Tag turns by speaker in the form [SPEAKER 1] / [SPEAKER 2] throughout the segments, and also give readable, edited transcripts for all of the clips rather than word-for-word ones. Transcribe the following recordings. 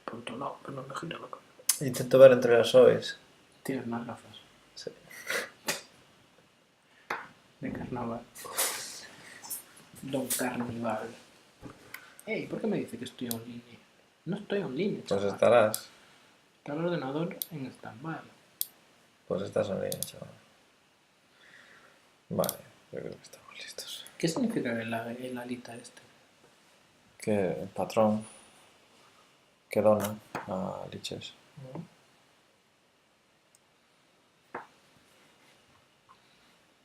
[SPEAKER 1] Por otro lado, pero no me gira la cara.
[SPEAKER 2] Intento ver entre las OEs.
[SPEAKER 1] Tienes más gafas.
[SPEAKER 2] Sí.
[SPEAKER 1] De carnaval. Don Carnival. Ey, ¿por qué me dice que estoy online? No estoy online,
[SPEAKER 2] Pues
[SPEAKER 1] chaval.
[SPEAKER 2] estarás.
[SPEAKER 1] Está el ordenador en stand-by.
[SPEAKER 2] Pues estás en línea, chaval. Vale, yo creo que estamos listos.
[SPEAKER 1] ¿Qué significa el alita este?
[SPEAKER 2] Que el patrón que dona a liches.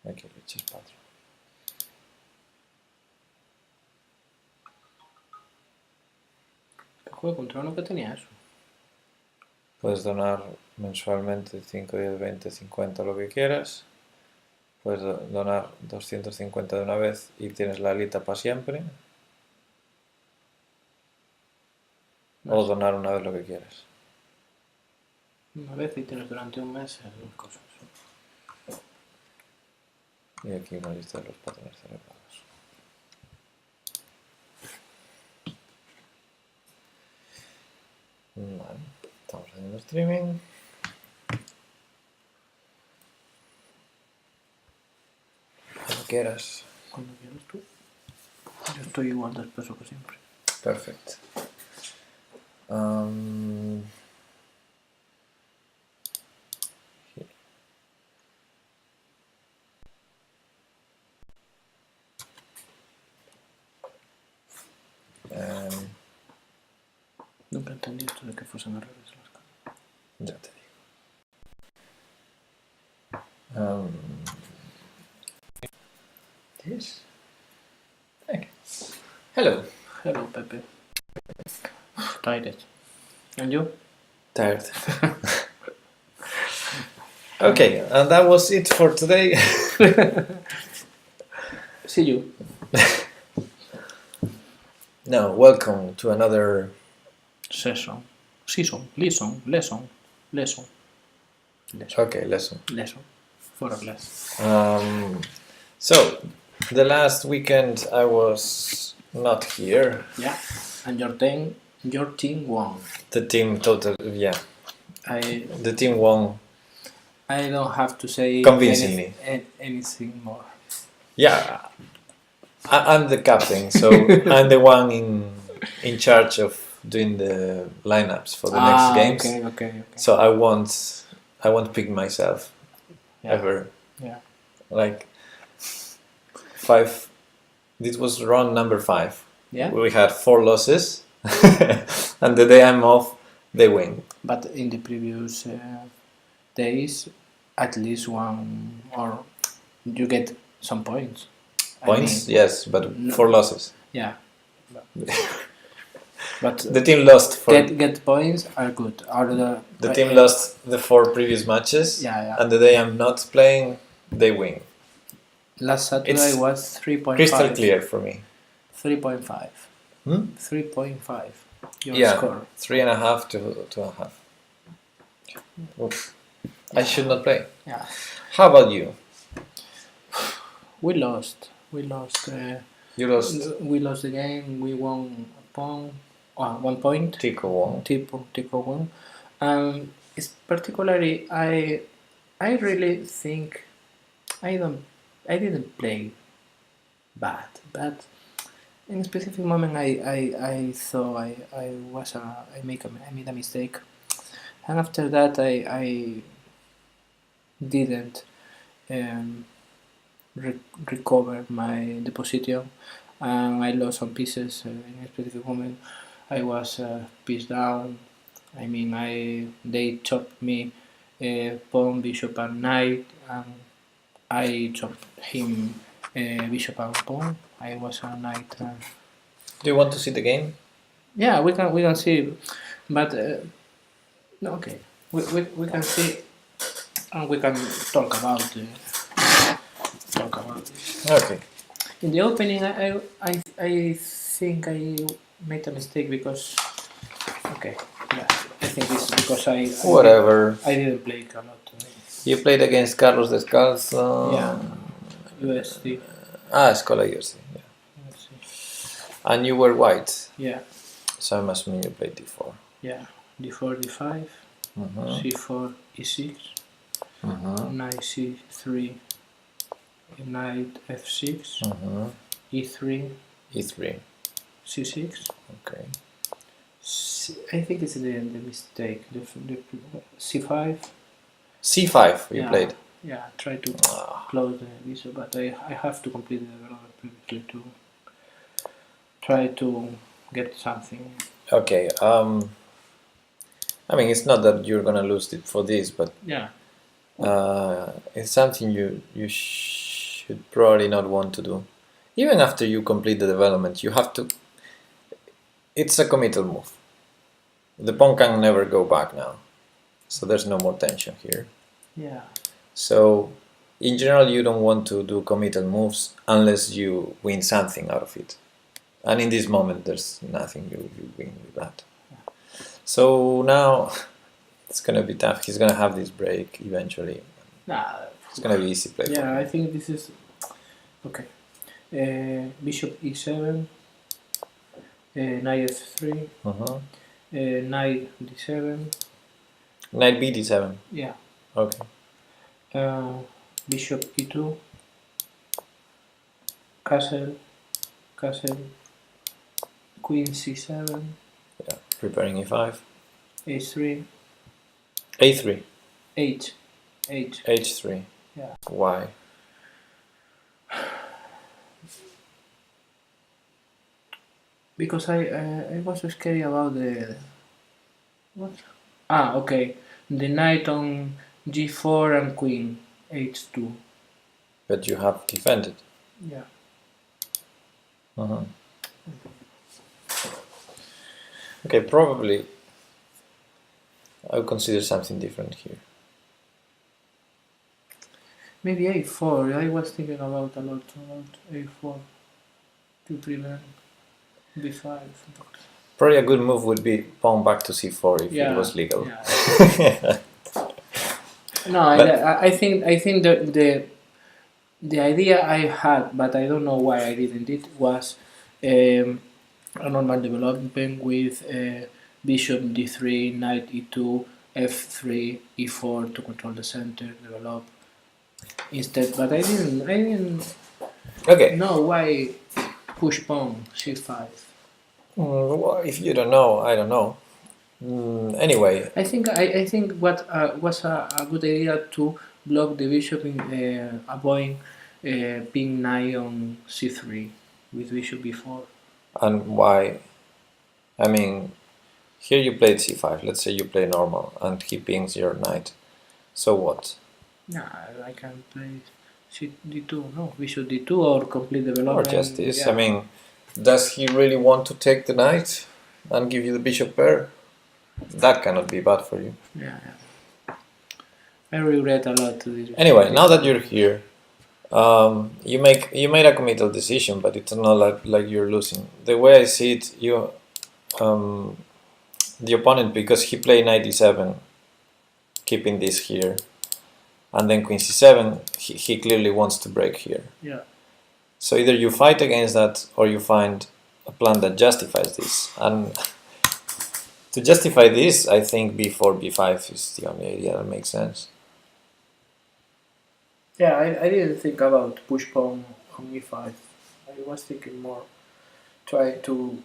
[SPEAKER 2] Aquí liches patrón.
[SPEAKER 1] ¿Qué juego contra uno que tenía eso?
[SPEAKER 2] Puedes donar mensualmente 5, 10, 20, 50, lo que quieras. Puedes donar 250 de una vez y tienes la alita para siempre. O donar una vez lo que quieras.
[SPEAKER 1] Una vez y tienes durante un mes las cosas.
[SPEAKER 2] Y aquí una lista de los patrones celebrados. Vale, estamos haciendo streaming. Cuando quieras.
[SPEAKER 1] Cuando quieras tú. Yo estoy igual de espeso que siempre.
[SPEAKER 2] Perfecto.
[SPEAKER 1] Nunca entendí esto de que fuesen al revés las caras.
[SPEAKER 2] Ya te digo. Yes. Okay. Hello.
[SPEAKER 1] Hello, Pepe. Tired. And you?
[SPEAKER 2] Tired. Okay, and that was it for today.
[SPEAKER 1] See you.
[SPEAKER 2] Now, welcome to another
[SPEAKER 1] Season. Lesson.
[SPEAKER 2] Okay, lesson.
[SPEAKER 1] Lesson. For less.
[SPEAKER 2] So, the last weekend I was not here.
[SPEAKER 1] Yeah. And your team won.
[SPEAKER 2] The team totally, yeah. The team won.
[SPEAKER 1] I don't have to say
[SPEAKER 2] Convincingly.
[SPEAKER 1] anything more.
[SPEAKER 2] Yeah, I'm the captain, so I'm the one in charge of doing the lineups for the next games.
[SPEAKER 1] Okay.
[SPEAKER 2] So I won't pick myself ever.
[SPEAKER 1] Yeah.
[SPEAKER 2] Like 5. This was round number 5.
[SPEAKER 1] Yeah.
[SPEAKER 2] We had 4 losses, and the day I'm off, they win.
[SPEAKER 1] But in the previous days, at least one, or you get some points.
[SPEAKER 2] Points, yes, but 4 losses.
[SPEAKER 1] Yeah. But
[SPEAKER 2] the team lost for
[SPEAKER 1] get points are good.
[SPEAKER 2] The team lost the 4 previous matches.
[SPEAKER 1] Yeah.
[SPEAKER 2] And the day I'm not playing, they win.
[SPEAKER 1] Last Saturday was 3.5.
[SPEAKER 2] Crystal clear for me.
[SPEAKER 1] 3.5. 3.5.
[SPEAKER 2] Your
[SPEAKER 1] score.
[SPEAKER 2] 3.5 to 2.5. Oof. I should not play.
[SPEAKER 1] Yeah.
[SPEAKER 2] How about you?
[SPEAKER 1] We lost.
[SPEAKER 2] You lost.
[SPEAKER 1] We lost the game. We won a 1 point.
[SPEAKER 2] Tico won.
[SPEAKER 1] Tico won. It's particularly I really think I didn't play bad, but in a specific moment I thought I made a mistake, and after that I didn't recover the position, and I lost some pieces in a specific moment. I was pieced down, I mean, they chopped me pawn, bishop, and knight, and I chopped him bishop and pawn. I was a knight.
[SPEAKER 2] Do you want to see the game?
[SPEAKER 1] Yeah, we can see, but no, okay, we can see and we can talk about this.
[SPEAKER 2] Okay.
[SPEAKER 1] In the opening, I think I made a mistake because okay, yeah, I think it's because
[SPEAKER 2] Whatever.
[SPEAKER 1] I didn't play a lot.
[SPEAKER 2] You played against Carlos Descalzo.
[SPEAKER 1] Yeah, USD.
[SPEAKER 2] Escola USD. Yeah. And you were white.
[SPEAKER 1] Yeah.
[SPEAKER 2] So I'm assuming you played d4.
[SPEAKER 1] Yeah, d4, d5, c4, e6, knight c3, knight f6, e3,
[SPEAKER 2] e3,
[SPEAKER 1] c6.
[SPEAKER 2] Okay.
[SPEAKER 1] I think it's the mistake. The c5.
[SPEAKER 2] c5 you
[SPEAKER 1] Yeah,
[SPEAKER 2] played.
[SPEAKER 1] Yeah, try to close the visual, but I have to complete the development previously to try to get something.
[SPEAKER 2] Okay. I mean, it's not that you're gonna lose it for this, but
[SPEAKER 1] Yeah.
[SPEAKER 2] it's something you should probably not want to do. Even after you complete the development, you have to. It's a committal move. The pawn can never go back now, so there's no more tension here.
[SPEAKER 1] Yeah.
[SPEAKER 2] So, in general, you don't want to do committal moves unless you win something out of it. And in this moment, there's nothing you win with that. So now, it's gonna be tough. He's gonna have this break eventually.
[SPEAKER 1] Nah.
[SPEAKER 2] It's gonna be easy play.
[SPEAKER 1] Yeah, I think this is okay. Bishop e7, knight f3, knight d7.
[SPEAKER 2] Knight b d7.
[SPEAKER 1] Yeah.
[SPEAKER 2] Okay.
[SPEAKER 1] Bishop e2, castle, queen c7.
[SPEAKER 2] Yeah, preparing e5.
[SPEAKER 1] h3.
[SPEAKER 2] a3.
[SPEAKER 1] H.
[SPEAKER 2] h3.
[SPEAKER 1] Yeah.
[SPEAKER 2] Why?
[SPEAKER 1] Because I was scared about the what? Okay. The knight on g4 and queen h2.
[SPEAKER 2] But you have defended.
[SPEAKER 1] Yeah.
[SPEAKER 2] Okay, probably I would consider something different here.
[SPEAKER 1] Maybe a4. I was thinking about a lot about a4 to prevent b5.
[SPEAKER 2] Probably a good move would be pawn back to c4 if it was legal.
[SPEAKER 1] Yeah. No, I think the idea I had, but I don't know why I didn't it, was a normal development with bishop d3, knight e2, f3, e4 to control the center, develop instead. But I didn't
[SPEAKER 2] Okay.
[SPEAKER 1] know why push pawn c5.
[SPEAKER 2] Well, if you don't know, I don't know. Anyway,
[SPEAKER 1] I think what was a good idea to block the bishop in avoid ping knight on c3 with bishop b4.
[SPEAKER 2] and why? I mean, here you played c5. Let's say you play normal, and he pings your knight. So what?
[SPEAKER 1] Nah, I can play d2. No, bishop d2 or complete development.
[SPEAKER 2] Or just this.
[SPEAKER 1] Yeah.
[SPEAKER 2] I mean, does he really want to take the knight and give you the bishop pair? That cannot be bad for you.
[SPEAKER 1] Yeah. I regret a lot to this.
[SPEAKER 2] Anyway, now that you're here, you made a committal decision, but it's not like you're losing. The way I see it, the opponent, because he played knight d7, keeping this here, and then queen c7, he clearly wants to break here.
[SPEAKER 1] Yeah.
[SPEAKER 2] So either you fight against that, or you find a plan that justifies this. And to justify this, I think b4, b5 is the only idea that makes sense.
[SPEAKER 1] Yeah, I didn't think about push pawn on e5. I was thinking more try to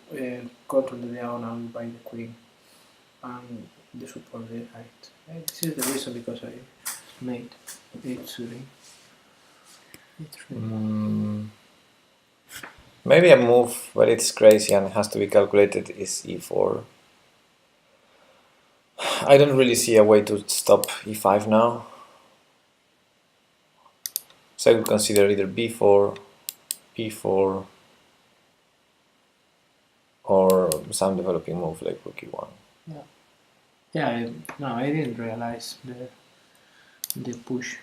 [SPEAKER 1] control the diagonal by the queen and the support the knight. This is the reason because I made h3.
[SPEAKER 2] Maybe a move, but it's crazy and has to be calculated, is e4. I don't really see a way to stop e5 now. So I would consider either b4, e4, or some developing move like rook e1.
[SPEAKER 1] Yeah, no, I didn't realize the push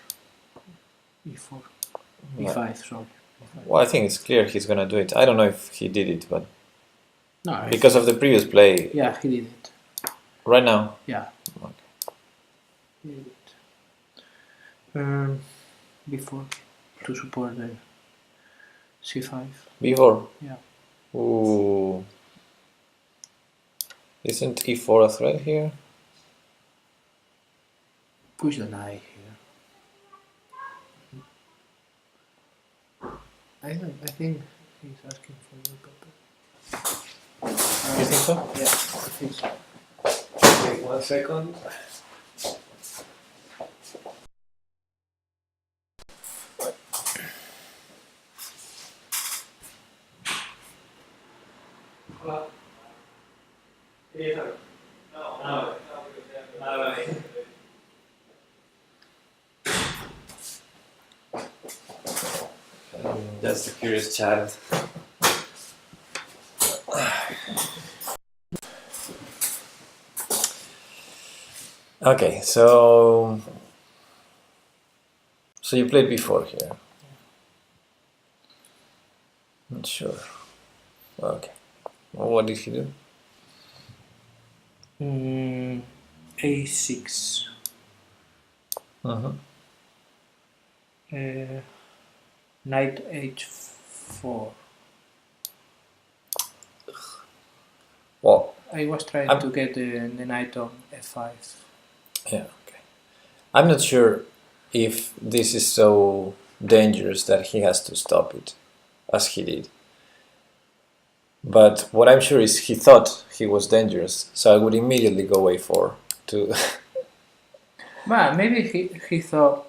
[SPEAKER 1] e4, e5, sorry.
[SPEAKER 2] Well, I think it's clear he's gonna do it. I don't know if he did it, but
[SPEAKER 1] No,
[SPEAKER 2] because of the previous play,
[SPEAKER 1] yeah, he did it.
[SPEAKER 2] right now.
[SPEAKER 1] Yeah,
[SPEAKER 2] Okay.
[SPEAKER 1] he did it. Before to support the c5.
[SPEAKER 2] b4.
[SPEAKER 1] Yeah.
[SPEAKER 2] Ooh. Isn't e4 a threat here?
[SPEAKER 1] Push the knight here. I think he's asking for the paper.
[SPEAKER 2] You think so?
[SPEAKER 1] Yeah, I think so.
[SPEAKER 2] Wait 1 second. Just a curious child. Okay, so you played before here. Not sure. Okay. Well, what did he do?
[SPEAKER 1] A6.
[SPEAKER 2] Uh-huh.
[SPEAKER 1] Knight h4.
[SPEAKER 2] Well,
[SPEAKER 1] I was trying to get the knight on f5.
[SPEAKER 2] yeah, okay. I'm not sure if this is so dangerous that he has to stop it, as he did. But what I'm sure is he thought he was dangerous, so I would immediately go a4 to...
[SPEAKER 1] Well, maybe he thought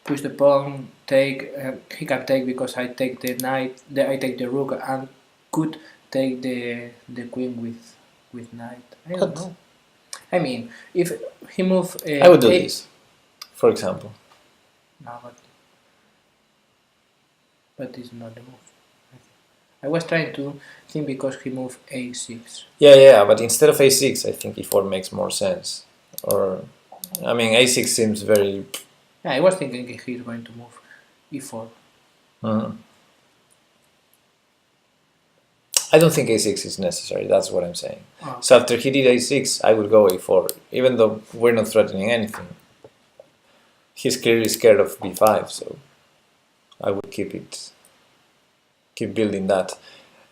[SPEAKER 1] push the pawn, take, he can take because I take the knight, I take the rook, and could take the queen with knight. I don't know. I mean, if he move,
[SPEAKER 2] I would do this, for example.
[SPEAKER 1] No, but it's not the move. I was trying to think because he moved a6.
[SPEAKER 2] Yeah, but instead of a6, I think e4 makes more sense. Or, I mean, a6 seems very...
[SPEAKER 1] Yeah, I was thinking he's going to move e4.
[SPEAKER 2] I don't think a6 is necessary, that's what I'm saying.
[SPEAKER 1] Oh, okay.
[SPEAKER 2] So after he did a6, I would go a4, even though we're not threatening anything. He's clearly scared of b5, so I would keep building that.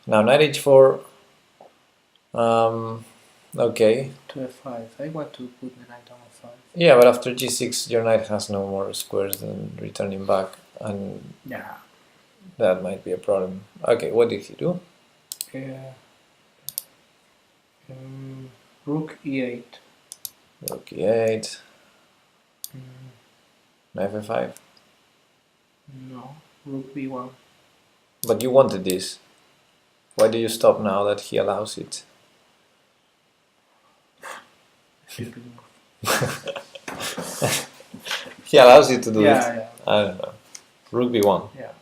[SPEAKER 2] Now knight h4, okay.
[SPEAKER 1] To f5, I want to put the knight on f5.
[SPEAKER 2] Yeah, but after g6, your knight has no more squares than returning back, and
[SPEAKER 1] yeah,
[SPEAKER 2] that might be a problem. Okay, what did he do?
[SPEAKER 1] Rook e8.
[SPEAKER 2] Rook e8. Knight f5.
[SPEAKER 1] No, rook b1.
[SPEAKER 2] But you wanted this. Why do you stop now that he allows it? He allows you to do it?
[SPEAKER 1] Yeah.
[SPEAKER 2] I don't know. Rook b1.
[SPEAKER 1] Yeah.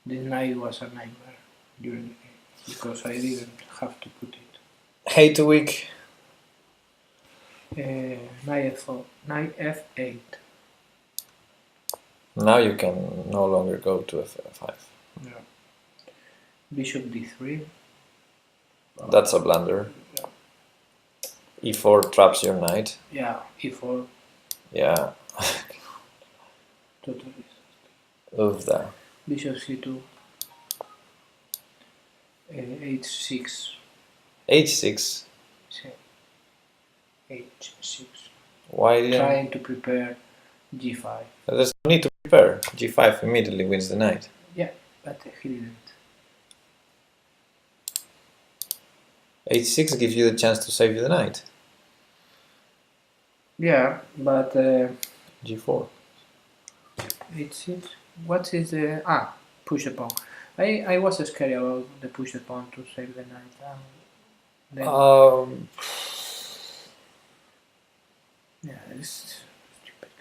[SPEAKER 1] This knight was a nightmare during the game because I didn't have to put it.
[SPEAKER 2] Hey, too weak.
[SPEAKER 1] Knight f4, knight f8.
[SPEAKER 2] Now you can no longer go to f5.
[SPEAKER 1] Yeah. Bishop d3.
[SPEAKER 2] That's a blunder.
[SPEAKER 1] Yeah.
[SPEAKER 2] e4 traps your knight.
[SPEAKER 1] Yeah, e4.
[SPEAKER 2] Yeah.
[SPEAKER 1] Totally.
[SPEAKER 2] Love that.
[SPEAKER 1] Bishop c2. h6.
[SPEAKER 2] h6.
[SPEAKER 1] h6.
[SPEAKER 2] Why didn't...
[SPEAKER 1] Trying to prepare g5.
[SPEAKER 2] There's no need to prepare. g5 immediately wins the knight.
[SPEAKER 1] Yeah, but he didn't.
[SPEAKER 2] h6 gives you the chance to save the knight.
[SPEAKER 1] Yeah, but
[SPEAKER 2] g4.
[SPEAKER 1] h6. What is the push the pawn? I was scared about the push the pawn to save the knight. Then, yeah, it's stupid.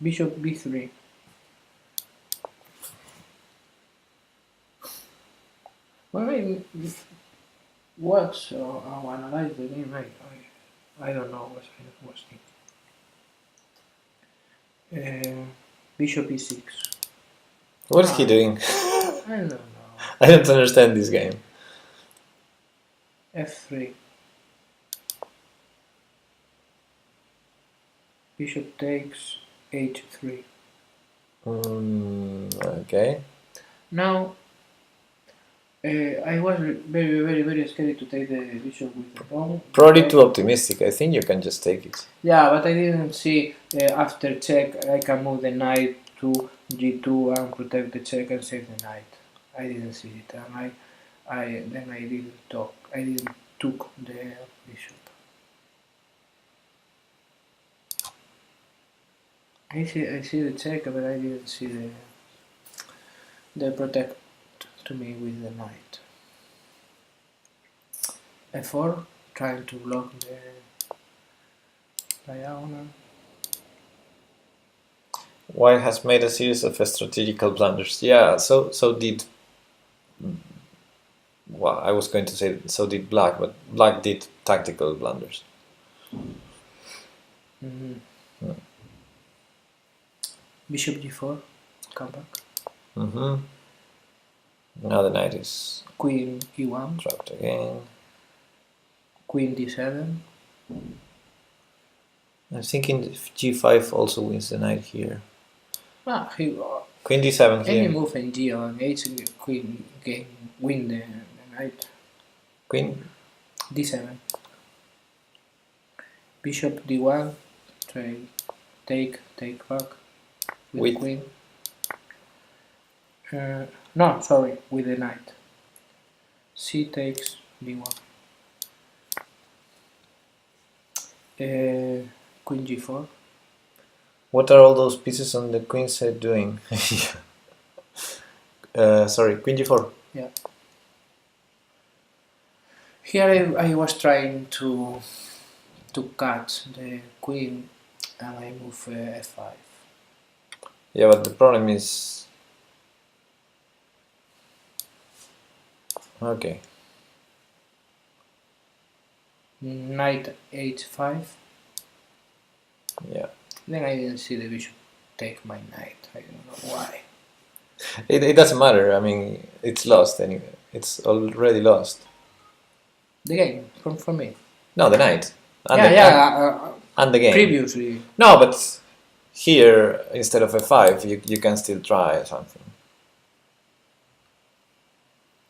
[SPEAKER 1] Bishop b3. Well, I mean, watch or analyze the game. I don't know what I was thinking. Bishop e6.
[SPEAKER 2] what is he doing?
[SPEAKER 1] I don't know.
[SPEAKER 2] I don't understand this game.
[SPEAKER 1] f3. Bishop takes h3.
[SPEAKER 2] Okay.
[SPEAKER 1] Now, I was very scared to take the bishop with the pawn.
[SPEAKER 2] Probably too optimistic. I think you can just take it.
[SPEAKER 1] Yeah, but I didn't see after check I can move the knight to g2 and protect the check and save the knight. I didn't see it, and then I didn't talk. I didn't took the bishop. I see the check, but I didn't see the protect to me with the knight. f4, trying to block the diagonal.
[SPEAKER 2] White has made a series of strategical blunders. Yeah, so did. Well, I was going to say so did Black, but Black did tactical blunders.
[SPEAKER 1] Bishop g4, come back.
[SPEAKER 2] Now the knight is
[SPEAKER 1] Queen e1,
[SPEAKER 2] trapped again.
[SPEAKER 1] Queen d7.
[SPEAKER 2] I'm thinking if g5 also wins the knight here.
[SPEAKER 1] Queen
[SPEAKER 2] d7
[SPEAKER 1] any
[SPEAKER 2] here.
[SPEAKER 1] move in g on h, queen can win the knight.
[SPEAKER 2] Queen
[SPEAKER 1] d7. Bishop d1, take back with queen. No, sorry, with the knight. C takes d1. Queen g4.
[SPEAKER 2] What are all those pieces on the queen side doing? Sorry, queen g4.
[SPEAKER 1] Yeah. Here I was trying to catch the queen and I move f5.
[SPEAKER 2] Yeah, but the problem is... Okay.
[SPEAKER 1] Knight h5.
[SPEAKER 2] Yeah.
[SPEAKER 1] Then I didn't see the bishop take my knight. I don't know why.
[SPEAKER 2] It doesn't matter. I mean, it's lost anyway. It's already lost.
[SPEAKER 1] The game, for me.
[SPEAKER 2] No, the knight. And
[SPEAKER 1] And
[SPEAKER 2] the game.
[SPEAKER 1] Previously.
[SPEAKER 2] No, but here, instead of f5, you can still try something.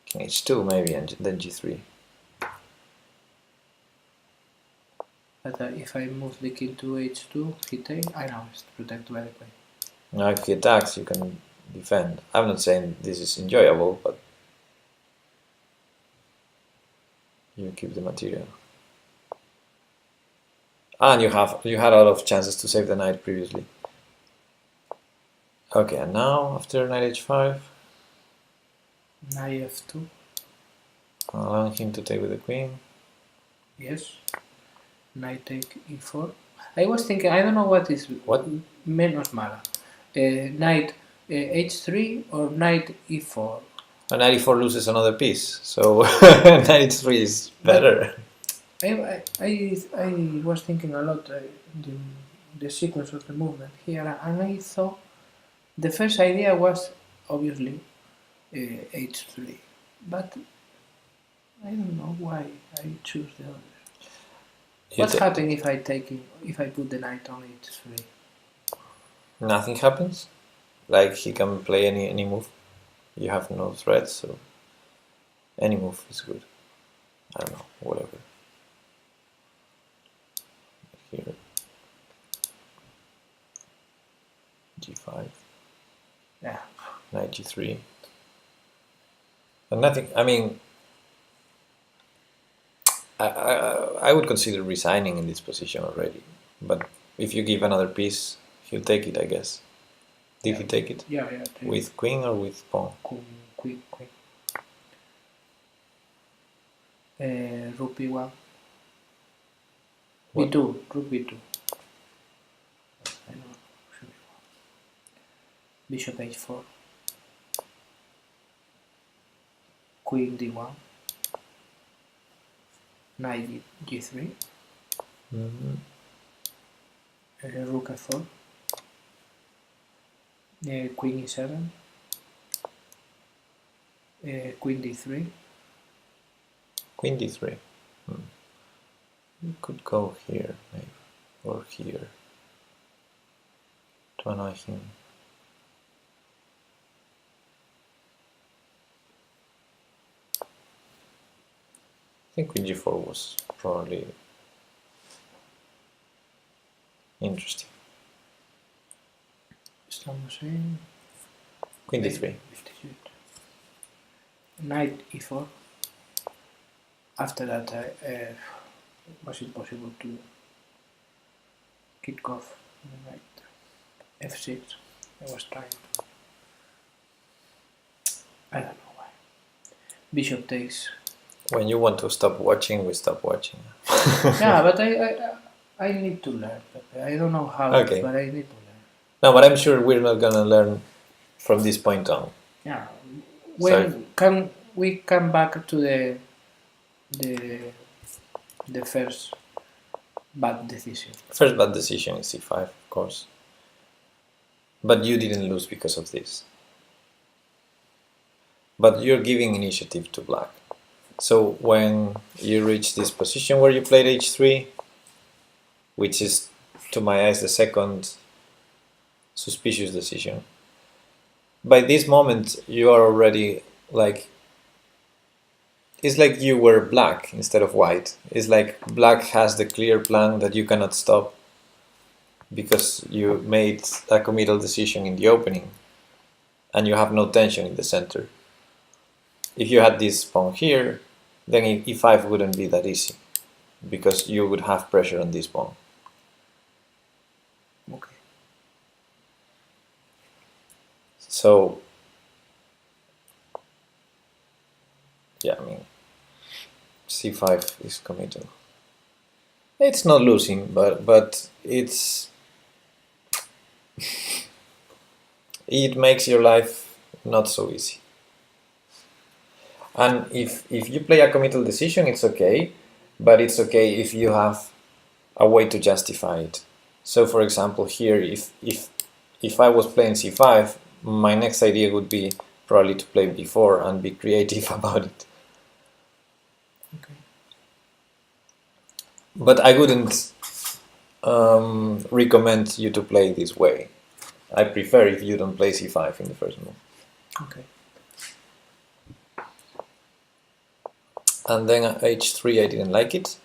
[SPEAKER 2] King h2 maybe, and then g3.
[SPEAKER 1] But if I move the king to h2, he takes. I know it's protected by the queen.
[SPEAKER 2] Now if he attacks, you can defend. I'm not saying this is enjoyable, but you keep the material. And you had a lot of chances to save the knight previously. Okay, and now after knight h5,
[SPEAKER 1] knight f2.
[SPEAKER 2] allowing him to take with the queen.
[SPEAKER 1] Yes. Knight take e4. I was thinking, I don't know what is menos mala. Knight h3 or knight e4.
[SPEAKER 2] And knight e4 loses another piece, so knight h3 is better.
[SPEAKER 1] I was thinking a lot the sequence of the movement here, and I thought the first idea was obviously h3, but I don't know why I choose the other. What happens if I put the knight on h3?
[SPEAKER 2] Nothing happens. Like he can play any move. You have no threats, so any move is good. I don't know, whatever. Here, g5.
[SPEAKER 1] Yeah.
[SPEAKER 2] Knight g3. And nothing. I mean, I would consider resigning in this position already. But if you give another piece, he'll take it, I guess. Did he take it?
[SPEAKER 1] Yeah.
[SPEAKER 2] With queen or with pawn?
[SPEAKER 1] Queen. rook b1,
[SPEAKER 2] What?
[SPEAKER 1] b2, rook b2. I don't know, should be bishop h4, queen d1, knight g3,
[SPEAKER 2] Mhm.
[SPEAKER 1] rook f4, queen e7, queen d3.
[SPEAKER 2] Queen d3. You could go here, maybe, or here, to annoy him. I think queen g4 was probably interesting.
[SPEAKER 1] Estamos en
[SPEAKER 2] Queen d3.
[SPEAKER 1] knight e4. After that, was it possible to kick off the knight f6? I was trying to. I don't know why. Bishop takes.
[SPEAKER 2] When you want to stop watching, we stop watching.
[SPEAKER 1] Yeah, but I need to learn, Pepe. I don't know how,
[SPEAKER 2] Okay.
[SPEAKER 1] but I need to learn.
[SPEAKER 2] No, but I'm sure we're not gonna learn from this point on.
[SPEAKER 1] Yeah. When can we come back to the first bad decision?
[SPEAKER 2] First bad decision is c5, of course. But you didn't lose because of this. But you're giving initiative to black. So when you reach this position where you played h3, which is, to my eyes, the second suspicious decision, by this moment you are already like, it's like you were black instead of white. It's like black has the clear plan that you cannot stop because you made a committal decision in the opening and you have no tension in the center. If you had this pawn here, then e5 wouldn't be that easy because you would have pressure on this pawn.
[SPEAKER 1] Okay.
[SPEAKER 2] So, yeah, I mean, c5 is committal. It's not losing, but it's it makes your life not so easy. And if you play a committal decision, it's okay, but it's okay if you have a way to justify it. So, for example, here, if I was playing c5, my next idea would be probably to play b4 and be creative about it.
[SPEAKER 1] Okay.
[SPEAKER 2] But I wouldn't recommend you to play this way. I prefer if you don't play c5 in the first move.
[SPEAKER 1] Okay.
[SPEAKER 2] And then h3, I didn't like it.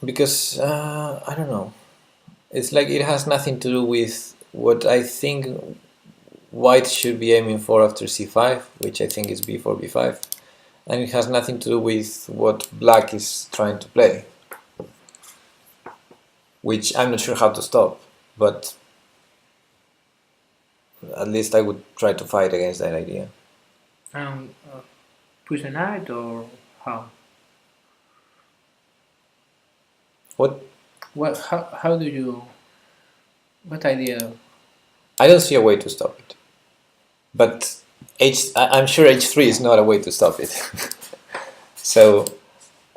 [SPEAKER 2] Because I don't know. It's like it has nothing to do with what I think white should be aiming for after c5, which I think is b4, b5, and it has nothing to do with what black is trying to play, which I'm not sure how to stop, but at least I would try to fight against that idea.
[SPEAKER 1] Push the knight or how?
[SPEAKER 2] What?
[SPEAKER 1] What? How do you? What idea?
[SPEAKER 2] I don't see a way to stop it, but I'm sure h3 is not a way to stop it. So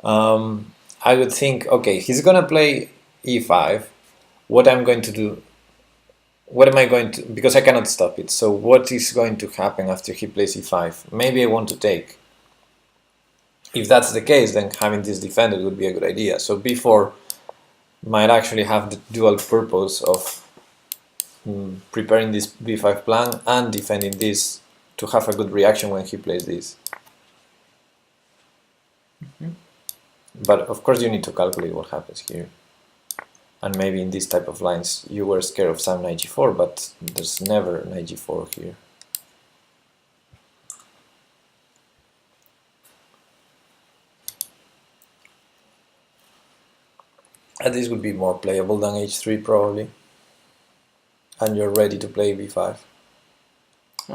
[SPEAKER 2] I would think, okay, he's gonna play e5. What I'm going to do? What am I going to? Because I cannot stop it. So what is going to happen after he plays e5? Maybe I want to take. If that's the case, then having this defended would be a good idea. So b4 might actually have the dual purpose of preparing this b5 plan and defending this to have a good reaction when he plays this. But of course you need to calculate what happens here. And maybe in this type of lines you were scared of some knight g4, but there's never knight g4 here. And this would be more playable than h3 probably. and you're ready to play b5.
[SPEAKER 1] The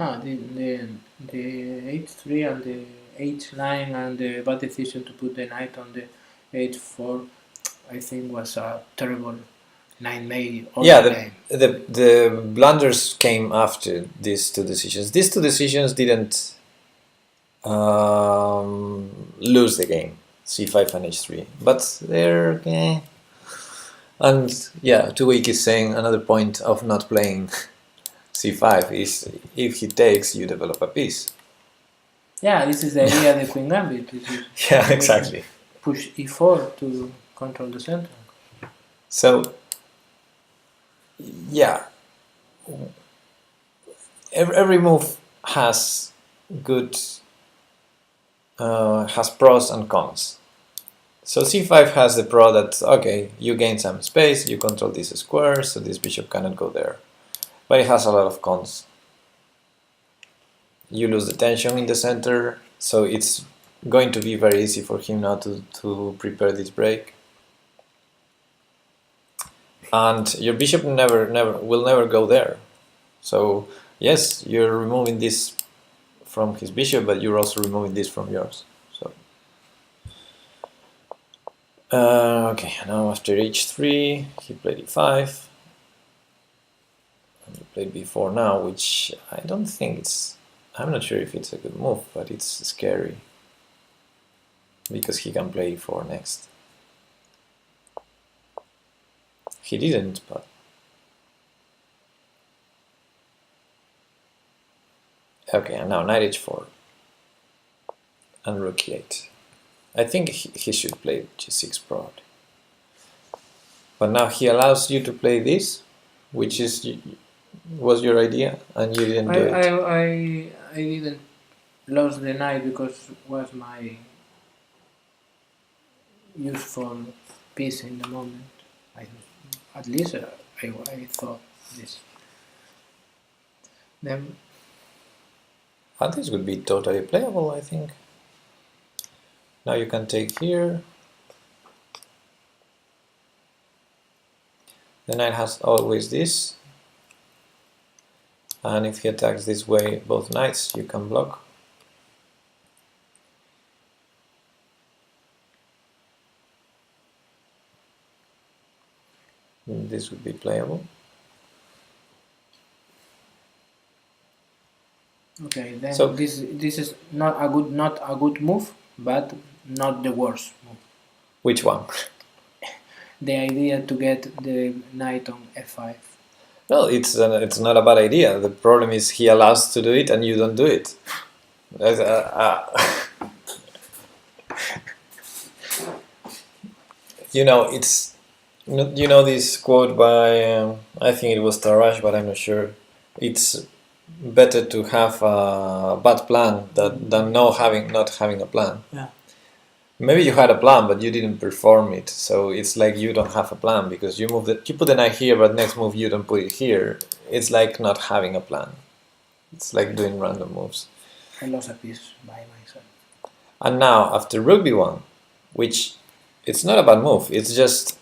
[SPEAKER 1] h3 and the h9 and the bad decision to put the knight on the h4, I think was a terrible knight made all
[SPEAKER 2] Yeah,
[SPEAKER 1] the game.
[SPEAKER 2] the blunders came after these two decisions. These two decisions didn't lose the game, c5 and h3, but they're and yeah, Tuwik is saying another point of not playing c5 is if he takes, you develop a piece.
[SPEAKER 1] Yeah, this is the idea of the Queen Gambit.
[SPEAKER 2] Yeah, exactly.
[SPEAKER 1] Push e4 to control the center.
[SPEAKER 2] So yeah, every move has good has pros and cons. So c5 has the pro that, okay, you gain some space, you control this square, so this bishop cannot go there. But it has a lot of cons. You lose the tension in the center, so it's going to be very easy for him now to prepare this break. And your bishop will never go there. So yes, you're removing this from his bishop, but you're also removing this from yours. So okay, now after h3, he played e5. And he played b4 now, which I don't think it's... I'm not sure if it's a good move, but it's scary. Because he can play e4 next. He didn't, but... Okay, and now knight h4. And rook e8. I think he should play g6 probably. But now he allows you to play this, which was your idea, and you didn't do it.
[SPEAKER 1] I didn't lose the knight because it was my useful piece in the moment. At least I thought this. Then
[SPEAKER 2] And this would be totally playable, I think. Now you can take here. The knight has always this. And if he attacks this way, both knights, you can block. And this would be playable.
[SPEAKER 1] okay, then so this is not a good move, but not the worst move.
[SPEAKER 2] Which one?
[SPEAKER 1] The idea to get the knight on f5.
[SPEAKER 2] No, it's not a bad idea. The problem is he allows to do it and you don't do it. You know, it's... You know this quote by, I think it was Tarrasch, but I'm not sure. It's better to have a bad plan than not having a plan.
[SPEAKER 1] Yeah.
[SPEAKER 2] Maybe you had a plan, but you didn't perform it. So it's like you don't have a plan because you put the knight here, but next move you don't put it here. It's like not having a plan. It's like doing random moves.
[SPEAKER 1] I lost a piece by myself.
[SPEAKER 2] And now after rook b1, which it's not a bad move. It's just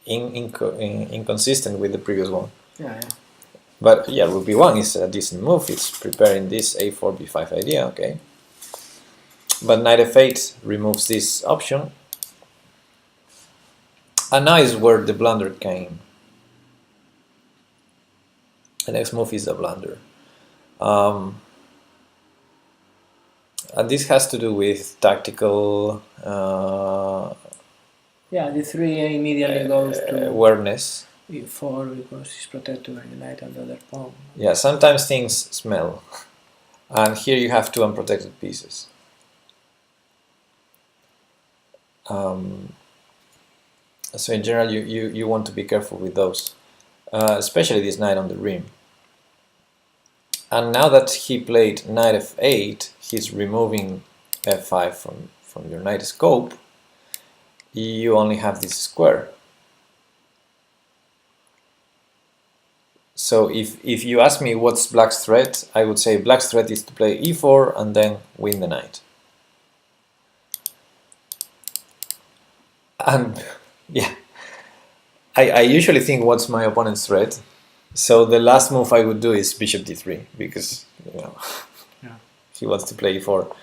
[SPEAKER 2] inconsistent with the previous one.
[SPEAKER 1] Yeah.
[SPEAKER 2] But yeah, rook b1 is a decent move. It's preparing this a4 b5 idea. Okay. But knight f8 removes this option. And now is where the blunder came. The next move is the blunder. And this has to do with tactical...
[SPEAKER 1] yeah, the 3 immediately goes to
[SPEAKER 2] awareness.
[SPEAKER 1] e4 because it's protected by the knight and the other pawn.
[SPEAKER 2] Yeah, sometimes things smell. And here you have two unprotected pieces. So in general, you want to be careful with those, especially this knight on the rim. And now that he played knight f8, he's removing f5 from your knight scope. You only have this square. So if you ask me what's black's threat, I would say black's threat is to play e4 and then win the knight. And yeah, I usually think what's my opponent's threat, So the last move I would do is bishop d3 because
[SPEAKER 1] Yeah.
[SPEAKER 2] he wants to play e4.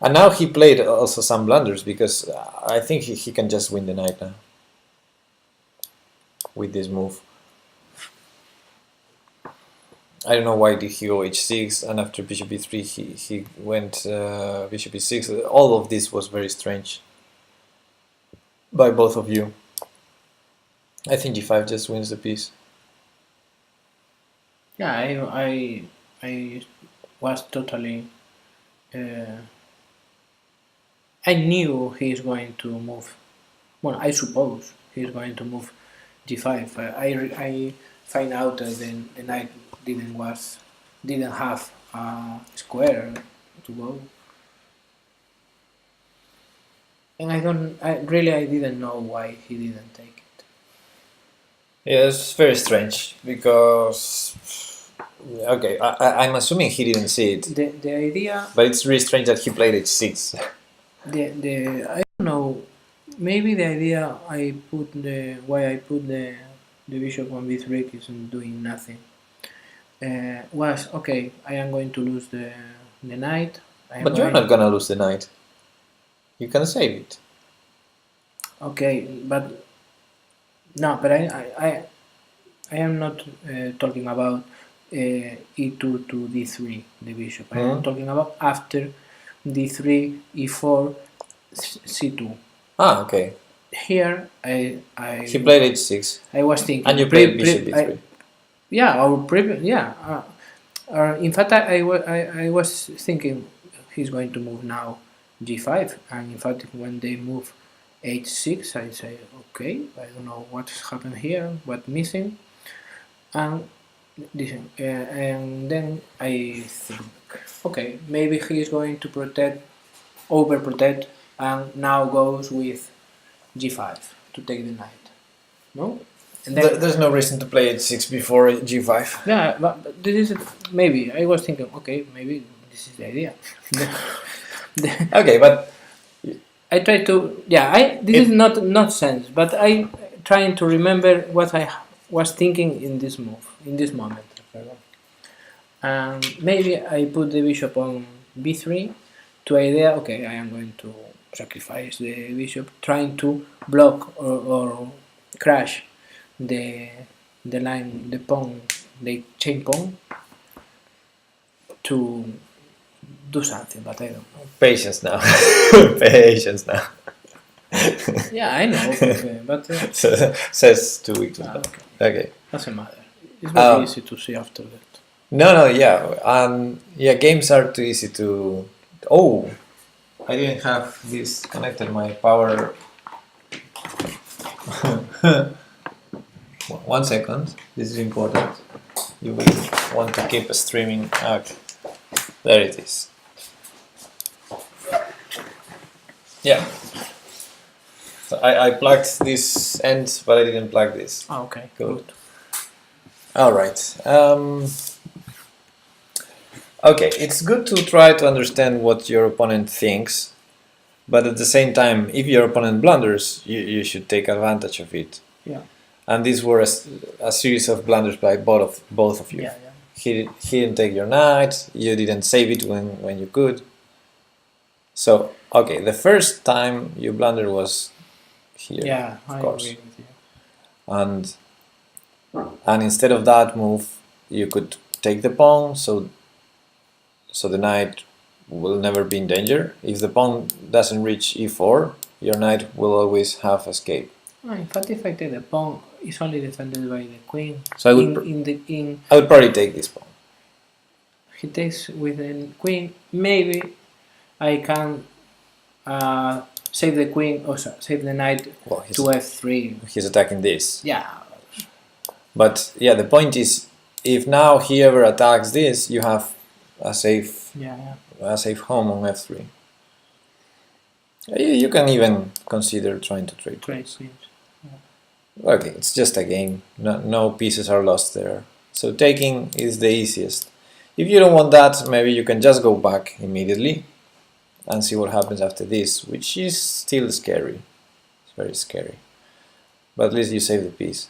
[SPEAKER 2] And now he played also some blunders because I think he can just win the knight now with this move. I don't know why did he go h6 and after bishop e3 he went bishop e6. All of this was very strange by both of you. I think g5 just wins the piece.
[SPEAKER 1] Yeah, I was totally. I knew he's going to move. Well, I suppose he's going to move g5. I find out that the knight didn't have a square to go, and I didn't know why he didn't take it.
[SPEAKER 2] Yeah, it's very strange because okay, I'm assuming he didn't see it,
[SPEAKER 1] The idea,
[SPEAKER 2] but it's really strange that he played h6.
[SPEAKER 1] the I don't know. Maybe the idea why I put the bishop on b3 isn't doing nothing. Was okay. I am going to lose the knight.
[SPEAKER 2] But you're not gonna lose the knight. You can save it.
[SPEAKER 1] Okay, but no, but I am not talking about e2 to d3 the bishop. I am talking about after d3 e4 c2.
[SPEAKER 2] Ah, okay.
[SPEAKER 1] Here
[SPEAKER 2] He played h6.
[SPEAKER 1] I was thinking.
[SPEAKER 2] And you played bishop b3.
[SPEAKER 1] Yeah, our previous in fact, I was thinking he's going to move now g5, and in fact, when they move h6, I say, okay, I don't know what's happened here, what's missing, and and then I think, okay, maybe he's going to overprotect, and now goes with g5 to take the knight. No. And then,
[SPEAKER 2] There's no reason to play h6 before g5.
[SPEAKER 1] yeah, but this is maybe I was thinking, okay, maybe this is the idea.
[SPEAKER 2] Okay, but
[SPEAKER 1] I try to, this is not nonsense, but I trying to remember what I was thinking in this moment. And maybe I put the bishop on b3 to idea, okay, I am going to sacrifice the bishop, trying to block or crash the line, the pawn, the chain pawn, to do something, but I don't know.
[SPEAKER 2] Patience now. Patience now.
[SPEAKER 1] Yeah, I know, but
[SPEAKER 2] says 2 weeks. Okay.
[SPEAKER 1] Doesn't matter. It's very easy to see after that.
[SPEAKER 2] No, yeah, games are too easy to. Oh, I didn't have this connected. My power. 1 second. This is important. You will want to keep streaming. Okay. There it is. Yeah. So I plugged this end, but I didn't plug this.
[SPEAKER 1] Oh, okay,
[SPEAKER 2] Good. All right. Okay, it's good to try to understand what your opponent thinks, but at the same time, if your opponent blunders, you should take advantage of it.
[SPEAKER 1] Yeah.
[SPEAKER 2] And these were a series of blunders by both of you.
[SPEAKER 1] Yeah.
[SPEAKER 2] He didn't take your knight, you didn't save it when you could. So, okay, the first time you blundered was here,
[SPEAKER 1] Yeah,
[SPEAKER 2] of
[SPEAKER 1] I
[SPEAKER 2] course.
[SPEAKER 1] agree with you.
[SPEAKER 2] And instead of that move, you could take the pawn, so the knight will never be in danger. If the pawn doesn't reach e4, your knight will always have escape.
[SPEAKER 1] In fact, if I take the pawn, it's only defended by the queen.
[SPEAKER 2] So I would I would probably take this pawn.
[SPEAKER 1] He takes with the queen. Maybe I can save the queen, or save the knight to f3.
[SPEAKER 2] He's attacking this.
[SPEAKER 1] Yeah.
[SPEAKER 2] But yeah, the point is, if now he ever attacks this, you have a safe home on f3. You can even consider trying to trade. Okay, it's just a game. No pieces are lost there. So taking is the easiest. If you don't want that, maybe you can just go back immediately and see what happens after this, which is still scary. It's very scary. But at least you save the piece.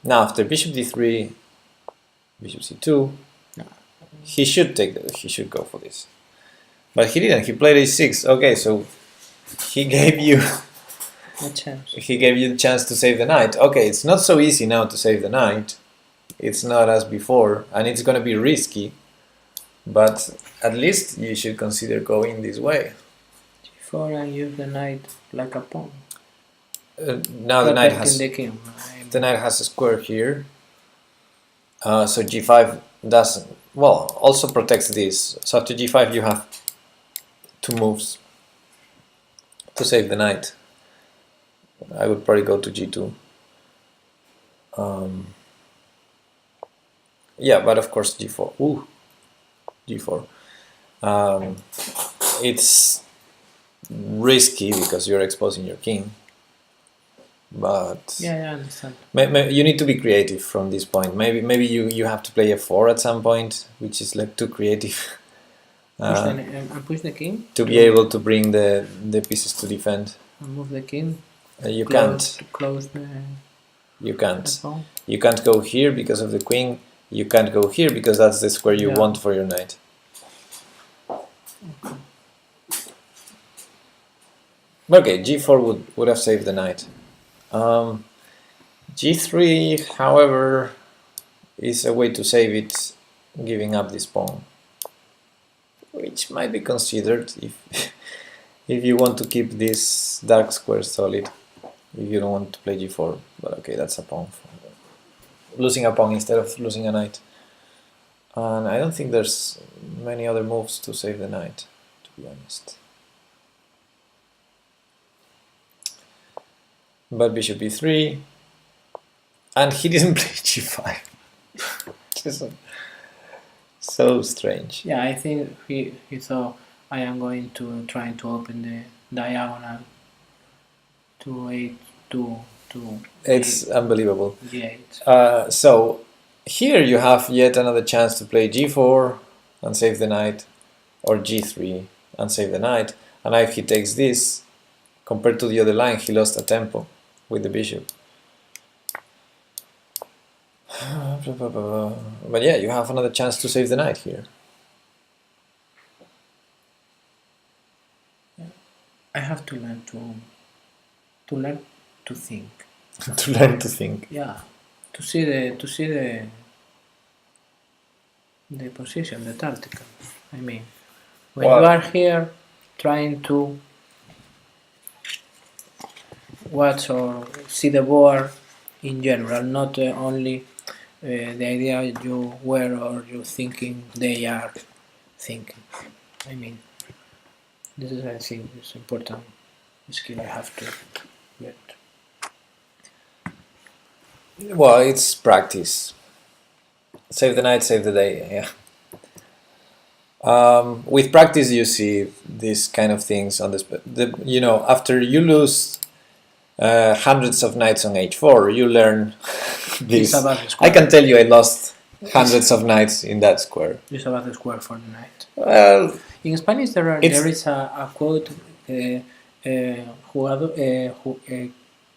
[SPEAKER 2] Now after bishop d3, bishop c2, he should go for this. But he didn't. He played a6. Okay, so he gave you
[SPEAKER 1] A chance.
[SPEAKER 2] he gave you the chance to save the knight. Okay, it's not so easy now to save the knight. It's not as before, and it's going to be risky. But at least you should consider going this way.
[SPEAKER 1] G4 and use the knight like a pawn.
[SPEAKER 2] Now the knight has
[SPEAKER 1] the king.
[SPEAKER 2] the knight has a square here. So g5 doesn't, well, also protects this. So after g5 you have 2 moves to save the knight. I would probably go to g2. Yeah, but of course g4. Ooh, g4. It's risky because you're exposing your king. But
[SPEAKER 1] yeah, I understand.
[SPEAKER 2] You need to be creative from this point. Maybe you have to play f4 at some point, which is like too creative.
[SPEAKER 1] Push the king
[SPEAKER 2] to be able to bring the pieces to defend.
[SPEAKER 1] And move the king.
[SPEAKER 2] You
[SPEAKER 1] Close the.
[SPEAKER 2] You can't.
[SPEAKER 1] The pawn.
[SPEAKER 2] You can't go here because of the queen. You can't go here because that's the square you want for your knight. Okay, g4 would have saved the knight. G3, however, is a way to save it, giving up this pawn, which might be considered if if you want to keep this dark square solid. If you don't want to play g4, but okay, that's a pawn. Losing a pawn instead of losing a knight. And I don't think there's many other moves to save the knight, to be honest. But bishop e3, and he didn't play g5. Just so strange.
[SPEAKER 1] Yeah, I think he thought I am going to try to open the diagonal to a to
[SPEAKER 2] It's unbelievable.
[SPEAKER 1] g8.
[SPEAKER 2] So here you have yet another chance to play g4 and save the knight, or g3 and save the knight. And if he takes this, compared to the other line, he lost a tempo with the bishop. But yeah, you have another chance to save the knight here.
[SPEAKER 1] I have to learn to think.
[SPEAKER 2] To learn to think.
[SPEAKER 1] Yeah, to see the position, the tactical. I mean, when you are here trying to watch or see the board in general, not only the idea you were or you thinking they are thinking. I mean, this is, I think, is important skill I have to get.
[SPEAKER 2] Well, it's practice. Save the night, save the day. Yeah. With practice, you see these kind of things on you know, after you lose hundreds of knights on h4, you learn this. I can tell you, I lost hundreds of knights in that square.
[SPEAKER 1] It's about the square for the knight.
[SPEAKER 2] Well,
[SPEAKER 1] in Spanish there is a quote.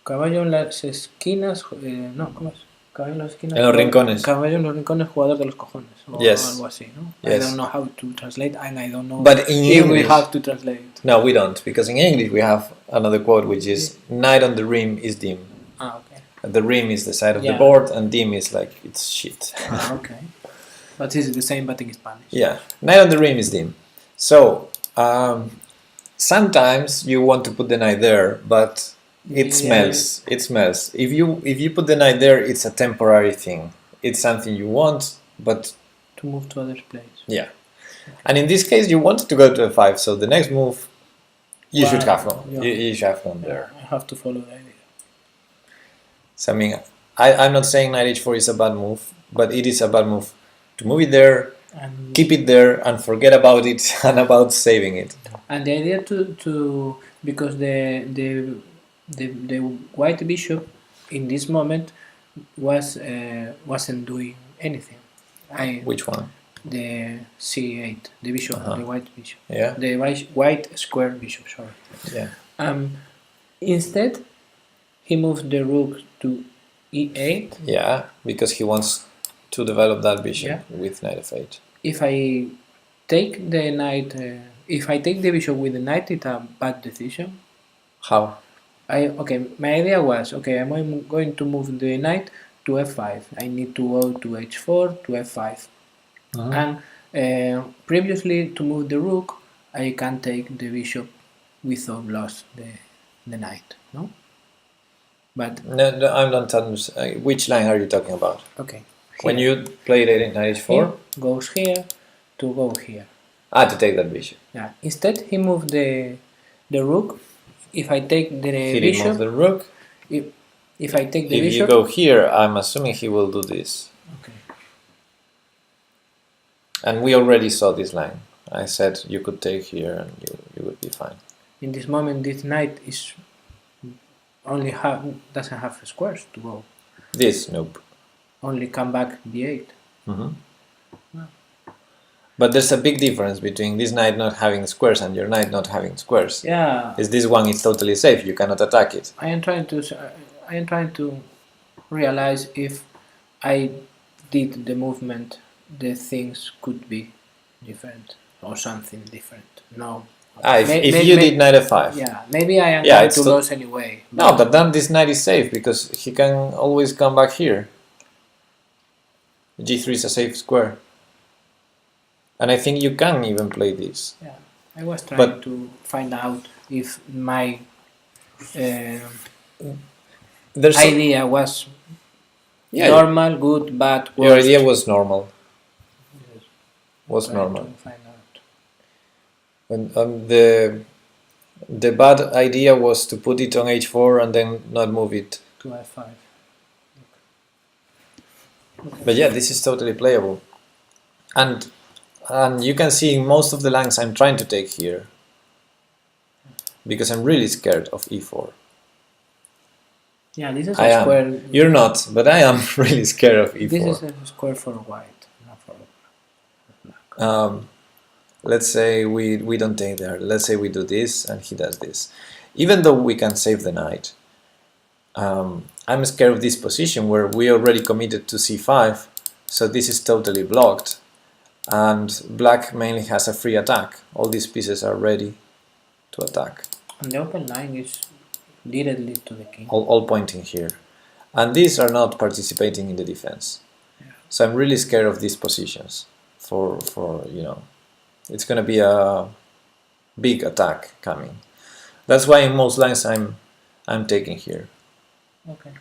[SPEAKER 1] Caballo en las esquinas, no, ¿cómo es? Caballo en las esquinas.
[SPEAKER 2] En los rincones.
[SPEAKER 1] Caballo en los rincones, jugador de los cojones. O algo así, ¿no?
[SPEAKER 2] Yes.
[SPEAKER 1] I don't know how to translate, and I don't know
[SPEAKER 2] but in
[SPEAKER 1] if
[SPEAKER 2] English,
[SPEAKER 1] we have to translate.
[SPEAKER 2] No, we don't, because in English we have another quote which is "Knight on the rim is dim."
[SPEAKER 1] Ah, okay.
[SPEAKER 2] The rim is the side of the board, and dim is like it's shit.
[SPEAKER 1] Ah, okay. But it's the same, but in Spanish.
[SPEAKER 2] Yeah, knight on the rim is dim. So sometimes you want to put the knight there, but it smells. It smells. If you put the knight there, it's a temporary thing. It's something you want, but
[SPEAKER 1] to move to other place.
[SPEAKER 2] Yeah, and in this case, you wanted to go to f5. So the next move, you should have gone. Yeah. You should have gone there.
[SPEAKER 1] I have to follow the idea.
[SPEAKER 2] So I mean, I'm not saying knight h4 is a bad move, but it is a bad move to move it there, and keep it there, and forget about it and about saving it.
[SPEAKER 1] And the idea to because the white bishop in this moment wasn't doing anything.
[SPEAKER 2] Which one?
[SPEAKER 1] The c8, the bishop, the white bishop.
[SPEAKER 2] Yeah.
[SPEAKER 1] The white square bishop. Sorry.
[SPEAKER 2] Yeah.
[SPEAKER 1] Instead, he moved the rook to e8.
[SPEAKER 2] Yeah, because he wants to develop that bishop
[SPEAKER 1] Yeah.
[SPEAKER 2] with knight f8.
[SPEAKER 1] If I take the knight, if I take the bishop with the knight, it's a bad decision.
[SPEAKER 2] How?
[SPEAKER 1] Okay, my idea was, okay, I'm going to move the knight to f5. I need to go to h4 to f5. And previously, to move the rook, I can take the bishop without loss the knight, no? But
[SPEAKER 2] No, I'm not understanding. Which line are you talking about?
[SPEAKER 1] okay,
[SPEAKER 2] When
[SPEAKER 1] here.
[SPEAKER 2] you played it in knight h4?
[SPEAKER 1] Here goes here to go here.
[SPEAKER 2] Ah, to take that bishop.
[SPEAKER 1] Yeah. Instead, he moved the rook. If I take the
[SPEAKER 2] He did
[SPEAKER 1] bishop,
[SPEAKER 2] move the rook.
[SPEAKER 1] if I take the
[SPEAKER 2] If
[SPEAKER 1] bishop,
[SPEAKER 2] you go here, I'm assuming he will do this.
[SPEAKER 1] okay.
[SPEAKER 2] And we already saw this line. I said you could take here and you would be fine.
[SPEAKER 1] In this moment, this knight is only doesn't have squares to go.
[SPEAKER 2] This, nope.
[SPEAKER 1] Only come back d8.
[SPEAKER 2] But there's a big difference between this knight not having squares and your knight not having squares.
[SPEAKER 1] Yeah.
[SPEAKER 2] Is this one is totally safe? You cannot attack it.
[SPEAKER 1] I am trying to realize if I did the movement, the things could be different or something different. No.
[SPEAKER 2] If you did knight f5.
[SPEAKER 1] Yeah, maybe I am going to lose anyway.
[SPEAKER 2] No, but then this knight is safe because he can always come back here. G3 is a safe square. And I think you can even play this.
[SPEAKER 1] Yeah, I was trying to find out if my idea was normal, good, bad, worst.
[SPEAKER 2] Your idea was normal.
[SPEAKER 1] Yes.
[SPEAKER 2] Was normal.
[SPEAKER 1] Find out.
[SPEAKER 2] And the bad idea was to put it on h4 and then not move it
[SPEAKER 1] to f5.
[SPEAKER 2] Okay. But yeah, this is totally playable. And you can see in most of the lines I'm trying to take here because I'm really scared of e4.
[SPEAKER 1] Yeah, this is a square.
[SPEAKER 2] You're not, but I am really scared of e4.
[SPEAKER 1] This is a square for white, not for black.
[SPEAKER 2] Let's say we don't take there. Let's say we do this and he does this. Even though we can save the knight, I'm scared of this position where we already committed to c5, so this is totally blocked. And black mainly has a free attack. All these pieces are ready to attack.
[SPEAKER 1] And the open line is directly to the king.
[SPEAKER 2] All pointing here. And these are not participating in the defense.
[SPEAKER 1] Yeah.
[SPEAKER 2] So I'm really scared of these positions. For it's going to be a big attack coming. That's why in most lines I'm taking here.
[SPEAKER 1] Okay.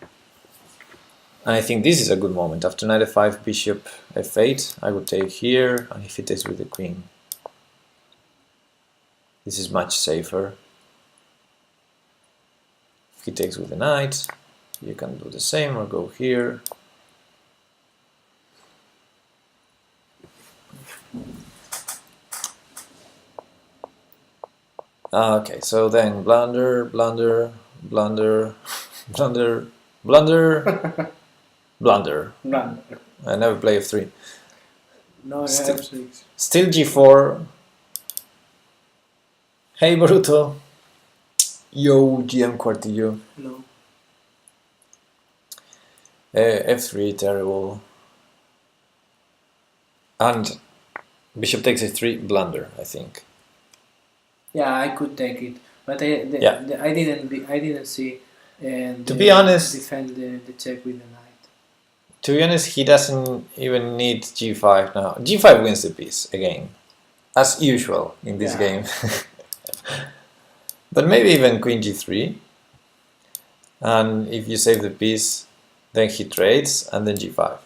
[SPEAKER 2] And I think this is a good moment. After knight f5, bishop f8, I would take here, and if he takes with the queen, this is much safer. If he takes with the knight, you can do the same or go here. Okay, so then blunder, blunder, blunder, blunder, blunder. Blunder. I never play f3.
[SPEAKER 1] No, f6.
[SPEAKER 2] Still g4. Hey Boruto. Yo, GM Quartillo.
[SPEAKER 1] Hello.
[SPEAKER 2] f3, terrible. And bishop takes f3, blunder, I think.
[SPEAKER 1] Yeah, I could take it, but I didn't see.
[SPEAKER 2] To be honest,
[SPEAKER 1] defend the check with the knight.
[SPEAKER 2] To be honest, he doesn't even need g5 now. g5 wins the piece again, as usual in this game. But maybe even queen g3. And if you save the piece, then he trades, and then g5.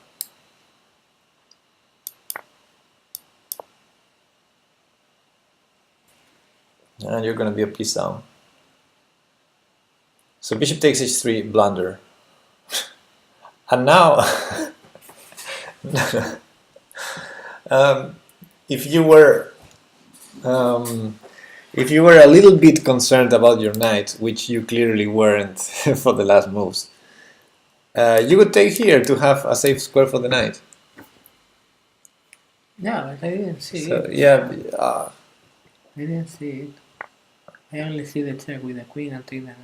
[SPEAKER 2] And you're going to be a piece down. So bishop takes h3, blunder. And now, if you were a little bit concerned about your knight, which you clearly weren't for the last moves, you would take here to have a safe square for the knight.
[SPEAKER 1] Yeah, but I didn't see it.
[SPEAKER 2] Yeah,
[SPEAKER 1] I didn't see it. I only see the check with the queen and take the knight.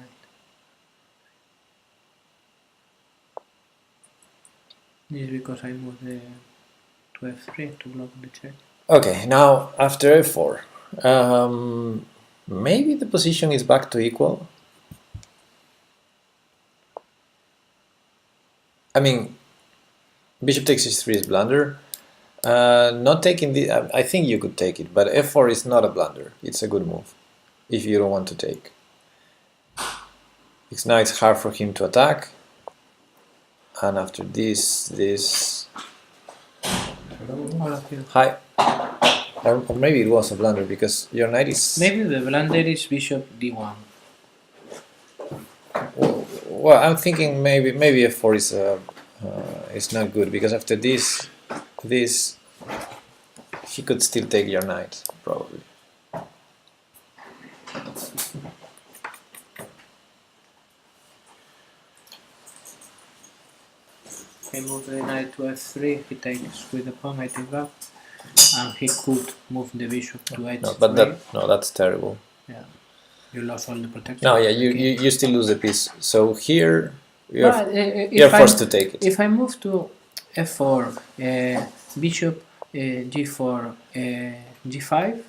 [SPEAKER 1] This is because I moved the to f3 to block the check.
[SPEAKER 2] Okay, now after f4, maybe the position is back to equal. I mean, bishop takes h3 is blunder. Not taking the, I think you could take it, but f4 is not a blunder. It's a good move if you don't want to take. Now it's hard for him to attack, and after this. Hi. Or maybe it was a blunder because your knight is.
[SPEAKER 1] Maybe the blunder is bishop d1.
[SPEAKER 2] Well, I'm thinking maybe f4 is not good because after this he could still take your knight probably.
[SPEAKER 1] I move the knight to f3. He takes with the pawn. I take back, and he could move the bishop to h3.
[SPEAKER 2] No, but that's terrible.
[SPEAKER 1] Yeah, you lost all the protection.
[SPEAKER 2] No, yeah, you still lose the piece. So here you're forced to take it.
[SPEAKER 1] If I move to f4, bishop g4, g5,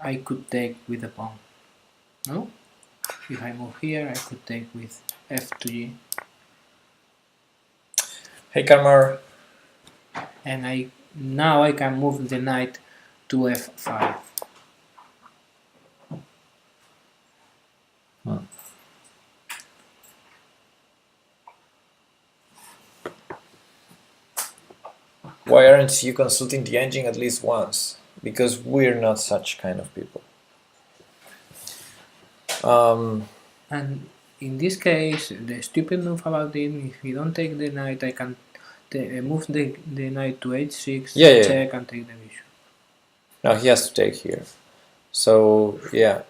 [SPEAKER 1] I could take with the pawn. No? If I move here, I could take with f to g.
[SPEAKER 2] Hey, Karmar.
[SPEAKER 1] And now I can move the knight to f5.
[SPEAKER 2] Why aren't you consulting the engine at least once? Because we're not such kind of people.
[SPEAKER 1] And in this case, the stupid move about it, if you don't take the knight, I can move the knight to h6, check and take the bishop.
[SPEAKER 2] Now he has to take here. So yeah,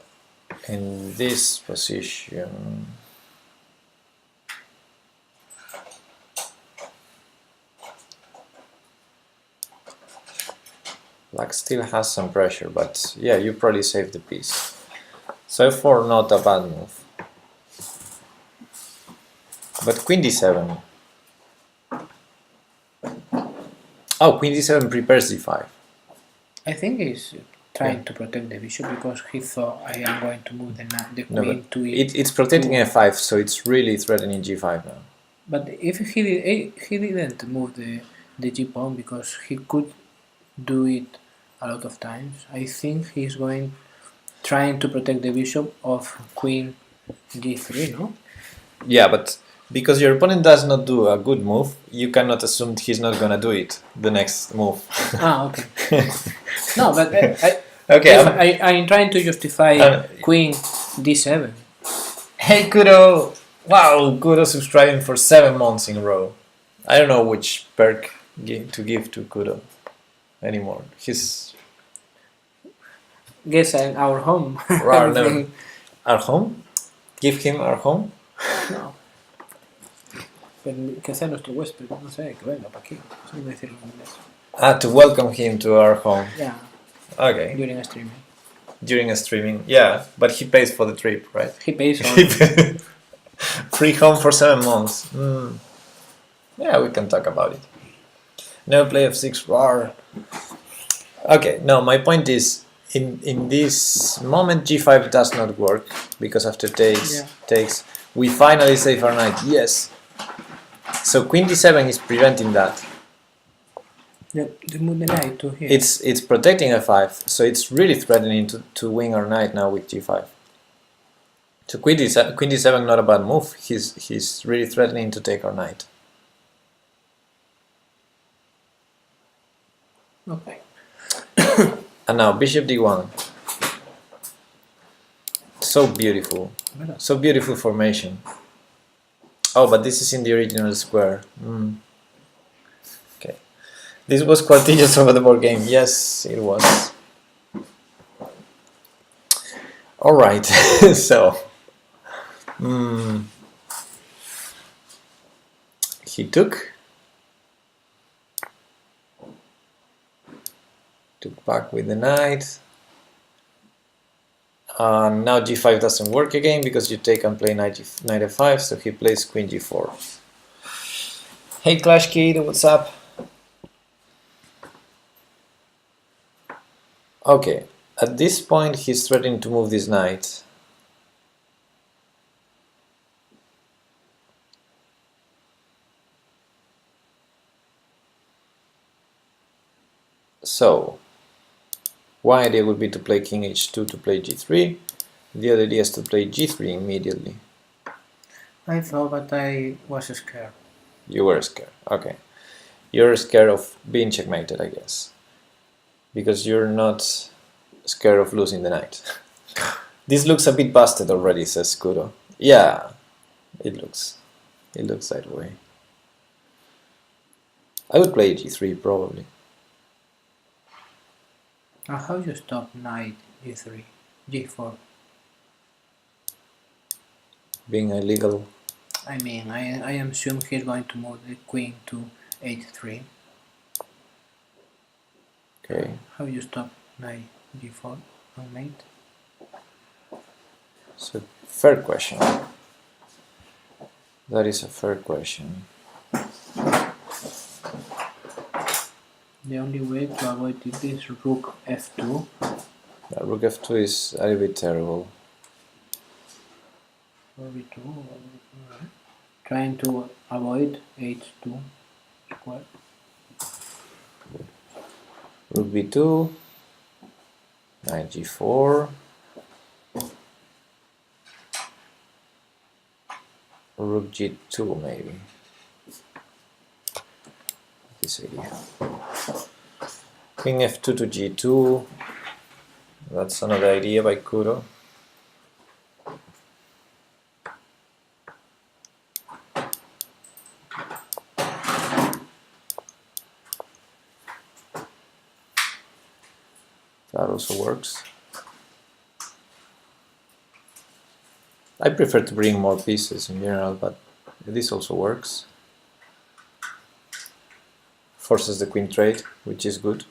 [SPEAKER 2] in this position. Black still has some pressure, but yeah, you probably saved the piece. So f4 not a bad move. But queen d7. Oh, queen d7 prepares d5.
[SPEAKER 1] I think he's trying to protect the bishop because he thought I am going to move the queen to
[SPEAKER 2] it. It's protecting f5, so it's really threatening g5 now.
[SPEAKER 1] But if he didn't move the g pawn because he could do it a lot of times, I think he's trying to protect the bishop of queen g3, no?
[SPEAKER 2] Yeah, but because your opponent does not do a good move, you cannot assume he's not gonna do it the next move.
[SPEAKER 1] Okay. No, but I'm trying to justify queen d7.
[SPEAKER 2] Hey Kudo! Wow, Kudo subscribing for 7 months in a row. I don't know which perk to give to Kudo anymore.
[SPEAKER 1] Guess our home.
[SPEAKER 2] Our home? Give him our home?
[SPEAKER 1] No. Que sea nuestro huésped, no sé, que venga para aquí. No sé decirlo en inglés.
[SPEAKER 2] To welcome him to our home.
[SPEAKER 1] Yeah.
[SPEAKER 2] Okay.
[SPEAKER 1] During a streaming.
[SPEAKER 2] During a streaming, yeah, but he pays for the trip, right?
[SPEAKER 1] He pays on.
[SPEAKER 2] Free home for 7 months. Yeah, we can talk about it. No play of 6 rar. Okay, no, my point is, in this moment g5 does not work, because after takes, we finally save our knight, yes. So queen d7 is preventing that.
[SPEAKER 1] To move the knight to here.
[SPEAKER 2] It's protecting f5, so it's really threatening to win our knight now with g5. So queen d7 not a bad move, he's really threatening to take our knight.
[SPEAKER 1] Okay.
[SPEAKER 2] And now bishop d1. So beautiful. So beautiful formation. Oh, but this is in the original square. Okay. This was Quartillos over the board game. Yes, it was. Alright, so. He took back with the knight. Now g5 doesn't work again because you take and play knight f5, so he plays queen g4. Hey Clash Kid, what's up? Okay, at this point he's threatening to move this knight. So, one idea would be to play king h2 to play g3. The other idea is to play g3 immediately.
[SPEAKER 1] I thought, but I was scared.
[SPEAKER 2] You were scared, okay. You're scared of being checkmated, I guess. Because you're not scared of losing the knight. This looks a bit busted already, says Kuro. Yeah, it looks that way. I would play g3 probably.
[SPEAKER 1] Now how you stop knight g3, g4?
[SPEAKER 2] Being illegal.
[SPEAKER 1] I mean, I assume he's going to move the queen to h3.
[SPEAKER 2] Okay.
[SPEAKER 1] How you stop knight g4 on mate?
[SPEAKER 2] So, fair question. That is a fair question.
[SPEAKER 1] The only way to avoid it is rook f2.
[SPEAKER 2] Rook f2 is a little bit terrible.
[SPEAKER 1] Or b2. Trying to avoid h2 square.
[SPEAKER 2] Rook b2, knight g4, rook g2 maybe. This idea. King f2 to g2. That's another idea by Kuro. That also works. I prefer to bring more pieces in general, but this also works. Forces the queen trade, which is good.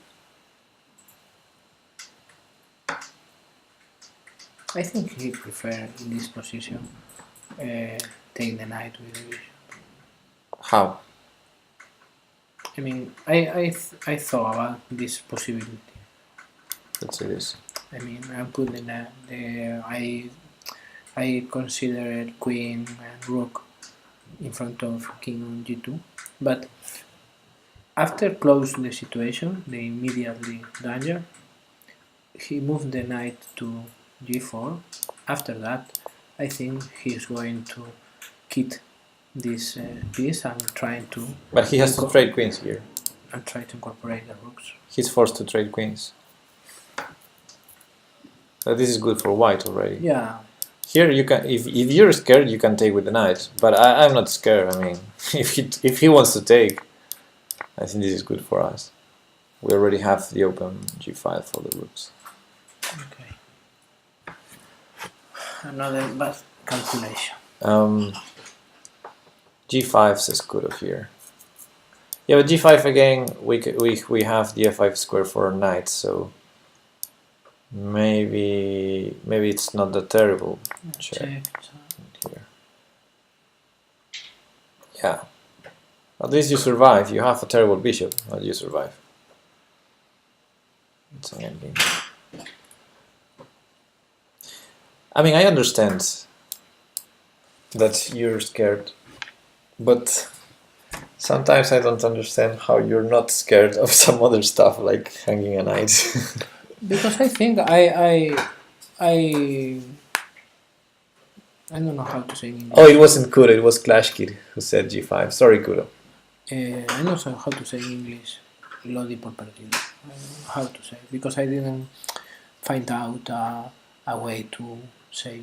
[SPEAKER 1] I think he prefer in this position take the knight with the bishop.
[SPEAKER 2] How?
[SPEAKER 1] I mean, I thought about this possibility.
[SPEAKER 2] Let's see this.
[SPEAKER 1] I mean, I put I considered queen and rook in front of king on g2, but after close the situation, the immediately danger, he moved the knight to g4. After that, I think he's going to keep this piece and trying to.
[SPEAKER 2] But he has to trade queens here.
[SPEAKER 1] And try to incorporate the rooks.
[SPEAKER 2] He's forced to trade queens. So this is good for white already.
[SPEAKER 1] Yeah.
[SPEAKER 2] Here you can, if you're scared, you can take with the knight. But I'm not scared. I mean, if he wants to take, I think this is good for us. We already have the open g5 for the rooks.
[SPEAKER 1] Okay. Another bad calculation.
[SPEAKER 2] g5 says Kuro here. Yeah, but g5 again, we have the f5 square for our knight, so maybe it's not that terrible. Check here. Yeah, at least you survive. You have a terrible bishop, but you survive. It's an endgame. I mean, I understand that you're scared, but sometimes I don't understand how you're not scared of some other stuff like hanging a knight.
[SPEAKER 1] Because I think I don't know how to say in English.
[SPEAKER 2] Oh, it wasn't Kuro, it was Clash Kid who said g5. Sorry, Kuro.
[SPEAKER 1] I don't know how to say in English. Lo di por perdido. How to say, because I didn't find out a way to say.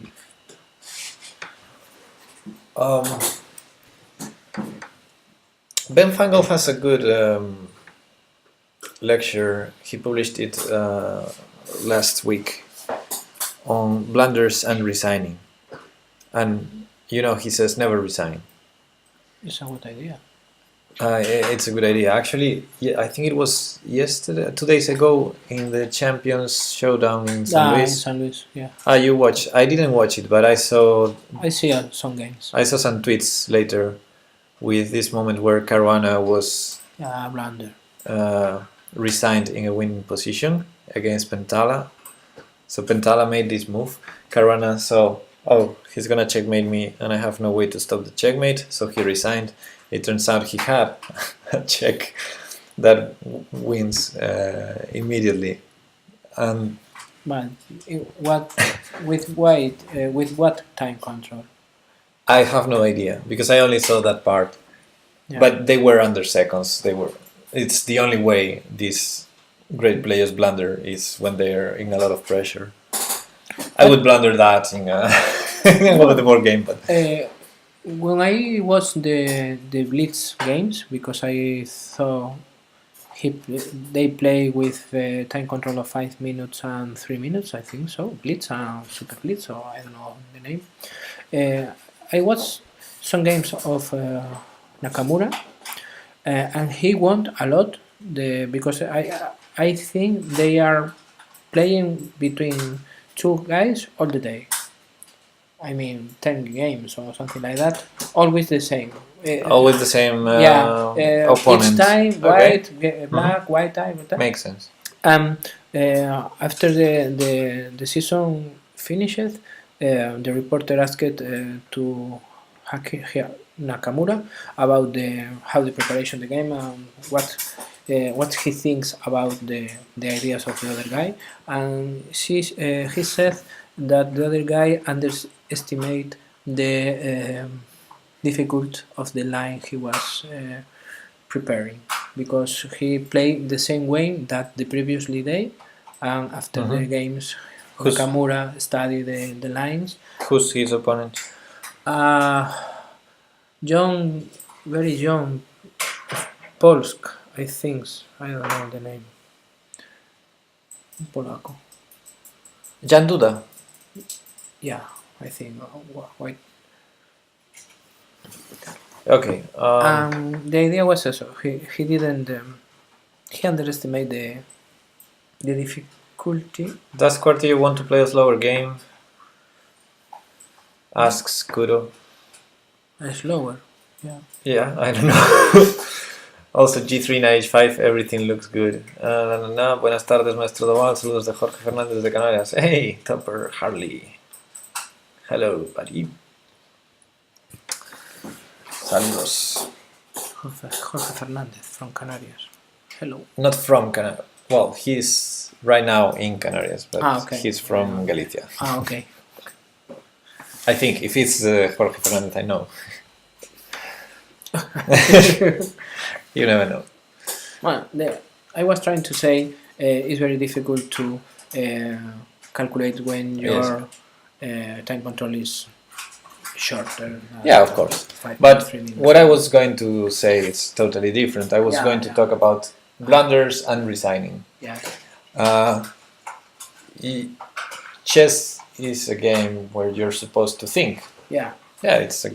[SPEAKER 2] Ben Fangle has a good lecture. He published it last week on blunders and resigning. And, you know, he says never resign.
[SPEAKER 1] It's a good idea.
[SPEAKER 2] It's a good idea. Actually, yeah, I think it was yesterday, 2 days ago, in the Champions Showdown in San Luis.
[SPEAKER 1] In San Luis, yeah.
[SPEAKER 2] You watched. I didn't watch it, but I saw
[SPEAKER 1] I see some games.
[SPEAKER 2] I saw some tweets later with this moment where Caruana was
[SPEAKER 1] blunder.
[SPEAKER 2] resigned in a winning position against Pentala. So Pentala made this move. Caruana saw, oh, he's gonna checkmate me and I have no way to stop the checkmate, so he resigned. It turns out he had a check that wins immediately. And
[SPEAKER 1] But what with what time control?
[SPEAKER 2] I have no idea because I only saw that part.
[SPEAKER 1] Yeah.
[SPEAKER 2] But they were under seconds. It's the only way these great players blunder is when they are in a lot of pressure. I would blunder that in a the board game, but
[SPEAKER 1] When I watched the Blitz games, because I thought they play with time control of 5 minutes and 3 minutes, I think so. Blitz and Super Blitz, or I don't know the name. I watched some games of Nakamura, and he won a lot. Because I think they are playing between two guys all the day. I mean, 10 games or something like that. Always the same.
[SPEAKER 2] always the same opponent.
[SPEAKER 1] Each time,
[SPEAKER 2] Okay.
[SPEAKER 1] white, black, white time.
[SPEAKER 2] Makes sense.
[SPEAKER 1] After the season finished, the reporter asked to Nakamura about how the preparation of the game and what he thinks about the ideas of the other guy, and he said that the other guy underestimate the difficult of the line he was preparing, because he played the same way that the previously day, and after the games Nakamura studied the lines.
[SPEAKER 2] Who's his opponent?
[SPEAKER 1] John, very young, Polsk, I think. I don't know the name. Polaco.
[SPEAKER 2] Jan Duda.
[SPEAKER 1] Yeah, I think. Wait.
[SPEAKER 2] Okay.
[SPEAKER 1] The idea was also he didn't he underestimated the difficulty.
[SPEAKER 2] Does Quartillo want to play a slower game? Asks Kuro.
[SPEAKER 1] Slower. Yeah.
[SPEAKER 2] Yeah, I don't know. Also G3 Knight H5, everything looks good. Buenas tardes, Maestro Doval. Saludos de Jorge Fernández de Canarias. Hey, Topper Harley. Hello, buddy. Saludos.
[SPEAKER 1] Jorge Fernández from Canarias. Hello.
[SPEAKER 2] Not from Canarias. Well, he's right now in Canarias, but
[SPEAKER 1] okay.
[SPEAKER 2] he's from Galicia.
[SPEAKER 1] Okay.
[SPEAKER 2] I think if it's Jorge Fernández, I know. You never know.
[SPEAKER 1] Well, I was trying to say it's very difficult to calculate when your time control is shorter.
[SPEAKER 2] Yeah, of course. But what I was going to say is totally different. I was going to talk about blunders and resigning.
[SPEAKER 1] Yeah.
[SPEAKER 2] Chess is a game where you're supposed to think.
[SPEAKER 1] Yeah.
[SPEAKER 2] Yeah, it's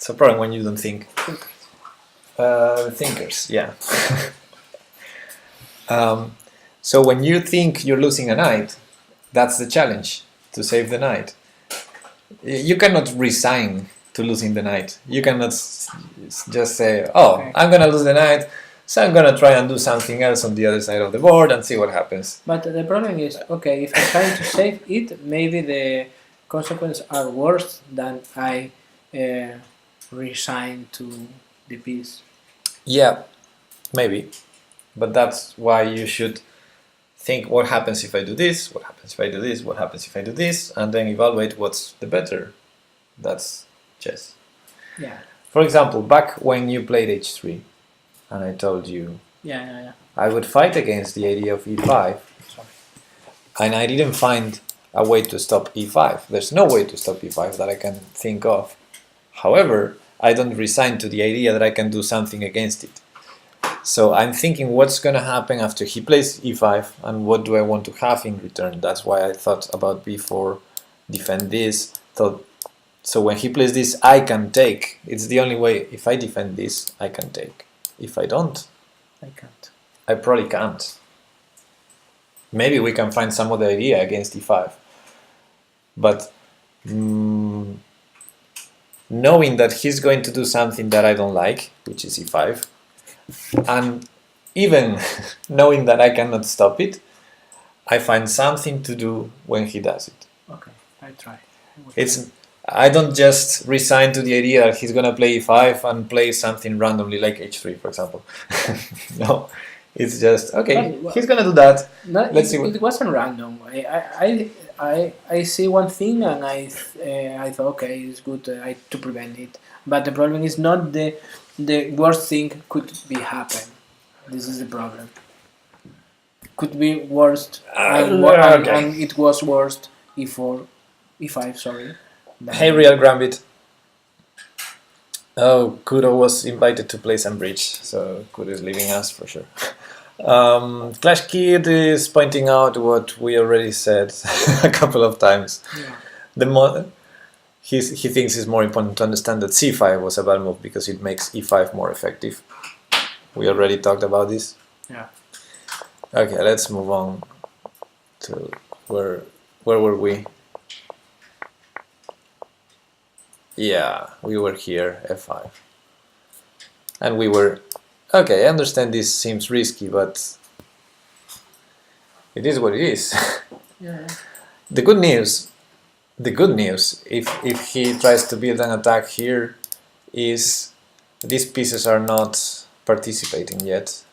[SPEAKER 2] a problem when you don't think. Thinkers, yeah. So when you think you're losing a knight, that's the challenge, to save the knight. You cannot resign to losing the knight. You cannot just say, oh, okay, I'm gonna lose the knight, so I'm gonna try and do something else on the other side of the board and see what happens.
[SPEAKER 1] But the problem is, okay, if I'm trying to save it, maybe the consequences are worse than I resign to the piece.
[SPEAKER 2] Yeah, maybe. But that's why you should think, what happens if I do this, what happens if I do this, what happens if I do this, and then evaluate what's the better. That's chess.
[SPEAKER 1] Yeah.
[SPEAKER 2] For example, back when you played h3, and I told you I would fight against the idea of e5, and I didn't find a way to stop e5. There's no way to stop e5 that I can think of. However, I don't resign to the idea that I can do something against it. So I'm thinking what's going to happen after he plays e5 and what do I want to have in return. That's why I thought about b4, defend this. So when he plays this, I can take. It's the only way. If I defend this, I can take. If I don't,
[SPEAKER 1] I can't.
[SPEAKER 2] I probably can't. Maybe we can find some other idea against e5. But knowing that he's going to do something that I don't like, which is e5, and even knowing that I cannot stop it, I find something to do when he does it.
[SPEAKER 1] Okay, I try.
[SPEAKER 2] I don't just resign to the idea that he's gonna play e5 and play something randomly like h3, for example. No, it's just okay. He's gonna do that. Let's see.
[SPEAKER 1] It wasn't random. I see one thing and I thought okay, it's good to prevent it. But the problem is not the worst thing could be happen. This is the problem. Could be worst, and it was worst e4, e5. Sorry.
[SPEAKER 2] Hey, Real Gambit. Oh, Kudo was invited to play some bridge, so Kudo is leaving us for sure. Clash Kid is pointing out what we already said a couple of times.
[SPEAKER 1] Yeah.
[SPEAKER 2] He thinks it's more important to understand that c5 was a bad move because it makes e5 more effective. We already talked about this.
[SPEAKER 1] Yeah.
[SPEAKER 2] Okay, let's move on to where were we? Yeah, we were here, f5. And we were... Okay, I understand this seems risky, but it is what it is.
[SPEAKER 1] Yeah.
[SPEAKER 2] The good news, if he tries to build an attack here, is these pieces are not participating yet.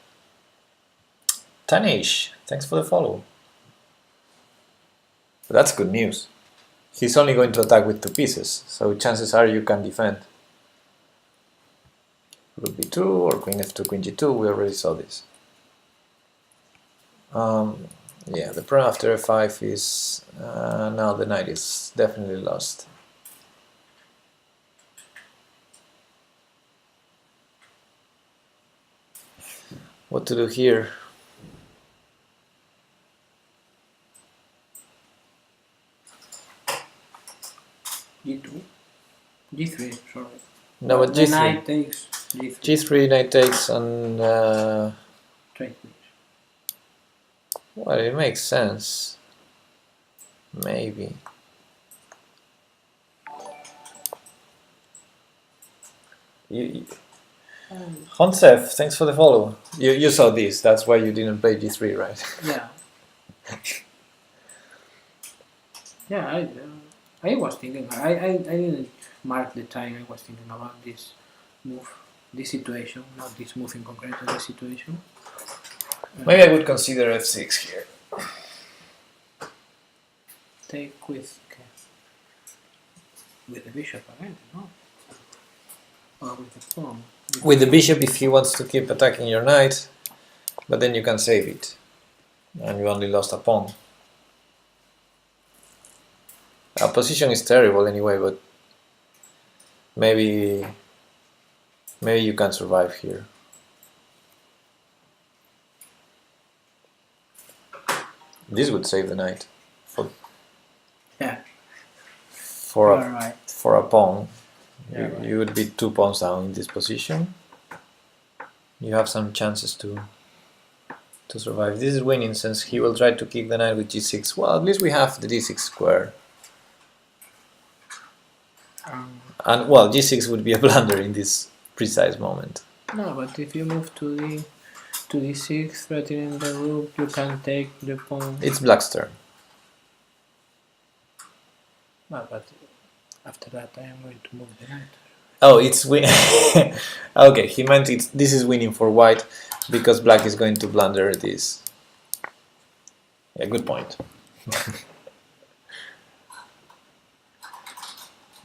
[SPEAKER 2] Tanish, thanks for the follow. But that's good news. He's only going to attack with 2 pieces, so chances are you can defend. Rook b2 or queen f2, queen g2, we already saw this. Yeah, the pawn after f5 is... now the knight is definitely lost. What to do here?
[SPEAKER 1] G2, G3, sorry.
[SPEAKER 2] No, but G3.
[SPEAKER 1] Knight takes G3.
[SPEAKER 2] G3, knight takes, and
[SPEAKER 1] Trade, please.
[SPEAKER 2] well, it makes sense. Maybe. Honsef, thanks for the follow. You saw this, that's why you didn't play G3, right?
[SPEAKER 1] Yeah. Yeah, I was thinking, I didn't mark the time, I was thinking about this move, this situation, not this move in concrete, this situation.
[SPEAKER 2] Maybe I would consider f6 here.
[SPEAKER 1] Take with the bishop again, no? Or with the pawn.
[SPEAKER 2] With the bishop if he wants to keep attacking your knight, but then you can save it. And you only lost a pawn. Our position is terrible anyway, but maybe you can survive here. This would save the knight for a pawn. You would be 2 pawns down in this position. You have some chances to survive. This is winning since he will try to kick the knight with g6. Well, at least we have the d6 square. And well, g6 would be a blunder in this precise moment.
[SPEAKER 1] No, but if you move to d6, threatening the rook, you can take the pawn.
[SPEAKER 2] It's black's turn.
[SPEAKER 1] No, but after that I am going to move the knight.
[SPEAKER 2] Oh, it's win. Okay, he meant this is winning for white because black is going to blunder this. Yeah, good point.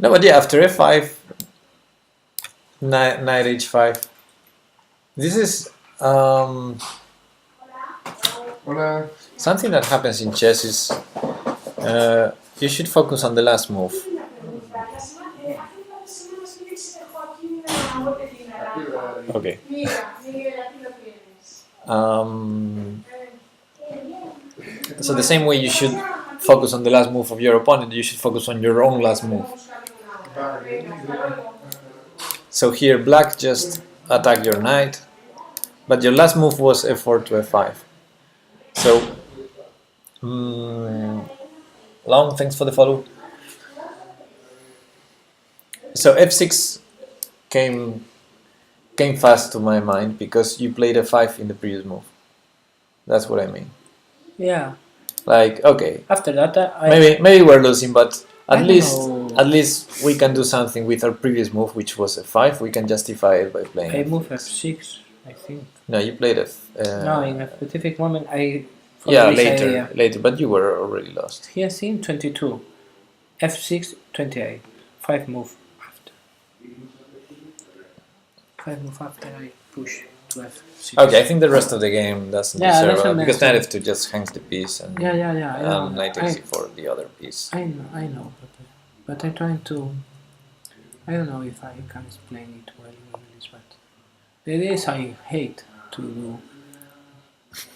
[SPEAKER 2] No, but yeah, after f5, knight h5. This is something that happens in chess is you should focus on the last move. Okay. So the same way you should focus on the last move of your opponent, you should focus on your own last move. So here black just attacked your knight, but your last move was f4 to f5. So Long, thanks for the follow. So f6 came fast to my mind because you played f5 in the previous move. That's what I mean.
[SPEAKER 1] Yeah.
[SPEAKER 2] Like, okay,
[SPEAKER 1] After that,
[SPEAKER 2] maybe we're losing, but
[SPEAKER 1] I
[SPEAKER 2] at
[SPEAKER 1] don't
[SPEAKER 2] least
[SPEAKER 1] know.
[SPEAKER 2] at least we can do something with our previous move, which was f5. We can justify it by playing.
[SPEAKER 1] I
[SPEAKER 2] f6.
[SPEAKER 1] moved f6, I think.
[SPEAKER 2] No, you played f.
[SPEAKER 1] No, in a specific moment, I
[SPEAKER 2] Yeah,
[SPEAKER 1] followed this idea.
[SPEAKER 2] later, but you were already lost.
[SPEAKER 1] Here, seen 22, f6, 28, 5 move after. 5 move after I push to f6.
[SPEAKER 2] Okay, I think the rest of the game doesn't deserve
[SPEAKER 1] doesn't
[SPEAKER 2] because
[SPEAKER 1] matter.
[SPEAKER 2] knight f2 just hangs the piece and
[SPEAKER 1] Yeah.
[SPEAKER 2] knight takes for the other piece.
[SPEAKER 1] I know, but I'm trying to. I don't know if I can explain it well in English, but the idea is I hate to do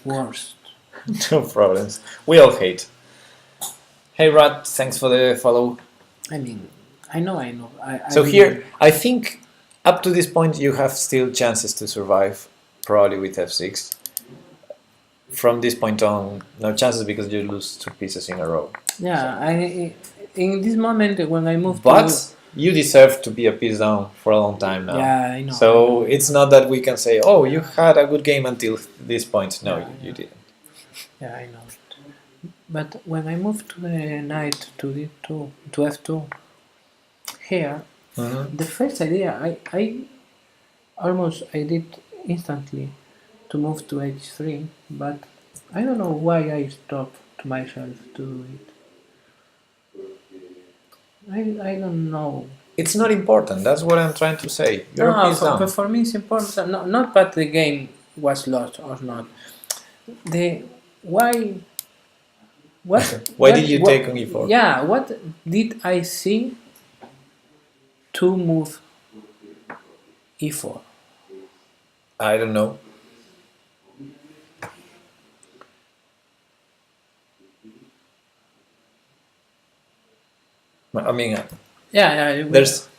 [SPEAKER 1] worst.
[SPEAKER 2] No problems. We all hate. Hey Rat, thanks for the follow.
[SPEAKER 1] I mean, I know.
[SPEAKER 2] So here, I think up to this point you have still chances to survive, probably with f6. From this point on, no chances because you lose 2 pieces in a row.
[SPEAKER 1] Yeah, in this moment when I move
[SPEAKER 2] But you deserve to be a piece down for a long time now.
[SPEAKER 1] Yeah, I know.
[SPEAKER 2] So it's not that we can say, oh, you had a good game until this point. No, you didn't.
[SPEAKER 1] Yeah, I know. But when I move to the knight to d2 to f2, here the first idea I did instantly to move to h3, but I don't know why I stopped to myself to do it. I don't know.
[SPEAKER 2] It's not important. That's what I'm trying to say. You're a piece down.
[SPEAKER 1] But for me it's important. Not that the game was lost or not. Why?
[SPEAKER 2] Why did you take on e4?
[SPEAKER 1] Yeah, what did I see to move e4?
[SPEAKER 2] I don't know. I mean, there's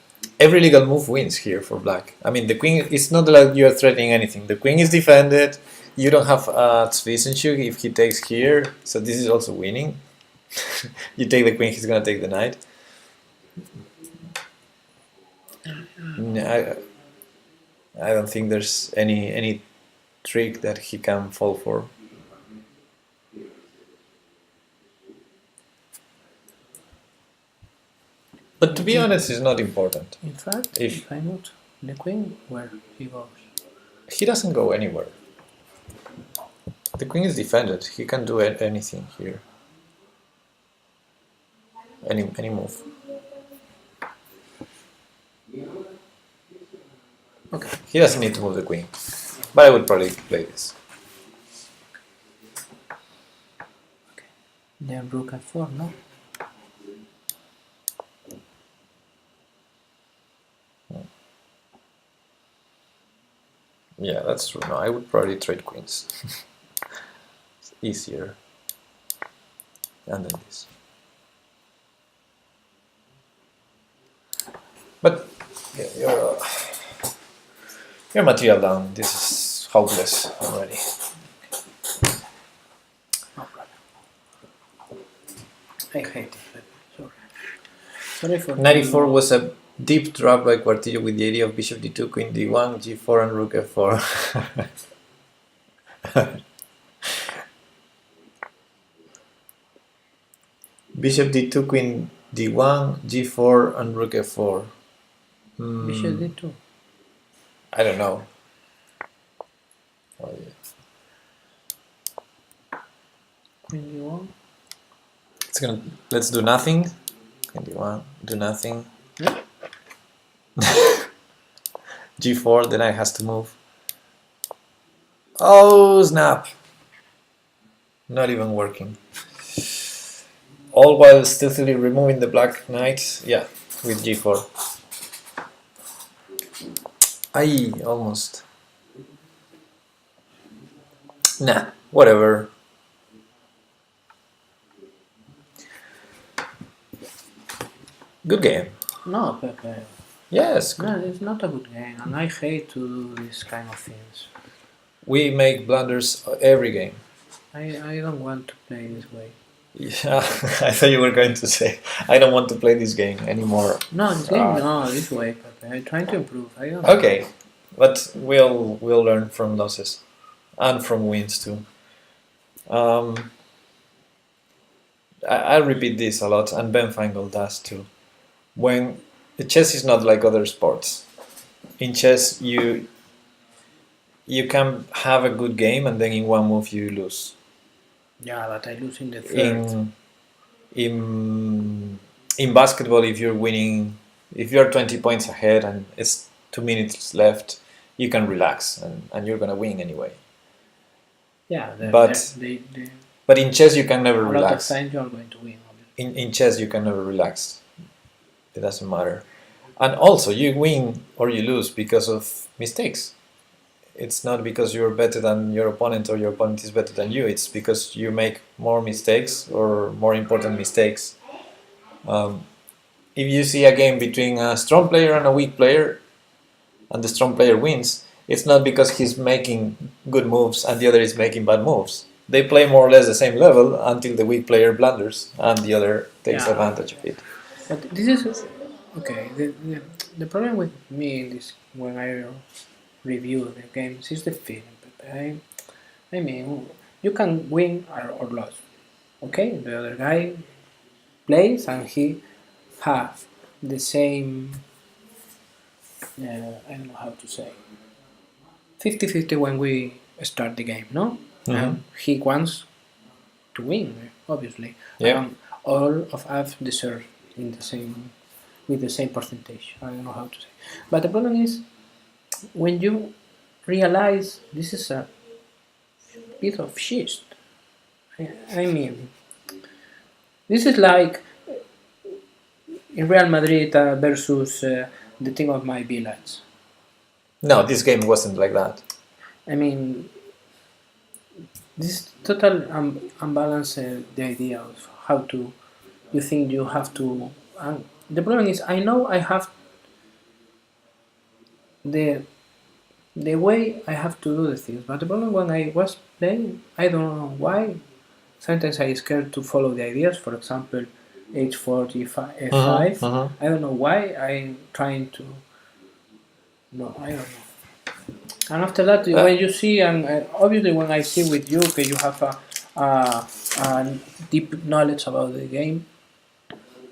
[SPEAKER 2] every legal move wins here for black. I mean, the queen. It's not like you are threatening anything. The queen is defended. You don't have Zwischenzug if he takes here, so this is also winning. You take the queen, he's gonna take the knight. I don't think there's any trick that he can fall for. But to be honest, it's not important.
[SPEAKER 1] In fact, if I move the queen, where he goes?
[SPEAKER 2] He doesn't go anywhere. The queen is defended. He can do anything here. Any move. Okay. He doesn't need to move the queen. But I would probably play this.
[SPEAKER 1] Okay. Then rook f4, no?
[SPEAKER 2] Yeah, that's true. No, I would probably trade queens. It's easier. And then this. But yeah, you're material down. This is hopeless already.
[SPEAKER 1] No problem. I hate it. Sorry for
[SPEAKER 2] 94 was a deep drop by Quartillo with the idea of bishop d2, queen d1, g4 and rook f4. Bishop d2, queen d1, g4 and rook f4.
[SPEAKER 1] Bishop d2.
[SPEAKER 2] I don't know. Oh, yeah.
[SPEAKER 1] Queen d1.
[SPEAKER 2] Let's do nothing. Queen d1, do nothing.
[SPEAKER 1] Yeah.
[SPEAKER 2] g4, the knight has to move. Oh snap! Not even working. All while stealthily removing the black knight. Yeah, with g4. Aye, almost. Nah, whatever. Good game.
[SPEAKER 1] No, Pepe.
[SPEAKER 2] Yes.
[SPEAKER 1] No, it's not a good game, and I hate to do this kind of things.
[SPEAKER 2] We make blunders every game.
[SPEAKER 1] I don't want to play this way.
[SPEAKER 2] Yeah, I thought you were going to say, I don't want to play this game anymore.
[SPEAKER 1] No, this game, no, this way, but I'm trying to improve. I don't.
[SPEAKER 2] Okay, but we'll learn from losses and from wins too. Um, I repeat this a lot, and Ben Feingold does too. When chess is not like other sports. In chess, you can have a good game, and then in one move you lose.
[SPEAKER 1] Yeah, but I lose in the third.
[SPEAKER 2] In basketball, if you're winning, if you're 20 points ahead and it's 2 minutes left, you can relax and you're gonna win anyway.
[SPEAKER 1] Yeah,
[SPEAKER 2] But in chess you can never
[SPEAKER 1] a lot of
[SPEAKER 2] relax.
[SPEAKER 1] times you are going to win.
[SPEAKER 2] In chess you can never relax. It doesn't matter. And also you win or you lose because of mistakes. It's not because you're better than your opponent or your opponent is better than you. It's because you make more mistakes or more important mistakes. If you see a game between a strong player and a weak player, and the strong player wins, it's not because he's making good moves and the other is making bad moves. They play more or less the same level until the weak player blunders and the other takes advantage of it.
[SPEAKER 1] But this is okay. The problem with me in this when I review the games is the feeling. I mean, you can win or lose. Okay, the other guy plays and he have the same. I don't know how to say. 50-50 when we start the game, no? He wants to win, obviously.
[SPEAKER 2] Yeah.
[SPEAKER 1] All of us deserve in the same with the same percentage. I don't know how to say. But the problem is when you realize this is a bit of shit. I mean, this is like in Real Madrid versus the team of my village.
[SPEAKER 2] No, this game wasn't like that.
[SPEAKER 1] I mean, this total unbalance the idea of how to. You think you have to. The problem is, I know I have the way I have to do the things, but the problem when I was playing, I don't know why. Sometimes I scared to follow the ideas. For example, h4, g5, f5. I don't know why I'm trying to. No, I don't know. And after that, when you see, and obviously when I see with you, okay, you have a deep knowledge about the game.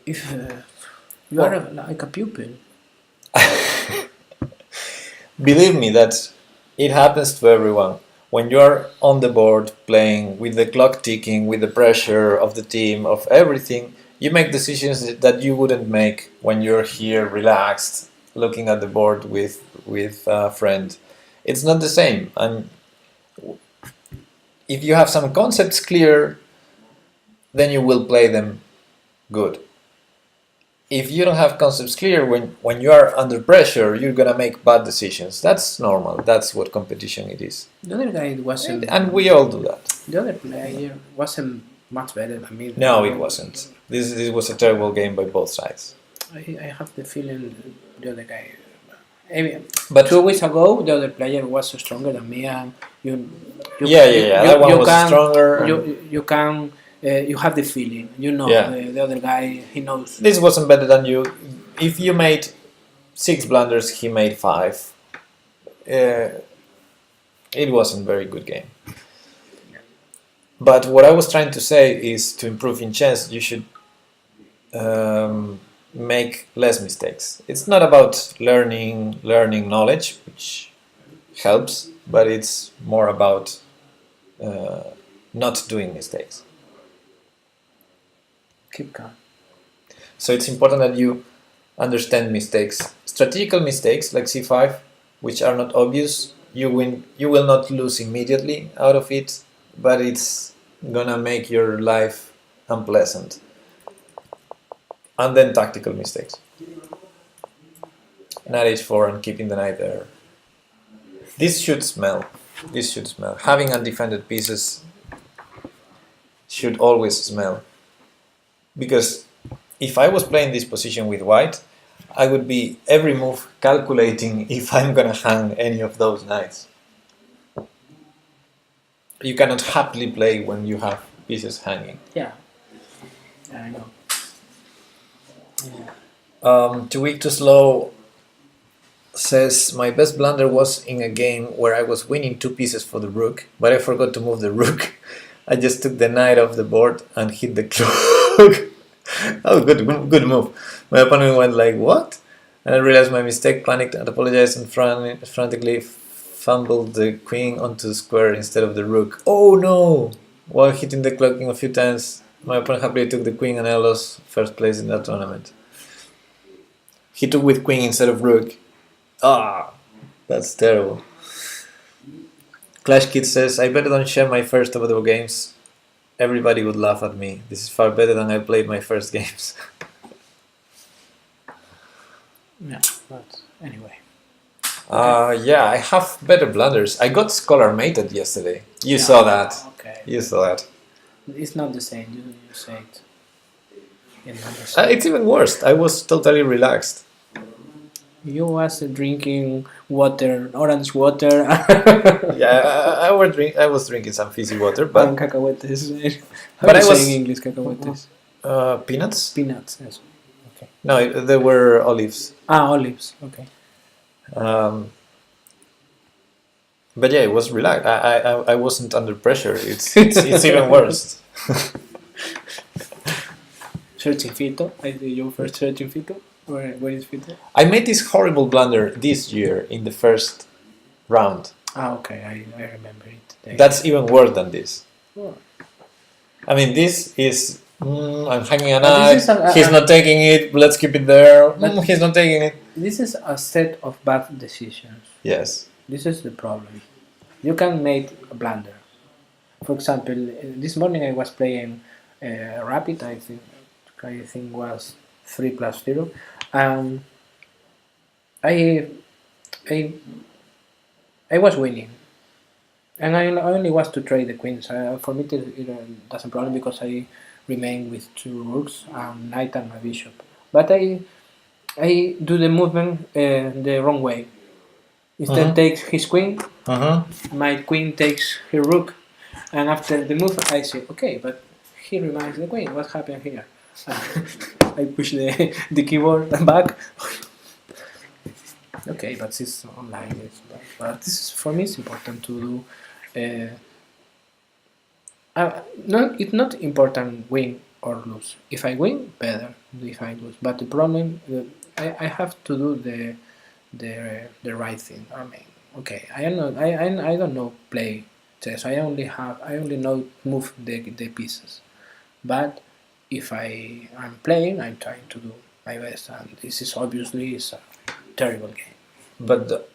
[SPEAKER 1] If you are like a pupil.
[SPEAKER 2] Believe me that it happens to everyone. When you're on the board playing with the clock ticking, with the pressure of the team, of everything, you make decisions that you wouldn't make when you're here relaxed, looking at the board with a friend. It's not the same. And if you have some concepts clear, then you will play them good. If you don't have concepts clear, when you are under pressure, you're gonna make bad decisions. That's normal. That's what competition it is.
[SPEAKER 1] The other guy wasn't,
[SPEAKER 2] and we all do that.
[SPEAKER 1] The other player wasn't much better than me.
[SPEAKER 2] No, it wasn't. This was a terrible game by both sides.
[SPEAKER 1] I have the feeling the other guy. But 2 weeks ago, the other player was stronger than me, and
[SPEAKER 2] that one was stronger.
[SPEAKER 1] You can. You have the feeling, the other guy, he knows.
[SPEAKER 2] This wasn't better than you. If you made 6 blunders, he made 5. It wasn't a very good game. Yeah. But what I was trying to say is to improve in chess, you should make less mistakes. It's not about learning knowledge, which helps, but it's more about not doing mistakes.
[SPEAKER 1] Keep calm.
[SPEAKER 2] So it's important that you understand mistakes. Strategical mistakes like c5, which are not obvious, you will not lose immediately out of it, but it's gonna make your life unpleasant. And then tactical mistakes. Knight h4 and keeping the knight there. This should smell. Having undefended pieces should always smell. Because if I was playing this position with white, I would be every move calculating if I'm gonna hang any of those knights. You cannot happily play when you have pieces hanging.
[SPEAKER 1] Yeah, I know.
[SPEAKER 2] Too weak, too slow says my best blunder was in a game where I was winning 2 pieces for the rook, but I forgot to move the rook. I just took the knight off the board and hit the clock. Oh, good move. My opponent went like, what? And I realized my mistake, panicked and apologized, and frantically fumbled the queen onto the square instead of the rook. Oh no! While hitting the clock a few times, my opponent happily took the queen and I lost first place in that tournament. He took with queen instead of rook. Ah, that's terrible. Clash Kid says, I better don't share my first Overdose games. Everybody would laugh at me. This is far better than I played my first games.
[SPEAKER 1] Yeah, but anyway.
[SPEAKER 2] Yeah, I have better blunders. I got Scholar mated yesterday. You saw that.
[SPEAKER 1] Okay.
[SPEAKER 2] You saw that.
[SPEAKER 1] It's not the same. You say it.
[SPEAKER 2] It's even worse. I was totally relaxed.
[SPEAKER 1] You was drinking water, orange water.
[SPEAKER 2] Yeah, I was drinking some fizzy water, but
[SPEAKER 1] and cacahuetes. How
[SPEAKER 2] But
[SPEAKER 1] do you
[SPEAKER 2] I
[SPEAKER 1] say
[SPEAKER 2] was-
[SPEAKER 1] in English cacahuetes?
[SPEAKER 2] peanuts?
[SPEAKER 1] Peanuts. Yes. Okay.
[SPEAKER 2] No, they were olives.
[SPEAKER 1] Olives. Okay.
[SPEAKER 2] But yeah, it was relaxed. I wasn't under pressure. It's even worse.
[SPEAKER 1] Searching Fito. I did your first searching Fito. Where is Fito?
[SPEAKER 2] I made this horrible blunder this year in the first round.
[SPEAKER 1] Okay. I remember it.
[SPEAKER 2] That's even worse than this.
[SPEAKER 1] Oh.
[SPEAKER 2] I mean, this is. I'm hanging a
[SPEAKER 1] But
[SPEAKER 2] knight.
[SPEAKER 1] this is
[SPEAKER 2] He's not taking it. Let's keep it there.
[SPEAKER 1] But-
[SPEAKER 2] He's not taking it.
[SPEAKER 1] This is a set of bad decisions.
[SPEAKER 2] Yes.
[SPEAKER 1] This is the problem. You can make a blunder. For example, this morning I was playing Rapid. I think was 3+0. I was winning, and I only was to trade the queens. For me, it doesn't problem because I remain with 2 rooks, knight and my bishop. But I do the movement the wrong way. Instead, takes his queen. My queen takes her rook, and after the move, I say, okay, but he reminds the queen. What happened here? I push the keyboard back. Okay, but it's online. But this is, for me, it's important to do. It's not important win or lose. If I win, better. If I lose, but the problem, I have to do the right thing. I mean, okay, I don't know play chess. I only know move the pieces. But if I'm playing, I'm trying to do my best, and this is obviously a terrible game.
[SPEAKER 2] But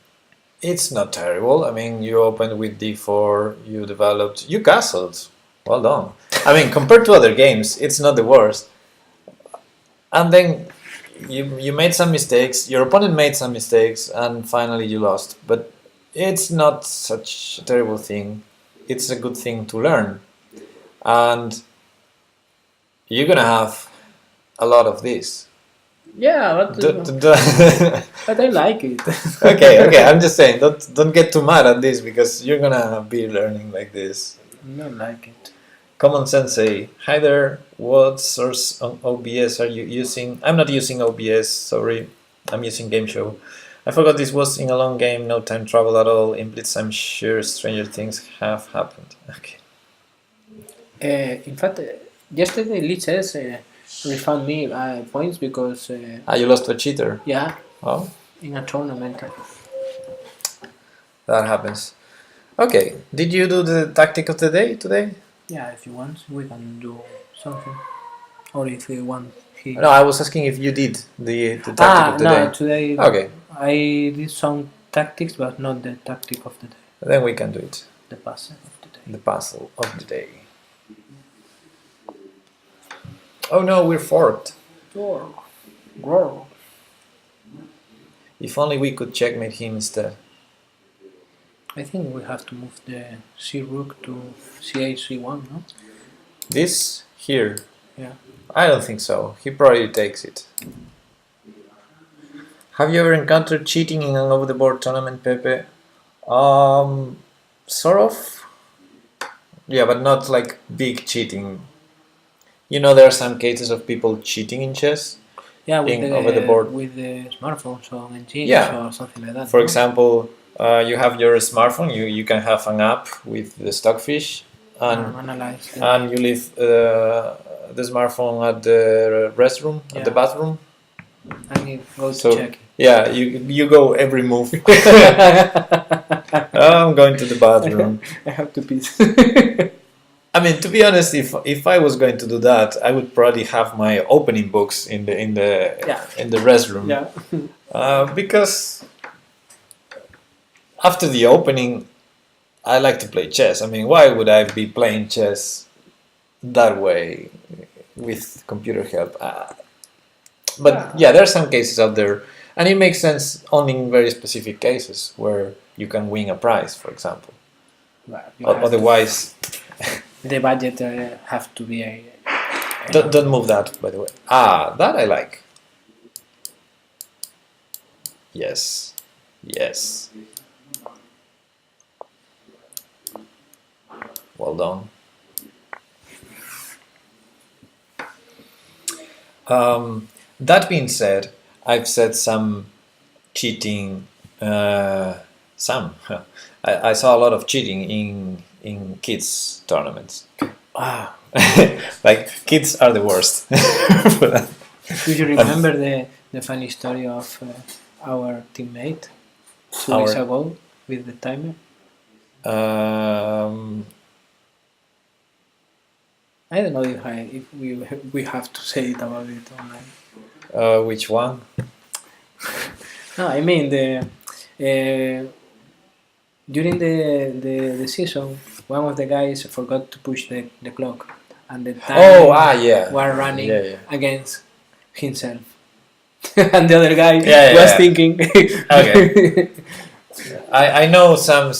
[SPEAKER 2] it's not terrible. I mean, you opened with d4, you developed, you castled. Well done. I mean, compared to other games, it's not the worst. And then you made some mistakes, your opponent made some mistakes, and finally you lost. But it's not such a terrible thing. It's a good thing to learn. And you're gonna have a lot of this.
[SPEAKER 1] Yeah, but I like it.
[SPEAKER 2] Okay, I'm just saying, don't get too mad at this because you're gonna be learning like this.
[SPEAKER 1] I don't like it.
[SPEAKER 2] Common Sensei, hi there, what source on OBS are you using? I'm not using OBS, sorry, I'm using Game Show. I forgot this was in a long game, no time travel at all. In Blitz, I'm sure stranger things have happened. Okay.
[SPEAKER 1] In fact, yesterday Liches refund me points because
[SPEAKER 2] You lost to a cheater.
[SPEAKER 1] yeah,
[SPEAKER 2] Oh,
[SPEAKER 1] in a tournament.
[SPEAKER 2] that happens. Okay, did you do the tactic of the day today?
[SPEAKER 1] Yeah, if you want, we can do something. Or if you want,
[SPEAKER 2] No, I was asking if you did the tactic of the
[SPEAKER 1] no,
[SPEAKER 2] day.
[SPEAKER 1] today
[SPEAKER 2] Okay,
[SPEAKER 1] I did some tactics, but not the tactic of the day,
[SPEAKER 2] then we can do it.
[SPEAKER 1] the puzzle of the day.
[SPEAKER 2] The puzzle of the day. Oh no, we're forked.
[SPEAKER 1] Roar.
[SPEAKER 2] If only we could checkmate him instead.
[SPEAKER 1] I think we have to move the C rook to C8, C1, no?
[SPEAKER 2] This here,
[SPEAKER 1] Yeah.
[SPEAKER 2] I don't think so. He probably takes it. Have you ever encountered cheating in an over-the-board tournament, Pepe? Sort of. Yeah, but not like big cheating. You know, there are some cases of people cheating in chess.
[SPEAKER 1] Yeah, with
[SPEAKER 2] over the board.
[SPEAKER 1] with the smartphones or engines
[SPEAKER 2] Yeah.
[SPEAKER 1] or something like that.
[SPEAKER 2] For
[SPEAKER 1] no?
[SPEAKER 2] example, you have your smartphone. You can have an app with the Stockfish, and
[SPEAKER 1] Analyze the,
[SPEAKER 2] and you leave the smartphone at the restroom, at the
[SPEAKER 1] Yeah.
[SPEAKER 2] bathroom.
[SPEAKER 1] and it goes
[SPEAKER 2] So
[SPEAKER 1] to check.
[SPEAKER 2] yeah, you go every move. I'm going to the bathroom.
[SPEAKER 1] I have to piss.
[SPEAKER 2] I mean, to be honest, if I was going to do that, I would probably have my opening books in the
[SPEAKER 1] Yeah.
[SPEAKER 2] in the restroom.
[SPEAKER 1] Yeah.
[SPEAKER 2] Because after the opening, I like to play chess. I mean, why would I be playing chess that way with computer help? But yeah, there are some cases out there, and it makes sense only in very specific cases where you can win a prize, for example.
[SPEAKER 1] Well, you have
[SPEAKER 2] Otherwise,
[SPEAKER 1] the budget have to be a
[SPEAKER 2] don't move that, by the way. Ah, that I like. Yes, yes. Well done. That being said, I've said some cheating. Some. I saw a lot of cheating in kids tournaments.
[SPEAKER 1] wow.
[SPEAKER 2] Like kids are the worst.
[SPEAKER 1] Do you remember the funny story of our teammate 2 days
[SPEAKER 2] Our-
[SPEAKER 1] ago with the timer? I don't know if we have to say it about it online.
[SPEAKER 2] Which one?
[SPEAKER 1] No, I mean during the season, one of the guys forgot to push the clock, and the time
[SPEAKER 2] Yeah.
[SPEAKER 1] were running
[SPEAKER 2] Yeah, yeah.
[SPEAKER 1] against himself, and the other guy
[SPEAKER 2] Yeah,
[SPEAKER 1] was
[SPEAKER 2] yeah.
[SPEAKER 1] thinking.
[SPEAKER 2] Okay. I know some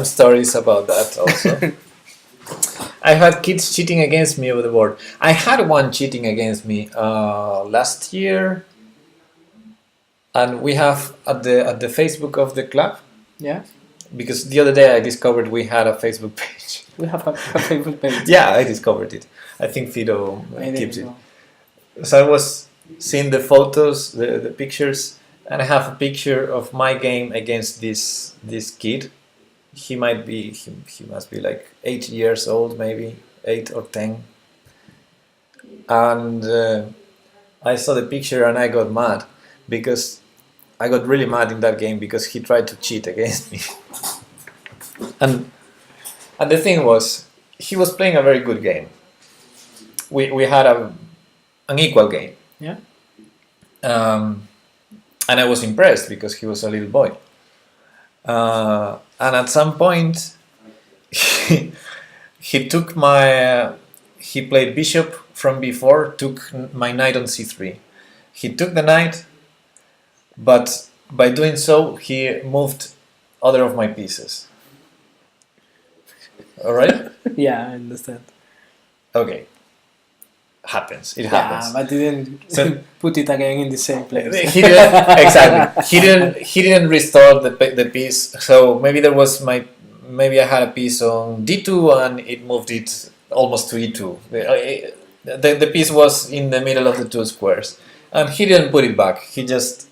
[SPEAKER 2] stories about that also. I had kids cheating against me over the board. I had one cheating against me last year, and we have at the Facebook of the club,
[SPEAKER 1] Yeah,
[SPEAKER 2] because the other day I discovered we had a Facebook page.
[SPEAKER 1] we have a Facebook page.
[SPEAKER 2] Yeah, I discovered it. I think Fido
[SPEAKER 1] I
[SPEAKER 2] keeps
[SPEAKER 1] didn't
[SPEAKER 2] it.
[SPEAKER 1] know.
[SPEAKER 2] So I was seeing the photos, the pictures, and I have a picture of my game against this kid. He must be like 8 years old, maybe 8 or 10. And I saw the picture and I got mad, because I got really mad in that game because he tried to cheat against me. and the thing was, he was playing a very good game. We had an equal game.
[SPEAKER 1] Yeah.
[SPEAKER 2] And I was impressed because he was a little boy. And at some point, he took he played bishop from b4, took my knight on c3. He took the knight, but by doing so, he moved other of my pieces. All right?
[SPEAKER 1] Yeah, I understand.
[SPEAKER 2] Okay. Happens. It
[SPEAKER 1] Yeah,
[SPEAKER 2] happens.
[SPEAKER 1] but didn't
[SPEAKER 2] So-
[SPEAKER 1] put it again in the same place.
[SPEAKER 2] He didn't exactly. He didn't restore the piece. So maybe I had a piece on d2 and it moved it almost to e2. The piece was in the middle of the two squares, and he didn't put it back. He just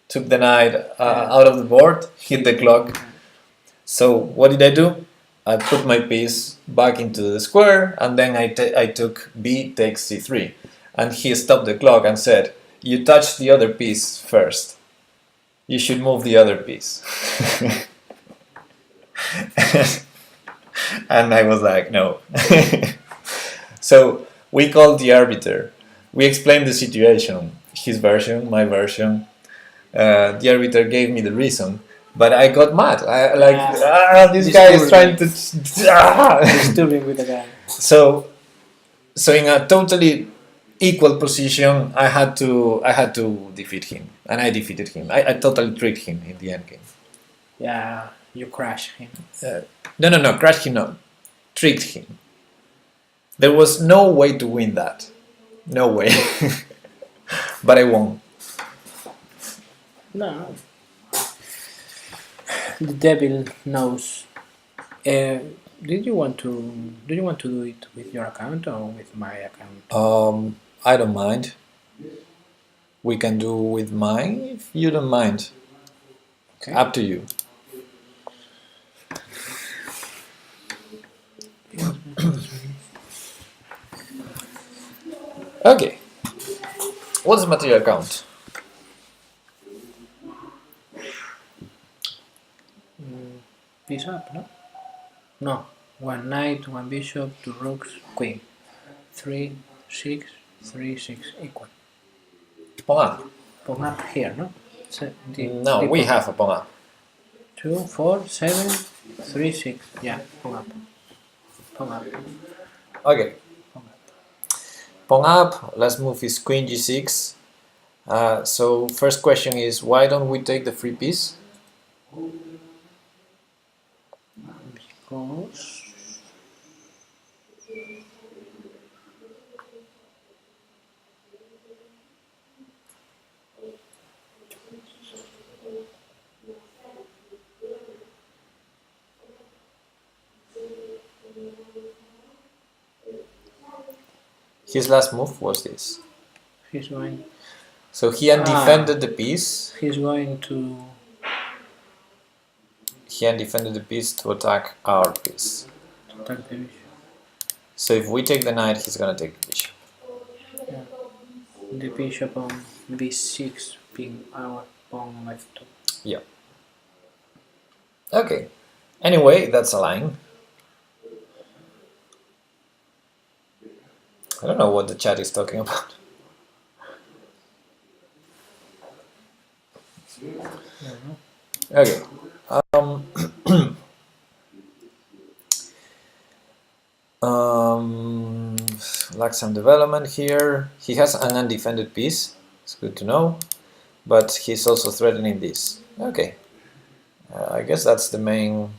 [SPEAKER 2] took the knight out of the board, hit the clock. So what did I do? I put my piece back into the square, and then I took b takes c3, and he stopped the clock and said, "You touched the other piece first. You should move the other piece." And I was like, "No." So we called the arbiter. We explained the situation, his version, my version. The arbiter gave me the reason, but I got mad. This guy is trying to.
[SPEAKER 1] Disturbing with the guy.
[SPEAKER 2] So in a totally equal position, I had to defeat him, and I defeated him. I totally tricked him in the end game.
[SPEAKER 1] Yeah, you crash him.
[SPEAKER 2] No, crashed him, no, tricked him. There was no way to win that, no way. But I won.
[SPEAKER 1] No. The devil knows. Did you want to do it with your account or with my account?
[SPEAKER 2] I don't mind. We can do with mine if you don't mind.
[SPEAKER 1] Okay.
[SPEAKER 2] Up to you. Okay. What's the material count?
[SPEAKER 1] Piece up, no? No. One knight, one bishop, two rooks, queen. 3, 6, 3, 6 equal.
[SPEAKER 2] Pawn up.
[SPEAKER 1] Pawn up here, no? So
[SPEAKER 2] No, we have a pawn up.
[SPEAKER 1] 2, 4, 7, 3, 6. Yeah, pawn up. Pawn up.
[SPEAKER 2] Okay.
[SPEAKER 1] Pawn up.
[SPEAKER 2] Pawn up. Let's move his queen g6. So first question is, why don't we take the free piece?
[SPEAKER 1] Because
[SPEAKER 2] His last move was this.
[SPEAKER 1] he's going.
[SPEAKER 2] So he undefended the piece.
[SPEAKER 1] He's going to.
[SPEAKER 2] He undefended the piece to attack our piece.
[SPEAKER 1] Attack the bishop.
[SPEAKER 2] So if we take the knight, he's gonna take the bishop.
[SPEAKER 1] Yeah. The bishop on b6 being our pawn on f2.
[SPEAKER 2] Yeah. Okay. Anyway, that's a line. I don't know what the chat is talking about. Okay. Like some development here. He has an undefended piece. It's good to know. But he's also threatening this. Okay. I guess that's the main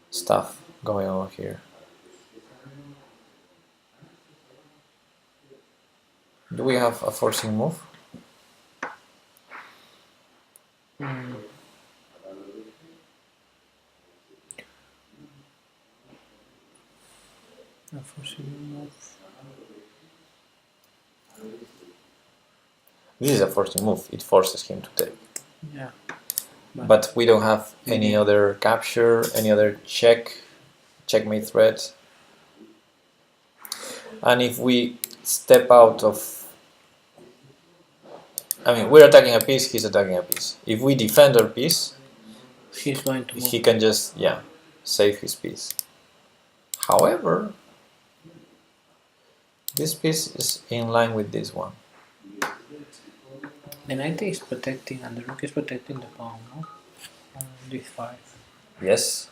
[SPEAKER 2] stuff going on here. Do we have a forcing move?
[SPEAKER 1] A forcing move.
[SPEAKER 2] This is a forcing move. It forces him to take.
[SPEAKER 1] Yeah.
[SPEAKER 2] But we don't have any other capture, any other checkmate threat. And if we step out of... I mean, we're attacking a piece, he's attacking a piece. If we defend our piece,
[SPEAKER 1] he's going to move.
[SPEAKER 2] He can just, yeah, save his piece. However, this piece is in line with this one.
[SPEAKER 1] The knight is protecting and the rook is protecting the pawn, no? On d5.
[SPEAKER 2] Yes.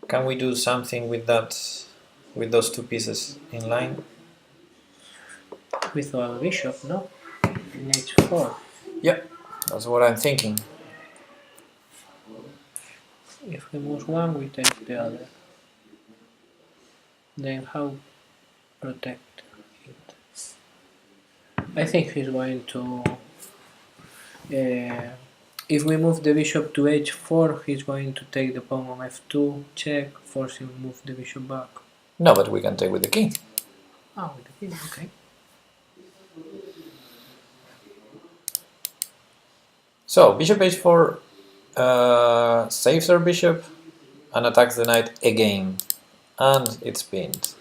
[SPEAKER 2] Can we do something with that, with those two pieces in line?
[SPEAKER 1] With our bishop, no? In h4.
[SPEAKER 2] Yeah, that's what I'm thinking.
[SPEAKER 1] If he moves one, we take the other. Then how protect it? I think he's going to... if we move the bishop to h4, he's going to take the pawn on f2, check, force him to move the bishop back.
[SPEAKER 2] No, but we can take with the king.
[SPEAKER 1] Ah, with the king, okay.
[SPEAKER 2] So, bishop h4 saves our bishop and attacks the knight again. And it's pinned.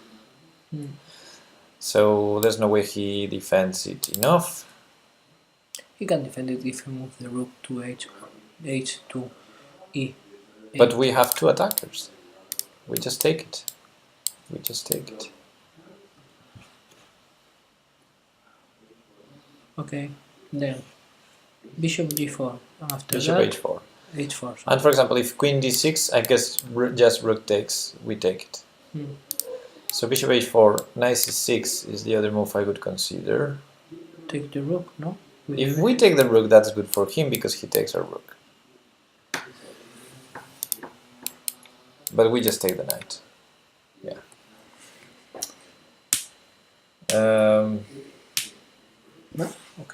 [SPEAKER 2] So there's no way he defends it enough.
[SPEAKER 1] He can defend it if he moves the rook to h2, e.
[SPEAKER 2] But we have two attackers. We just take it. We just take it.
[SPEAKER 1] Okay, then bishop g4. After
[SPEAKER 2] bishop
[SPEAKER 1] that,
[SPEAKER 2] h4.
[SPEAKER 1] h4. Sorry.
[SPEAKER 2] And for example, if queen d6, I guess just rook takes, we take it. So bishop h4, knight c6 is the other move I would consider.
[SPEAKER 1] Take the rook, no?
[SPEAKER 2] If we take the rook, that's good for him because he takes our rook. But we just take the knight. Yeah.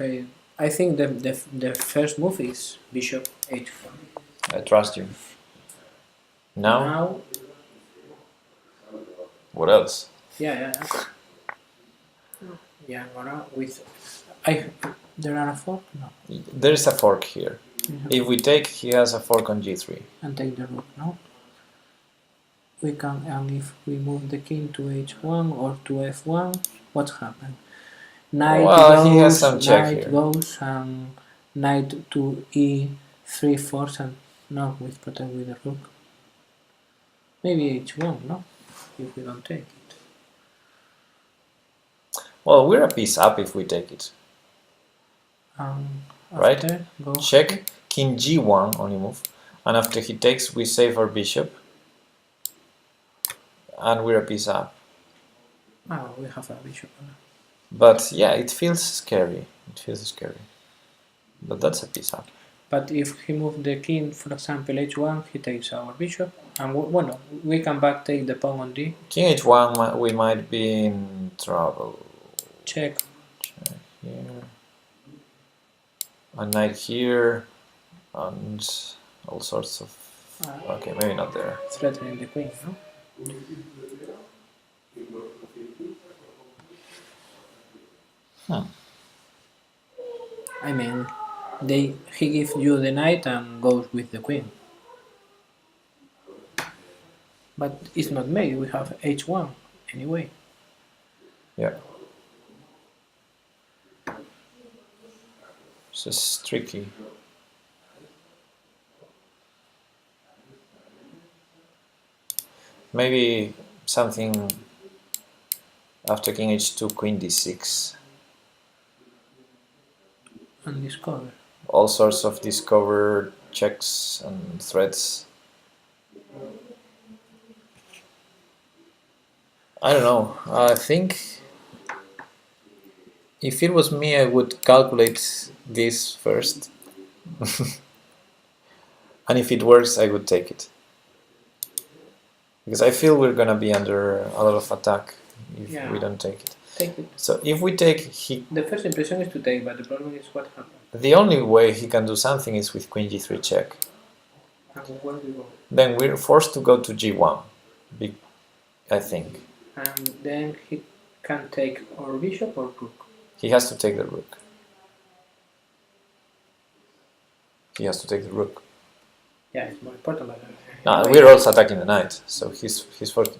[SPEAKER 1] Okay, I think the first move is bishop h4.
[SPEAKER 2] I trust you. Now,
[SPEAKER 1] Now,
[SPEAKER 2] what else?
[SPEAKER 1] yeah. Yeah, gonna with there are a fork? No.
[SPEAKER 2] There is a fork here. If we take, he has a fork on g3.
[SPEAKER 1] And take the rook, no? We can, and if we move the king to h1 or to f1, what's happened? Knight
[SPEAKER 2] Well,
[SPEAKER 1] goes,
[SPEAKER 2] he has some check
[SPEAKER 1] knight
[SPEAKER 2] here.
[SPEAKER 1] goes, and knight to e3 force, and no, with protect with the rook. Maybe h1, no? If we don't take it.
[SPEAKER 2] Well, we're a piece up if we take it. Right?
[SPEAKER 1] After, go
[SPEAKER 2] Check, king g1 only move, and after he takes, we save our bishop, and we're a piece up.
[SPEAKER 1] Oh, we have a bishop.
[SPEAKER 2] But yeah, it feels scary. It feels scary. But that's a piece up.
[SPEAKER 1] But if he moves the king, for example, h1, he takes our bishop, and well, we can back take the pawn on d.
[SPEAKER 2] King h1, we might be in trouble.
[SPEAKER 1] Check.
[SPEAKER 2] Check here. A knight here, and all sorts of. Okay, maybe not there.
[SPEAKER 1] Threatening the queen, no? I mean, he gives you the knight and goes with the queen. But it's not made, we have h1 anyway.
[SPEAKER 2] Yeah. This is tricky. Maybe something after king h2, queen d6.
[SPEAKER 1] And discover.
[SPEAKER 2] All sorts of discover checks and threats. I don't know. I think if it was me, I would calculate this first. And if it works, I would take it. Because I feel we're gonna be under a lot of attack if we don't take it.
[SPEAKER 1] Take it.
[SPEAKER 2] So if we take,
[SPEAKER 1] the first impression is to take, but the problem is what happens.
[SPEAKER 2] The only way he can do something is with queen g3 check.
[SPEAKER 1] And where do we go?
[SPEAKER 2] Then we're forced to go to g1, I think.
[SPEAKER 1] And then he can take our bishop or rook.
[SPEAKER 2] He has to take the rook. He has to take the rook.
[SPEAKER 1] Yeah, it's more important. But
[SPEAKER 2] No, we're also attacking the knight, so he's forced.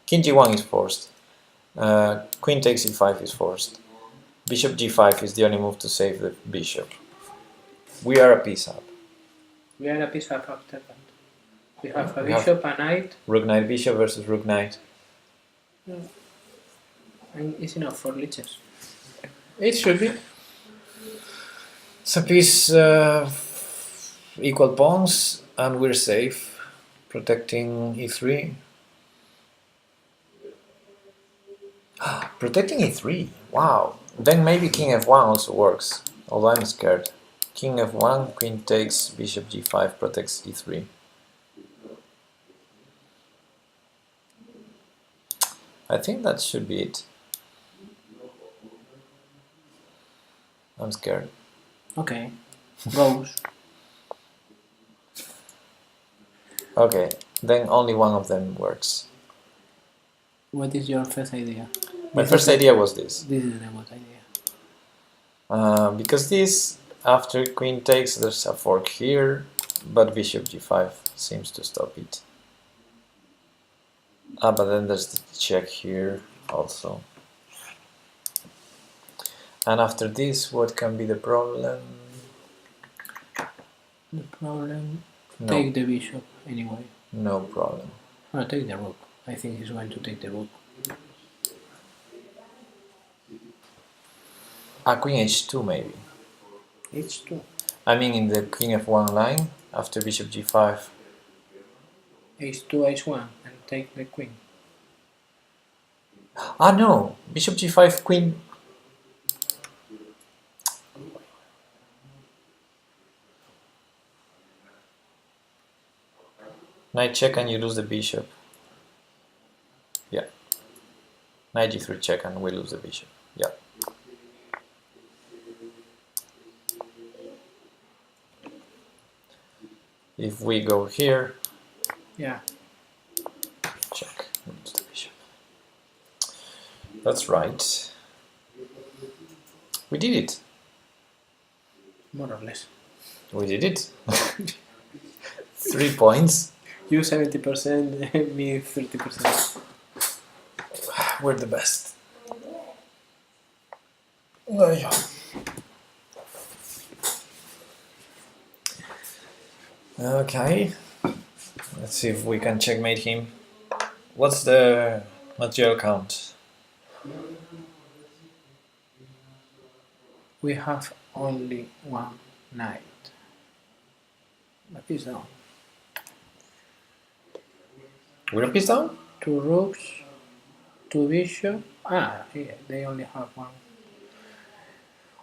[SPEAKER 2] King g1 is forced. Queen takes e5 is forced. Bishop g5 is the only move to save the bishop. We are a piece up.
[SPEAKER 1] We are a piece up after that. We have a bishop, a knight.
[SPEAKER 2] Rook knight bishop versus rook knight.
[SPEAKER 1] Yeah. And it's enough for liches. It should be.
[SPEAKER 2] It's a piece equal pawns, and we're safe, protecting e3. Protecting e3, wow. Then maybe king f1 also works, although I'm scared. King f1, queen takes, bishop g5 protects e3. I think that should be it. I'm scared.
[SPEAKER 1] Okay, goes.
[SPEAKER 2] Okay, then only one of them works.
[SPEAKER 1] What is your first idea?
[SPEAKER 2] My first idea was this.
[SPEAKER 1] This is a good idea.
[SPEAKER 2] Because this, after queen takes, there's a fork here, but bishop g5 seems to stop it. But then there's the check here also. And after this, what can be the problem?
[SPEAKER 1] The problem...
[SPEAKER 2] No.
[SPEAKER 1] Take the bishop anyway.
[SPEAKER 2] No problem.
[SPEAKER 1] No, take the rook. I think he's going to take the rook.
[SPEAKER 2] Queen h2 maybe.
[SPEAKER 1] h2.
[SPEAKER 2] I mean in the king f1 line, after bishop g5.
[SPEAKER 1] h2, h1, and take the queen.
[SPEAKER 2] No! Bishop g5, queen... Knight check and you lose the bishop. Yeah. Knight g3 check and we lose the bishop. Yeah. if we go here,
[SPEAKER 1] Yeah.
[SPEAKER 2] check. That's right. We did it.
[SPEAKER 1] More or less.
[SPEAKER 2] We did it. 3 points.
[SPEAKER 1] You 70%, me 30%.
[SPEAKER 2] We're the best. There you go. Okay. Let's see if we can checkmate him. What's the material count?
[SPEAKER 1] We have only one knight. A piece down.
[SPEAKER 2] We're a piece down?
[SPEAKER 1] 2 rooks, 2 bishop. Yeah, they only have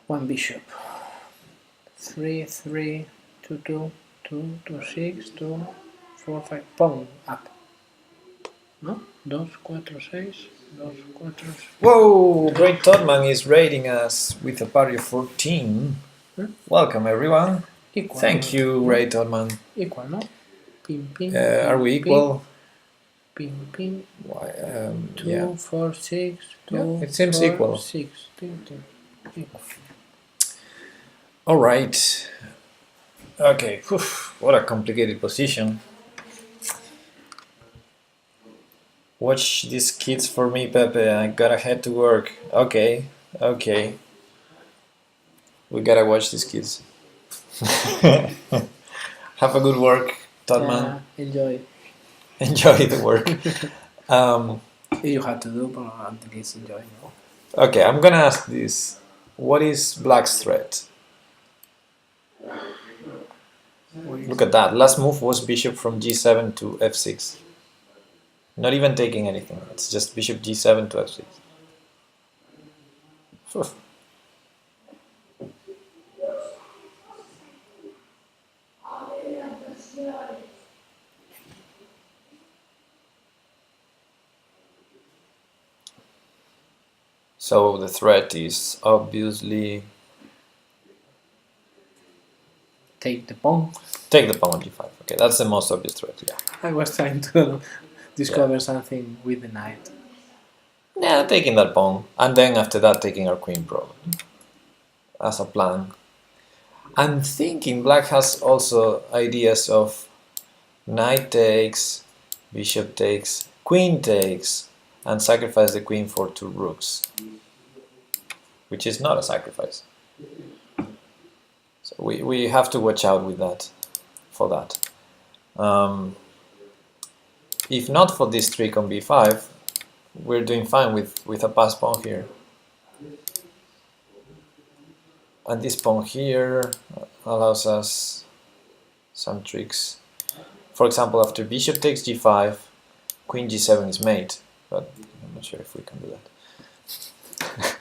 [SPEAKER 1] one bishop. 3, 3, 2, 2, 2, 2, 6, 2, 4, 5. Pawn up. No? 2, 4, 6, 2, 4.
[SPEAKER 2] Whoa! Great Todman is rating us with a party of 14. Welcome, everyone.
[SPEAKER 1] Equal.
[SPEAKER 2] Thank you, Great Todman.
[SPEAKER 1] Equal, no? Pin, pin.
[SPEAKER 2] Are we equal?
[SPEAKER 1] Pin, pin.
[SPEAKER 2] Why,
[SPEAKER 1] 2,
[SPEAKER 2] yeah.
[SPEAKER 1] 4, 6, 2,
[SPEAKER 2] Yeah, it seems
[SPEAKER 1] 4,
[SPEAKER 2] equal.
[SPEAKER 1] 6. Equal.
[SPEAKER 2] All right. Okay. Whew, what a complicated position. Watch these kids for me, Pepe. I gotta head to work. Okay. Okay. We gotta watch these kids. Have a good work, Todman.
[SPEAKER 1] Yeah, enjoy.
[SPEAKER 2] Enjoy the work.
[SPEAKER 1] You have to do, but at least enjoy. No?
[SPEAKER 2] Okay, I'm gonna ask this. What is Black's threat? Look at that. Last move was bishop from g7 to f6. Not even taking anything. It's just bishop g7 to f6. Phew. So the threat is obviously
[SPEAKER 1] Take the pawn.
[SPEAKER 2] take the pawn on g5. Okay, that's the most obvious threat. Yeah.
[SPEAKER 1] I was trying to discover something with the knight.
[SPEAKER 2] Yeah, taking that pawn, and then after that taking our queen probably as a plan. I'm thinking Black has also ideas of knight takes, bishop takes, queen takes, and sacrifice the queen for 2 rooks, which is not a sacrifice. So we have to watch out with that, for that. If not for this trick on b5, we're doing fine with a pass pawn here. And this pawn here allows us some tricks. For example, after bishop takes g5, queen g7 is mate, but I'm not sure if we can do that.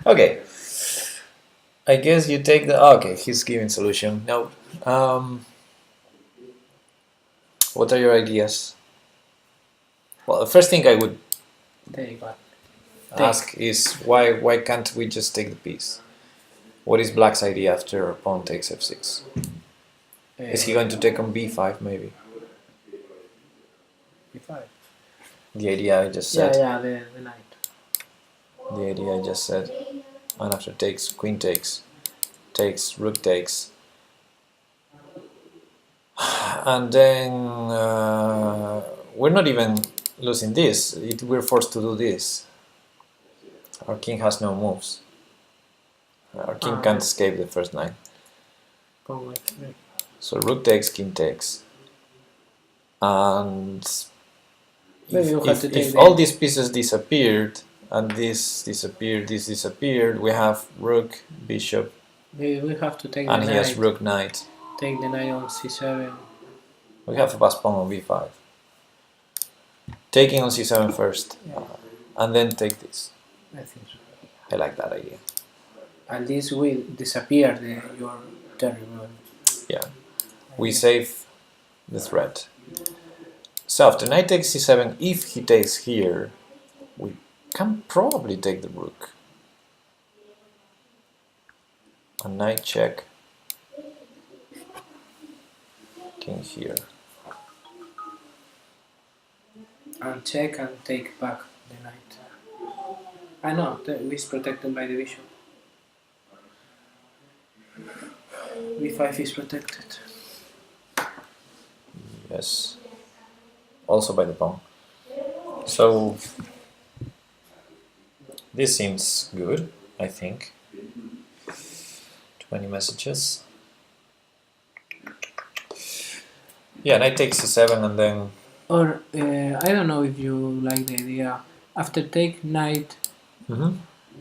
[SPEAKER 2] Okay, I guess you take the... okay, he's giving solution. No. What are your ideas? Well, the first thing I would
[SPEAKER 1] Take what?
[SPEAKER 2] ask is why can't we just take the piece? What is Black's idea after pawn takes f6? Is he going to take on b5 maybe?
[SPEAKER 1] b5.
[SPEAKER 2] The idea I just said.
[SPEAKER 1] Yeah, the knight.
[SPEAKER 2] The idea I just said. And after takes, queen takes, rook takes. And then we're not even losing this. We're forced to do this. Our king has no moves. Our king can't escape the first knight.
[SPEAKER 1] Pawn f3.
[SPEAKER 2] So rook takes, king takes. And
[SPEAKER 1] Maybe you have to take
[SPEAKER 2] if
[SPEAKER 1] the...
[SPEAKER 2] all these pieces disappeared, and this disappeared, we have rook, bishop,
[SPEAKER 1] Maybe we have to take
[SPEAKER 2] and
[SPEAKER 1] the
[SPEAKER 2] he
[SPEAKER 1] knight.
[SPEAKER 2] has rook, knight.
[SPEAKER 1] Take the knight on c7.
[SPEAKER 2] We have a pass pawn on b5. Taking on c7 first,
[SPEAKER 1] Yeah,
[SPEAKER 2] and then take this.
[SPEAKER 1] I think so.
[SPEAKER 2] I like that idea.
[SPEAKER 1] At least will disappear your terrible.
[SPEAKER 2] Yeah, we save the threat. So after knight takes c7, if he takes here, we can probably take the rook. A knight check. king here.
[SPEAKER 1] And check and take back the knight. I know, it's protected by the bishop. b5 is protected.
[SPEAKER 2] Yes. Also by the pawn. So this seems good, I think. 20 messages. Yeah, knight takes c7 and then...
[SPEAKER 1] Or, I don't know if you like the idea, after take, knight,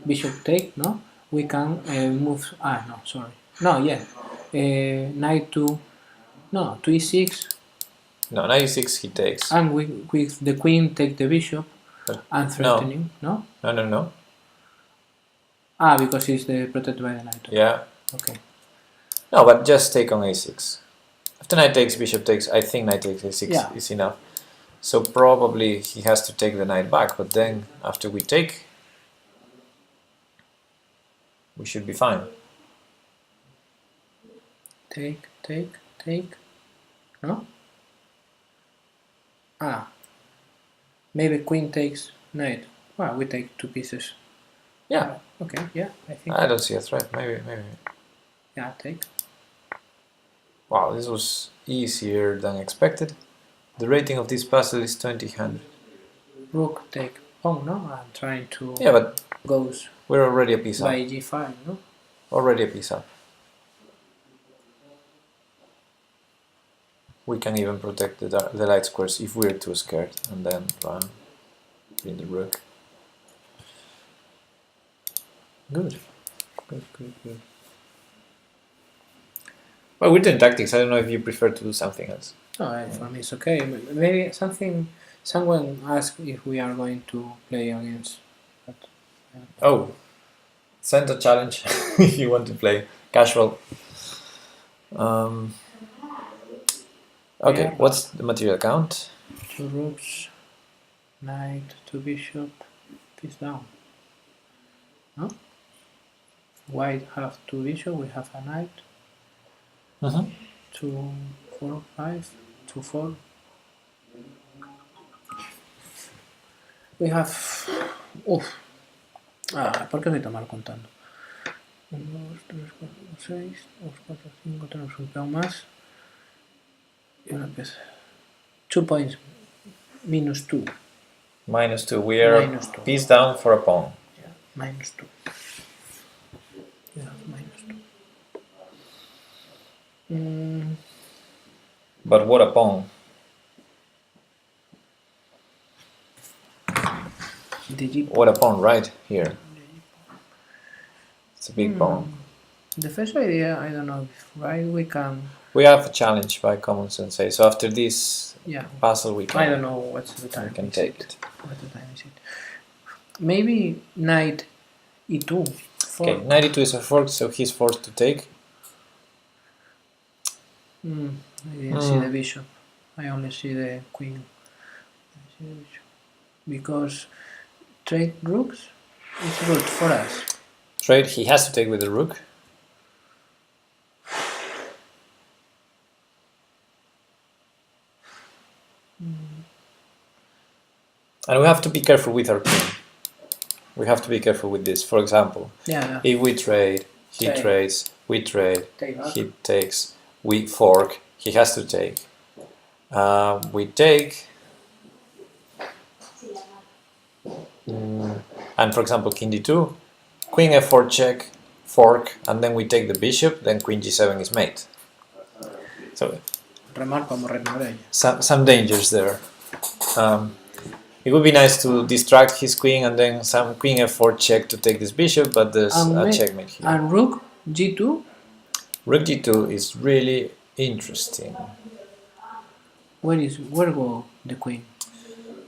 [SPEAKER 1] bishop take, no? We can move, no, sorry. No, yeah. Knight to, no, to e6.
[SPEAKER 2] No, knight e6 he takes.
[SPEAKER 1] And with the queen take the bishop and threatening, no?
[SPEAKER 2] No.
[SPEAKER 1] Because it's protected by the knight.
[SPEAKER 2] Yeah.
[SPEAKER 1] Okay.
[SPEAKER 2] No, but just take on a6. After knight takes, bishop takes, I think knight takes a6 is enough. So probably he has to take the knight back, but then after we take, we should be fine.
[SPEAKER 1] Take. No? Maybe queen takes knight. Well, we take 2 pieces.
[SPEAKER 2] Yeah.
[SPEAKER 1] Okay, yeah, I think.
[SPEAKER 2] I don't see a threat, maybe.
[SPEAKER 1] Yeah, take.
[SPEAKER 2] Wow, this was easier than expected. The rating of this puzzle is 2000.
[SPEAKER 1] Rook take pawn, no? I'm trying to...
[SPEAKER 2] Yeah, but
[SPEAKER 1] goes
[SPEAKER 2] we're already a piece up.
[SPEAKER 1] by g5, no?
[SPEAKER 2] Already a piece up. We can even protect the light squares if we're too scared, and then run in the rook. Good. Well, we're doing tactics. I don't know if you prefer to do something else.
[SPEAKER 1] No, for me it's okay. Maybe someone asked if we are going to play against. But,
[SPEAKER 2] oh, send a challenge if you want to play casual. Okay,
[SPEAKER 1] yeah.
[SPEAKER 2] What's the material count?
[SPEAKER 1] 2 rooks, knight, 2 bishop, piece down. No? White have 2 bishop, we have a knight. 2, 4, 5, 2, 4. We have... ¿por qué soy tan mal contando? 1, 2, 3, 4, 6, 2, 4, 5, tenemos un peón más. Y una pieza. 2 points. -2.
[SPEAKER 2] -2. We are
[SPEAKER 1] -2.
[SPEAKER 2] piece down for a pawn.
[SPEAKER 1] Yeah, -2. Yeah, -2.
[SPEAKER 2] But what a pawn. What a pawn right here. It's a big pawn.
[SPEAKER 1] The first idea, I don't know if we can...
[SPEAKER 2] We have a challenge by Common Sensei, so after this puzzle we can...
[SPEAKER 1] I don't know what's the time.
[SPEAKER 2] We can take it.
[SPEAKER 1] What the time is it? Maybe knight e2.
[SPEAKER 2] Okay, knight e2 is a fork, so he's forced to take.
[SPEAKER 1] I didn't see the bishop. I only see the queen. Because trade rooks is good for us.
[SPEAKER 2] Trade, he has to take with the rook. And we have to be careful with our queen. We have to be careful with this. For example, if we trade, he trades, we trade, he takes, we fork, he has to take. We take, and for example, king d2, queen f4 check, fork, and then we take the bishop, then queen g7 is mate. So some dangers there. It would be nice to distract his queen and then some queen f4 check to take this bishop, but there's a checkmate here.
[SPEAKER 1] And rook g2?
[SPEAKER 2] Rook g2 is really interesting.
[SPEAKER 1] Where go the queen?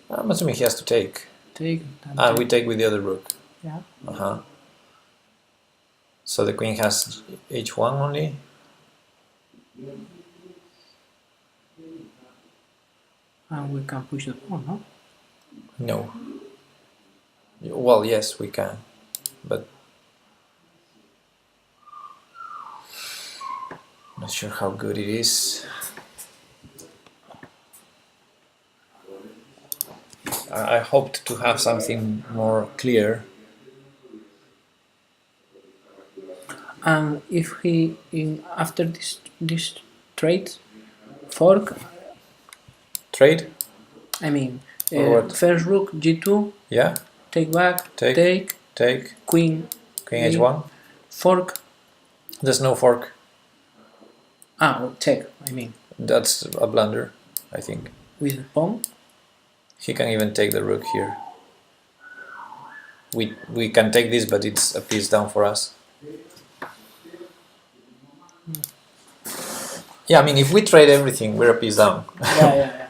[SPEAKER 2] I'm assuming he has to take.
[SPEAKER 1] And
[SPEAKER 2] we take with the other rook.
[SPEAKER 1] Yeah.
[SPEAKER 2] So the queen has h1 only.
[SPEAKER 1] And we can push the pawn, no?
[SPEAKER 2] No. Well, yes, we can, but not sure how good it is. I hoped to have something more clear.
[SPEAKER 1] And if he after this trade fork,
[SPEAKER 2] Trade?
[SPEAKER 1] I mean,
[SPEAKER 2] Or what?
[SPEAKER 1] first rook g2,
[SPEAKER 2] Yeah?
[SPEAKER 1] take back,
[SPEAKER 2] Take.
[SPEAKER 1] queen
[SPEAKER 2] Queen h1?
[SPEAKER 1] fork.
[SPEAKER 2] There's no fork.
[SPEAKER 1] Oh, check. I mean,
[SPEAKER 2] That's a blunder, I think.
[SPEAKER 1] with the pawn.
[SPEAKER 2] He can even take the rook here. We can take this, but it's a piece down for us. Yeah, I mean, if we trade everything, we're a piece down.
[SPEAKER 1] Yeah.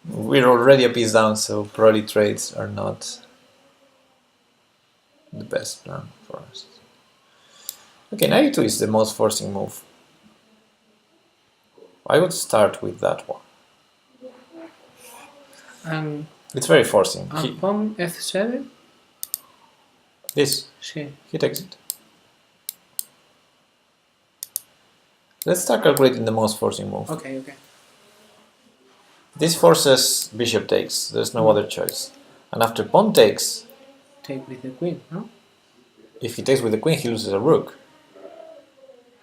[SPEAKER 2] We're already a piece down, so probably trades are not the best plan for us. Okay, knight e2 is the most forcing move. I would start with that one.
[SPEAKER 1] And
[SPEAKER 2] It's very forcing.
[SPEAKER 1] pawn f7.
[SPEAKER 2] This.
[SPEAKER 1] Sí.
[SPEAKER 2] He takes it. Let's start calculating the most forcing move.
[SPEAKER 1] Okay.
[SPEAKER 2] This forces bishop takes. There's no other choice. And after pawn takes,
[SPEAKER 1] Take with the queen, no?
[SPEAKER 2] if he takes with the queen, he loses a rook.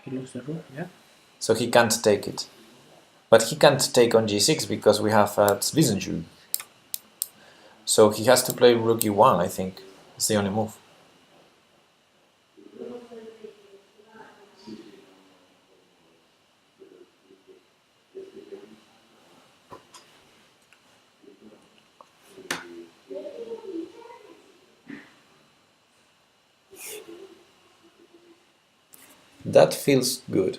[SPEAKER 1] He loses the rook, yeah.
[SPEAKER 2] So he can't take it. But he can't take on g6 because we have Zwischenzug. So he has to play rook e1, I think. It's the only move. That feels good.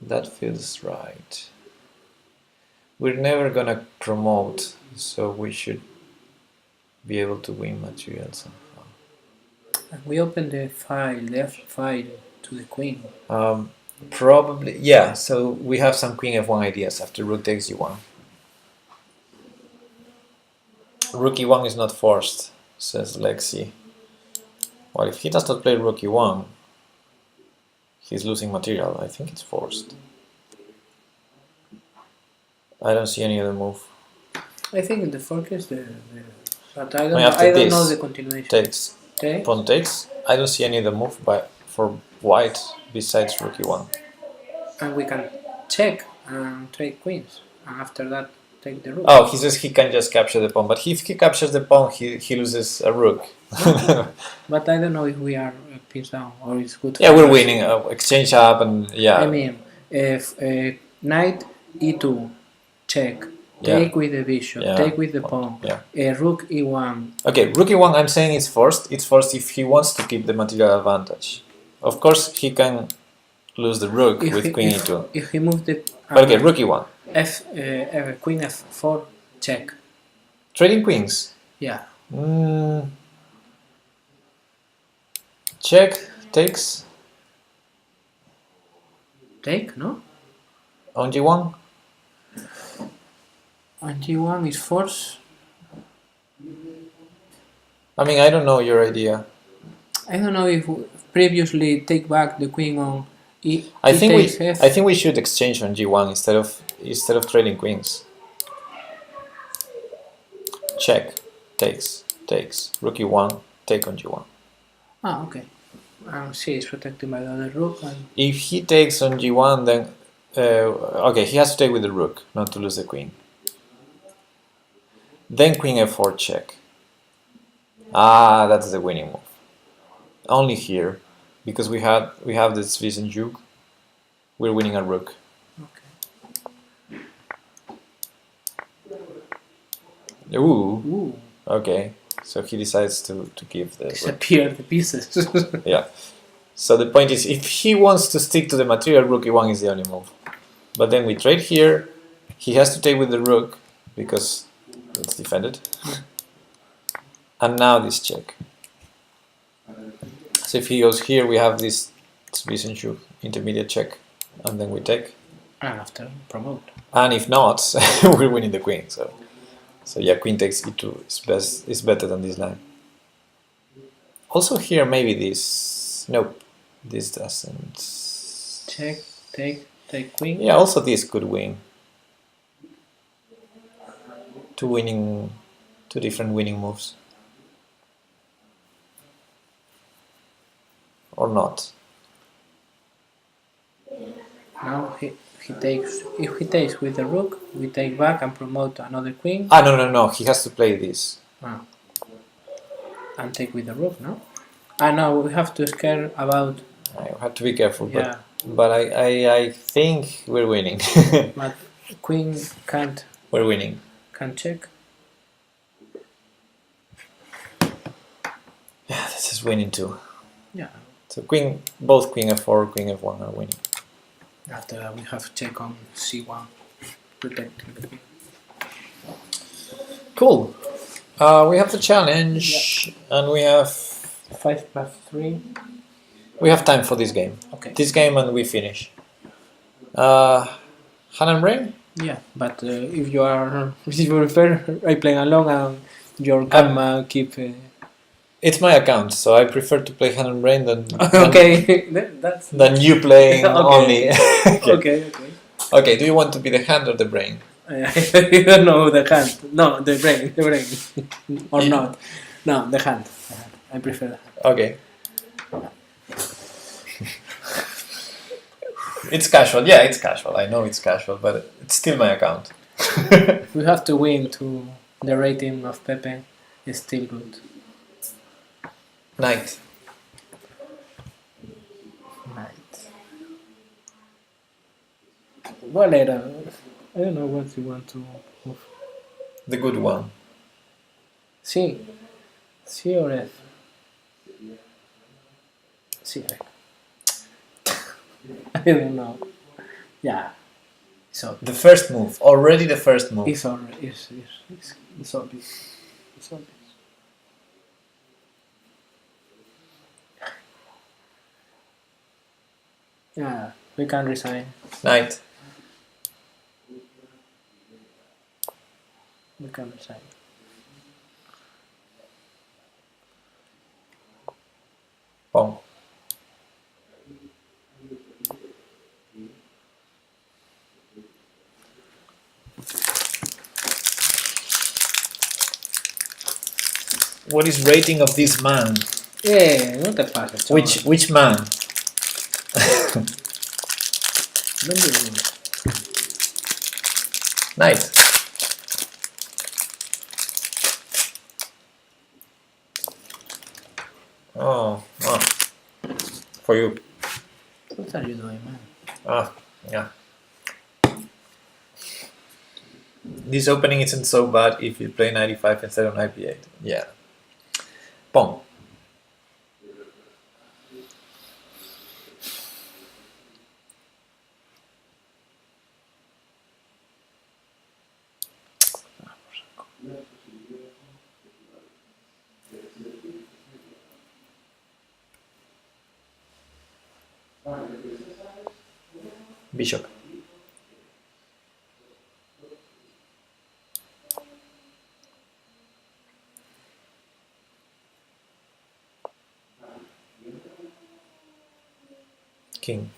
[SPEAKER 2] That feels right. We're never gonna promote, so we should be able to win material somehow.
[SPEAKER 1] And we open the F file to the queen.
[SPEAKER 2] Probably, yeah, so we have some queen f1 ideas after rook takes e1. Rook e1 is not forced, says Lexi. Well, if he does not play rook e1, he's losing material. I think it's forced. I don't see any other move.
[SPEAKER 1] I think the fork is the but I don't know the continuation.
[SPEAKER 2] Takes.
[SPEAKER 1] Okay.
[SPEAKER 2] Pawn takes. I don't see any other move for white besides rook e1.
[SPEAKER 1] And we can check and trade queens. And after that, take the rook.
[SPEAKER 2] Oh, he says he can just capture the pawn, but if he captures the pawn, he loses a rook.
[SPEAKER 1] But I don't know if we are pinned down or it's good.
[SPEAKER 2] Yeah, we're winning. Exchange up and yeah.
[SPEAKER 1] I mean, if knight e2, check.
[SPEAKER 2] Yeah.
[SPEAKER 1] Take with the bishop,
[SPEAKER 2] Yeah.
[SPEAKER 1] take with the pawn.
[SPEAKER 2] Yeah.
[SPEAKER 1] Rook e1.
[SPEAKER 2] Okay, rook e1, I'm saying it's forced. It's forced if he wants to keep the material advantage. Of course, he can lose the rook with queen e2.
[SPEAKER 1] If he moves the...
[SPEAKER 2] But okay, rook e1.
[SPEAKER 1] Queen f4, check.
[SPEAKER 2] Trading queens.
[SPEAKER 1] Yeah.
[SPEAKER 2] Check, takes.
[SPEAKER 1] Take, no?
[SPEAKER 2] On g1.
[SPEAKER 1] And g1 is force.
[SPEAKER 2] I mean, I don't know your idea.
[SPEAKER 1] I don't know if previously take back the queen on e.
[SPEAKER 2] I think we should exchange on g1 instead of trading queens. Check, takes, rook e1, take on g1.
[SPEAKER 1] Ah, okay. She is protected by the other rook. And
[SPEAKER 2] if he takes on g1, then okay, he has to take with the rook, not to lose the queen. Then queen f4 check. Ah, that's the winning move. Only here, because we have this Zwischenzug. We're winning a rook.
[SPEAKER 1] okay.
[SPEAKER 2] Ooh. Okay. So he decides to give the
[SPEAKER 1] disappear the pieces.
[SPEAKER 2] Yeah. So the point is, if he wants to stick to the material, rook e1 is the only move. But then we trade here. He has to take with the rook because it's defended. And now this check. So if he goes here, we have this Zwischenzug intermediate check, and then we take.
[SPEAKER 1] And after promote.
[SPEAKER 2] And if not, we're winning the queen. So yeah, queen takes e2 is better than this line. Also here, maybe this. Nope, this doesn't.
[SPEAKER 1] check, take queen.
[SPEAKER 2] Yeah, also this could win. Two different winning moves. Or not.
[SPEAKER 1] Now he takes. If he takes with the rook, we take back and promote another queen.
[SPEAKER 2] Ah, no. He has to play this.
[SPEAKER 1] And take with the rook, no? No, we have to scare about.
[SPEAKER 2] I have to be careful,
[SPEAKER 1] Yeah.
[SPEAKER 2] but I think we're winning.
[SPEAKER 1] But queen can't
[SPEAKER 2] We're winning.
[SPEAKER 1] check.
[SPEAKER 2] Yeah, this is winning too.
[SPEAKER 1] Yeah.
[SPEAKER 2] So both queen f4, queen f1 are winning.
[SPEAKER 1] After we have check on c1, protecting the queen.
[SPEAKER 2] Cool. We have the challenge, and we have
[SPEAKER 1] 5+3.
[SPEAKER 2] we have time for this game.
[SPEAKER 1] Okay.
[SPEAKER 2] This game, and we finish. Hand and brain?
[SPEAKER 1] Yeah, but if you prefer, I play along and your camera keep.
[SPEAKER 2] It's my account, so I prefer to play hand and brain than
[SPEAKER 1] Okay, that's.
[SPEAKER 2] than you playing
[SPEAKER 1] Okay.
[SPEAKER 2] only.
[SPEAKER 1] Okay.
[SPEAKER 2] Okay. Do you want to be the hand or the brain?
[SPEAKER 1] I don't know the hand. No, the brain, or
[SPEAKER 2] Yeah.
[SPEAKER 1] not. No, the hand. I prefer the hand.
[SPEAKER 2] Okay. It's casual. Yeah, it's casual. I know it's casual, but it's still my account.
[SPEAKER 1] We have to win to the rating of Pepe is still good.
[SPEAKER 2] Knight.
[SPEAKER 1] What letter? I don't know what you want to move.
[SPEAKER 2] The good one.
[SPEAKER 1] C. C or F? C. I don't know. Yeah. So
[SPEAKER 2] The first move. Already the first move.
[SPEAKER 1] it's already it's obvious. It's obvious. Yeah, we can resign.
[SPEAKER 2] Knight.
[SPEAKER 1] We can resign.
[SPEAKER 2] Pawn. What is rating of this man?
[SPEAKER 1] Yeah, not that fast.
[SPEAKER 2] Which man? Knight. Oh. For you.
[SPEAKER 1] What are you doing, man?
[SPEAKER 2] Yeah. This opening isn't so bad if you play 95 instead of 98. Yeah. Pawn. Bishop. King.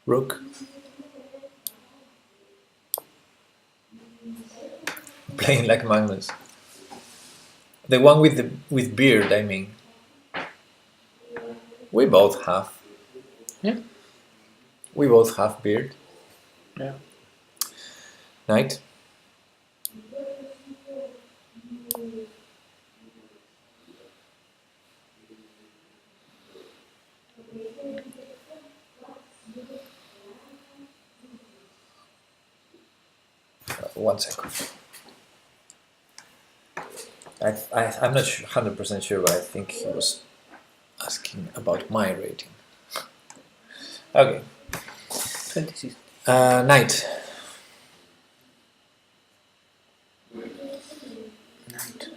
[SPEAKER 2] Rook. Playing like Magnus. The one with beard, I mean. We both have.
[SPEAKER 1] Yeah.
[SPEAKER 2] We both have beard.
[SPEAKER 1] Yeah.
[SPEAKER 2] Knight. One second. I'm not 100% sure, but I think he was asking about my rating. Okay.
[SPEAKER 1] 26.
[SPEAKER 2] Knight.
[SPEAKER 1] Knight.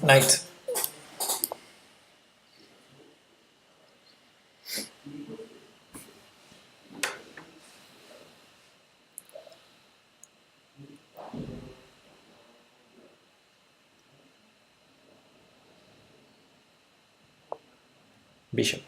[SPEAKER 2] Knight. Bishop.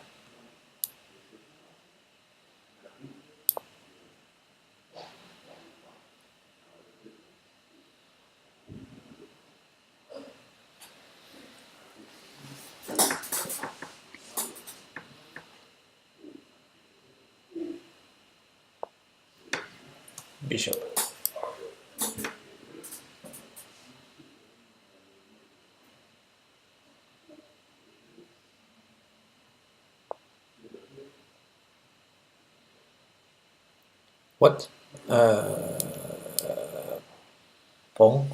[SPEAKER 2] Bishop. What? Pawn.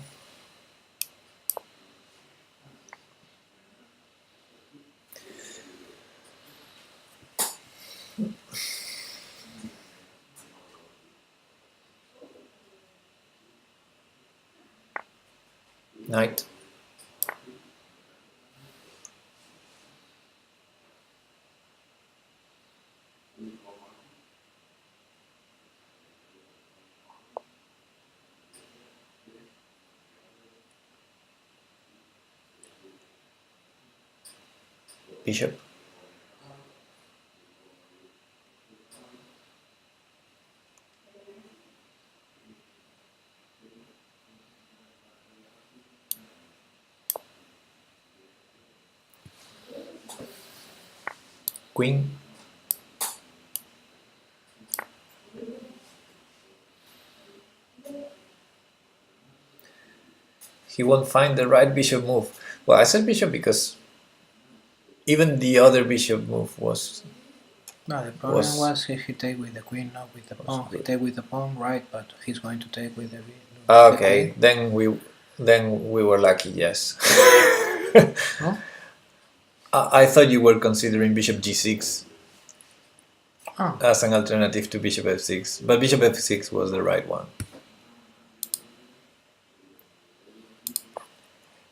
[SPEAKER 2] Knight. Bishop. Queen. He won't find the right bishop move. Well, I said bishop because even the other bishop move was...
[SPEAKER 1] No, the problem was he take with the queen, not with the pawn. He take with the pawn, right? But he's going to take with the.
[SPEAKER 2] Okay, then we were lucky. Yes.
[SPEAKER 1] No?
[SPEAKER 2] I thought you were considering bishop g6
[SPEAKER 1] Oh.
[SPEAKER 2] as an alternative to bishop f6, but bishop f6 was the right one.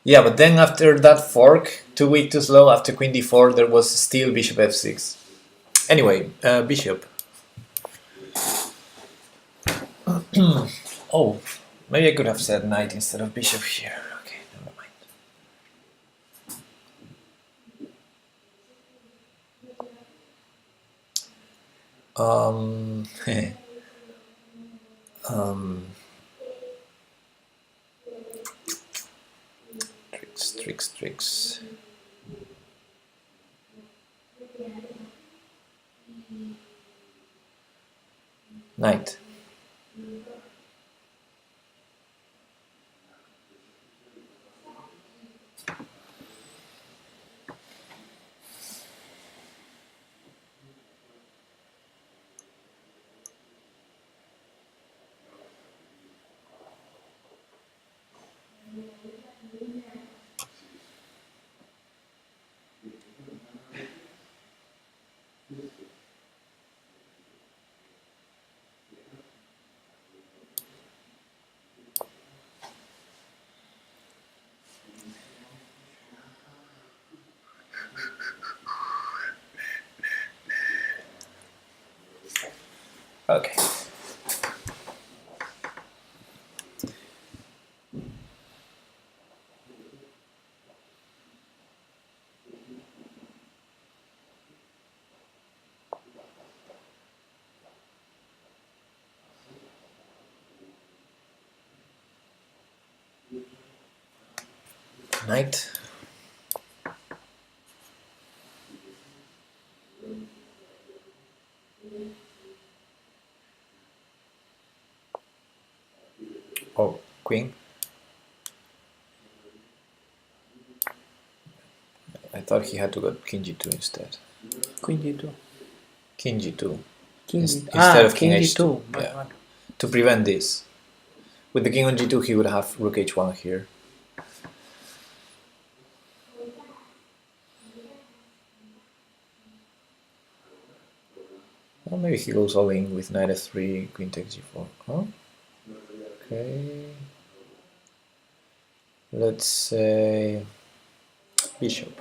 [SPEAKER 2] Yeah, but then after that fork, too weak, too slow, after queen d4, there was still bishop f6. Anyway, bishop. Oh, maybe I could have said knight instead of bishop here. Okay, never mind. Tricks. Knight. Okay. Knight. Oh, queen. I thought he had to go king g2 instead.
[SPEAKER 1] Queen g2.
[SPEAKER 2] King g2.
[SPEAKER 1] Instead
[SPEAKER 2] of king
[SPEAKER 1] h2.
[SPEAKER 2] Yeah. To prevent this. With the king on g2, he would have rook h1 here. Or maybe he goes all in with knight f3, queen takes g4. Huh? Okay. Let's say bishop.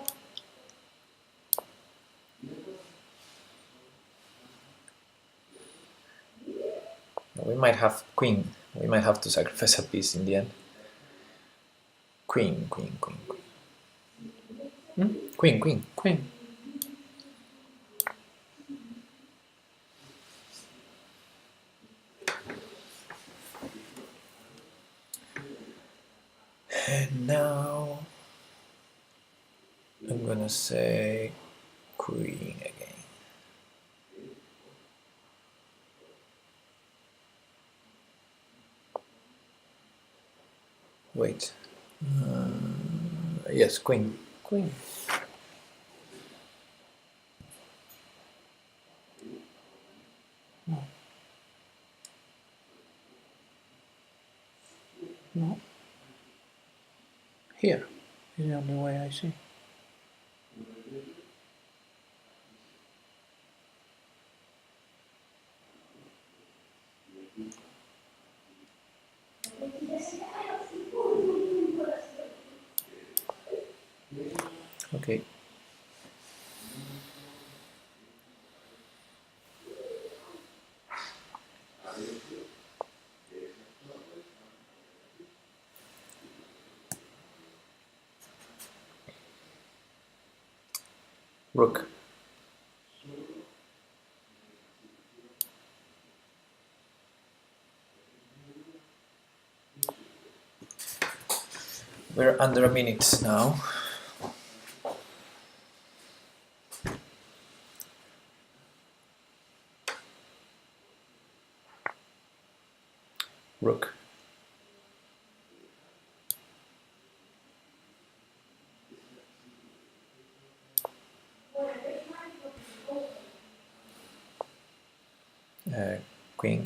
[SPEAKER 2] We might have queen. We might have to sacrifice a piece in the end. Queen, queen, queen, queen. Queen, queen.
[SPEAKER 1] Queen.
[SPEAKER 2] And now I'm gonna say queen again. Wait. Yes, queen.
[SPEAKER 1] Queen. No. No. Here is the only way I see.
[SPEAKER 2] Okay. Rook. We're under a minute now. Rook. Queen.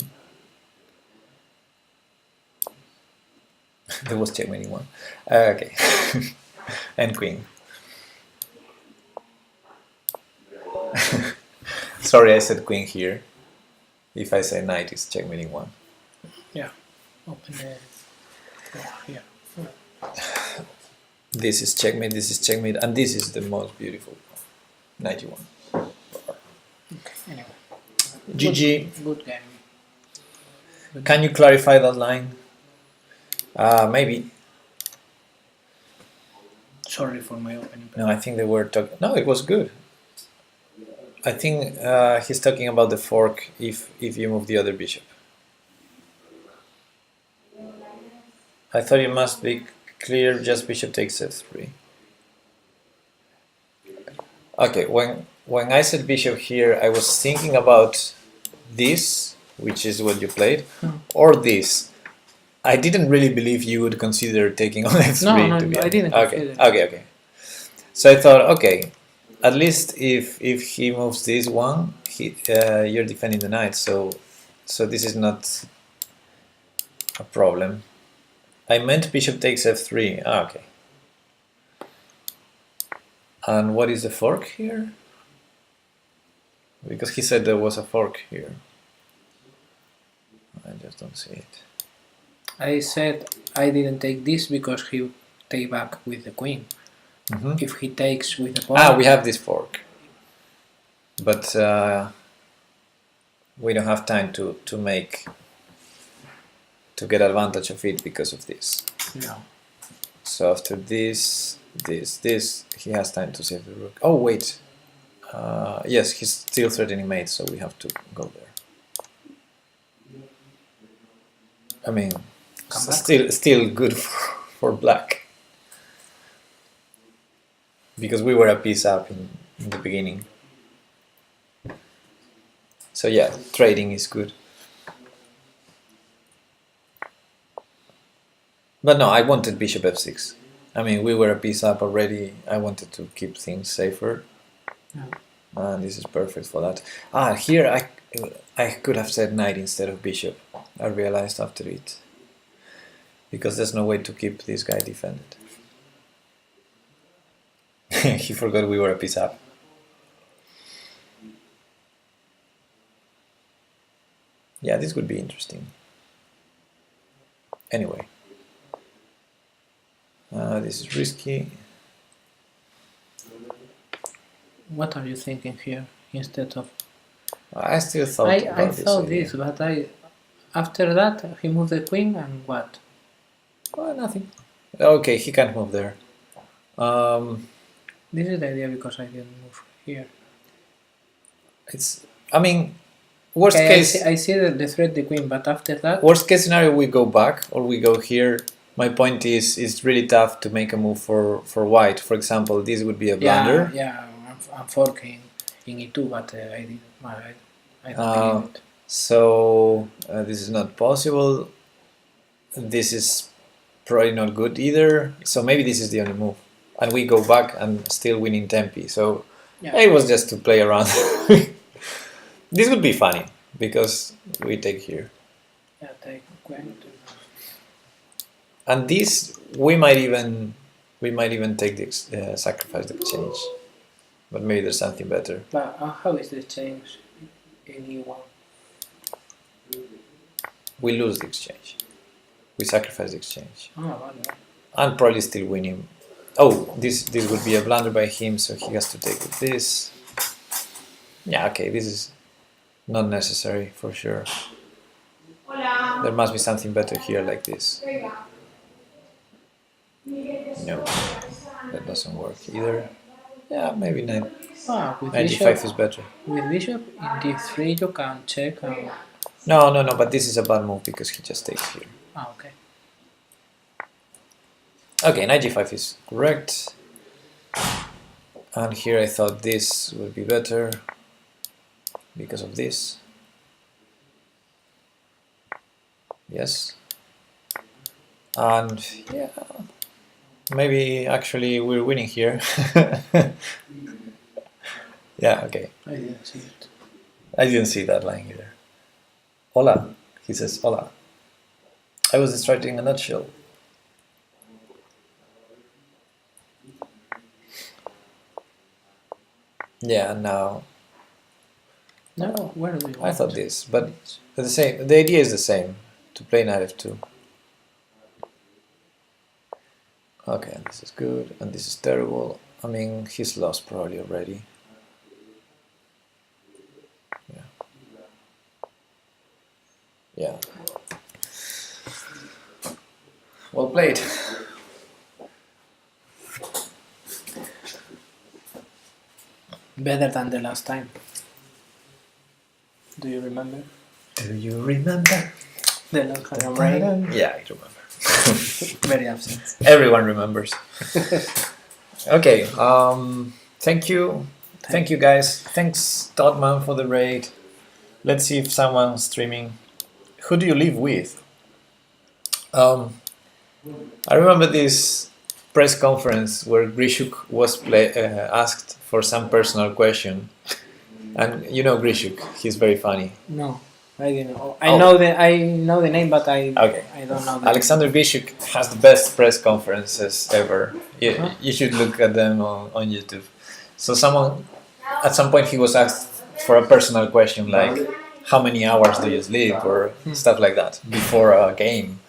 [SPEAKER 2] There was checkmate one. Okay. And queen. Sorry, I said queen here. If I say knight, it's checkmate one.
[SPEAKER 1] Yeah. Open the door here.
[SPEAKER 2] This is checkmate, and this is the most beautiful 91.
[SPEAKER 1] Okay, anyway.
[SPEAKER 2] GG.
[SPEAKER 1] Good game.
[SPEAKER 2] Can you clarify that line? Maybe.
[SPEAKER 1] Sorry for my opening.
[SPEAKER 2] No, I think they were talking. No, it was good. I think he's talking about the fork if you move the other bishop. I thought it must be clear, just bishop takes f3. Okay, when I said bishop here, I was thinking about this, which is what you played, or this. I didn't really believe you would consider taking on f3.
[SPEAKER 1] No,
[SPEAKER 2] to be
[SPEAKER 1] I didn't
[SPEAKER 2] okay.
[SPEAKER 1] consider.
[SPEAKER 2] Okay. So I thought, okay, at least if he moves this one, you're defending the knight. So this is not a problem. I meant bishop takes f3. Okay. And what is the fork here? Because he said there was a fork here. I just don't see it.
[SPEAKER 1] I said I didn't take this because he would take back with the queen. If he takes with the pawn...
[SPEAKER 2] we have this fork. But we don't have time to get advantage of it because of this.
[SPEAKER 1] No.
[SPEAKER 2] So after this, he has time to save the rook. Oh wait, yes, he's still threatening mate, so we have to go there. I mean, still good for black, because we were a piece up in the beginning. So yeah, trading is good. But no, I wanted bishop f6. I mean, we were a piece up already. I wanted to keep things safer.
[SPEAKER 1] Yeah.
[SPEAKER 2] And this is perfect for that. Here I could have said knight instead of bishop. I realized after it. Because there's no way to keep this guy defended. He forgot we were a piece up. Yeah, this would be interesting. Anyway, this is risky.
[SPEAKER 1] What are you thinking here instead of?
[SPEAKER 2] I still thought
[SPEAKER 1] I
[SPEAKER 2] about
[SPEAKER 1] thought
[SPEAKER 2] this.
[SPEAKER 1] this, but after that he moved the queen and what?
[SPEAKER 2] Well, nothing. Okay, he can't move there.
[SPEAKER 1] This is the idea because I didn't move here.
[SPEAKER 2] It's. I mean, worst
[SPEAKER 1] Okay,
[SPEAKER 2] case.
[SPEAKER 1] I see the threat the queen, but after that.
[SPEAKER 2] Worst case scenario, we go back or we go here. My point is, it's really tough to make a move for white. For example, this would be a blunder.
[SPEAKER 1] Yeah, I'm forking in e2, but I don't believe it.
[SPEAKER 2] So this is not possible. This is probably not good either. So maybe this is the only move, and we go back and still winning tempi. So
[SPEAKER 1] Yeah.
[SPEAKER 2] it was just to play around. This would be funny because we take here,
[SPEAKER 1] Yeah, take queen.
[SPEAKER 2] and this we might even take the sacrifice the exchange, but maybe there's something better.
[SPEAKER 1] But how is the change in e1?
[SPEAKER 2] We lose the exchange. We sacrifice the exchange.
[SPEAKER 1] Oh, vale.
[SPEAKER 2] And probably still winning. Oh, this would be a blunder by him, so he has to take with this. Yeah, okay, this is not necessary for sure. There must be something better here like this. No, that doesn't work either. Yeah, maybe knight
[SPEAKER 1] With
[SPEAKER 2] d5 is better.
[SPEAKER 1] With bishop in d3 you can check.
[SPEAKER 2] No, but this is a bad move because he just takes here.
[SPEAKER 1] Okay.
[SPEAKER 2] Okay, knight g5 is correct. And here I thought this would be better because of this. Yes. And yeah, maybe actually we're winning here. Yeah, okay.
[SPEAKER 1] I didn't see it.
[SPEAKER 2] I didn't see that line either. Hola, he says hola. I was distracted in a nutshell. Yeah, now
[SPEAKER 1] No, where do you
[SPEAKER 2] I thought this, but the same. The idea is the same, to play knight f2. Okay, and this is good, and this is terrible. I mean, he's lost probably already. Yeah. Well played.
[SPEAKER 1] Better than the last time. Do you remember?
[SPEAKER 2] Do you remember?
[SPEAKER 1] The last time rain.
[SPEAKER 2] Yeah, I remember.
[SPEAKER 1] Very absent.
[SPEAKER 2] Everyone remembers. Okay. Thank you. Thank you, guys. Thanks, Todman, for the raid. Let's see if someone's streaming. Who do you live with? I remember this press conference where Grishuk was asked for some personal question, and you know Grishuk, he's very funny.
[SPEAKER 1] No, I didn't know. I know the name, but I don't know.
[SPEAKER 2] Alexander Grishuk has the best press conferences ever. You should look at them on YouTube. So at some point he was asked for a personal question like, how many hours do you sleep, or stuff like that before a game,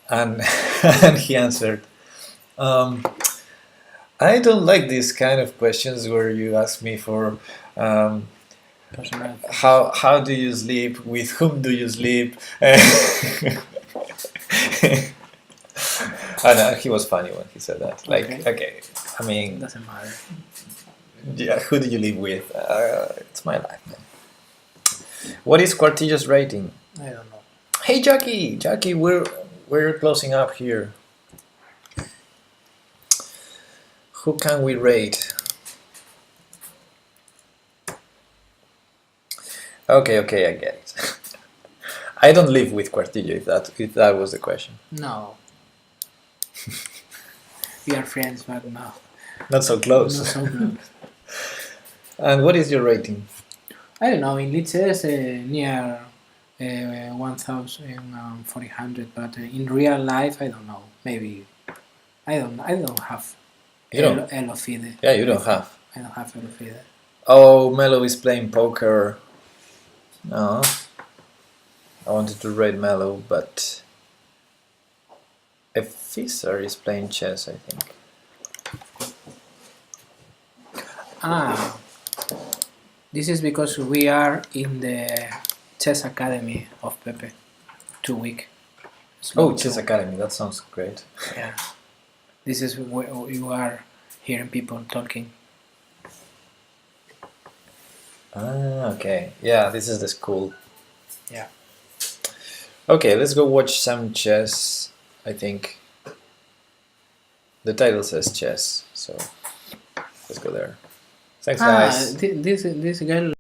[SPEAKER 2] and and he answered, I don't like these kind of questions where you ask me for how do you sleep, with whom do you sleep. And he was funny when he said that. Like, okay, I mean,
[SPEAKER 1] doesn't matter.
[SPEAKER 2] Yeah, who do you live with? It's my life, man. What is Quartillo's rating?
[SPEAKER 1] I don't know.
[SPEAKER 2] Hey, Jackie, we're closing up here. Who can we rate? Okay, I get it. I don't live with Quartillo, if that was the question.
[SPEAKER 1] No. We are friends, but no.
[SPEAKER 2] Not so close.
[SPEAKER 1] Not so close.
[SPEAKER 2] And what is your rating?
[SPEAKER 1] I don't know. In Liches, near 1,400, but in real life, I don't know. Maybe I don't have. Elo Fide.
[SPEAKER 2] Yeah, you don't have.
[SPEAKER 1] I don't have Elo Fide.
[SPEAKER 2] Oh, Melo is playing poker. No. I wanted to rate Mellow, but Fischer is playing chess, I think.
[SPEAKER 1] Ah, this is because we are in the chess academy of Pepe. 2 week.
[SPEAKER 2] Oh, Chess Academy, that sounds great.
[SPEAKER 1] Yeah. This is where you are hearing people talking.
[SPEAKER 2] Ah, okay. Yeah, this is the school.
[SPEAKER 1] Yeah.
[SPEAKER 2] Okay, let's go watch some chess, I think. The title says chess, so let's go there. Thanks, guys.
[SPEAKER 1] This girl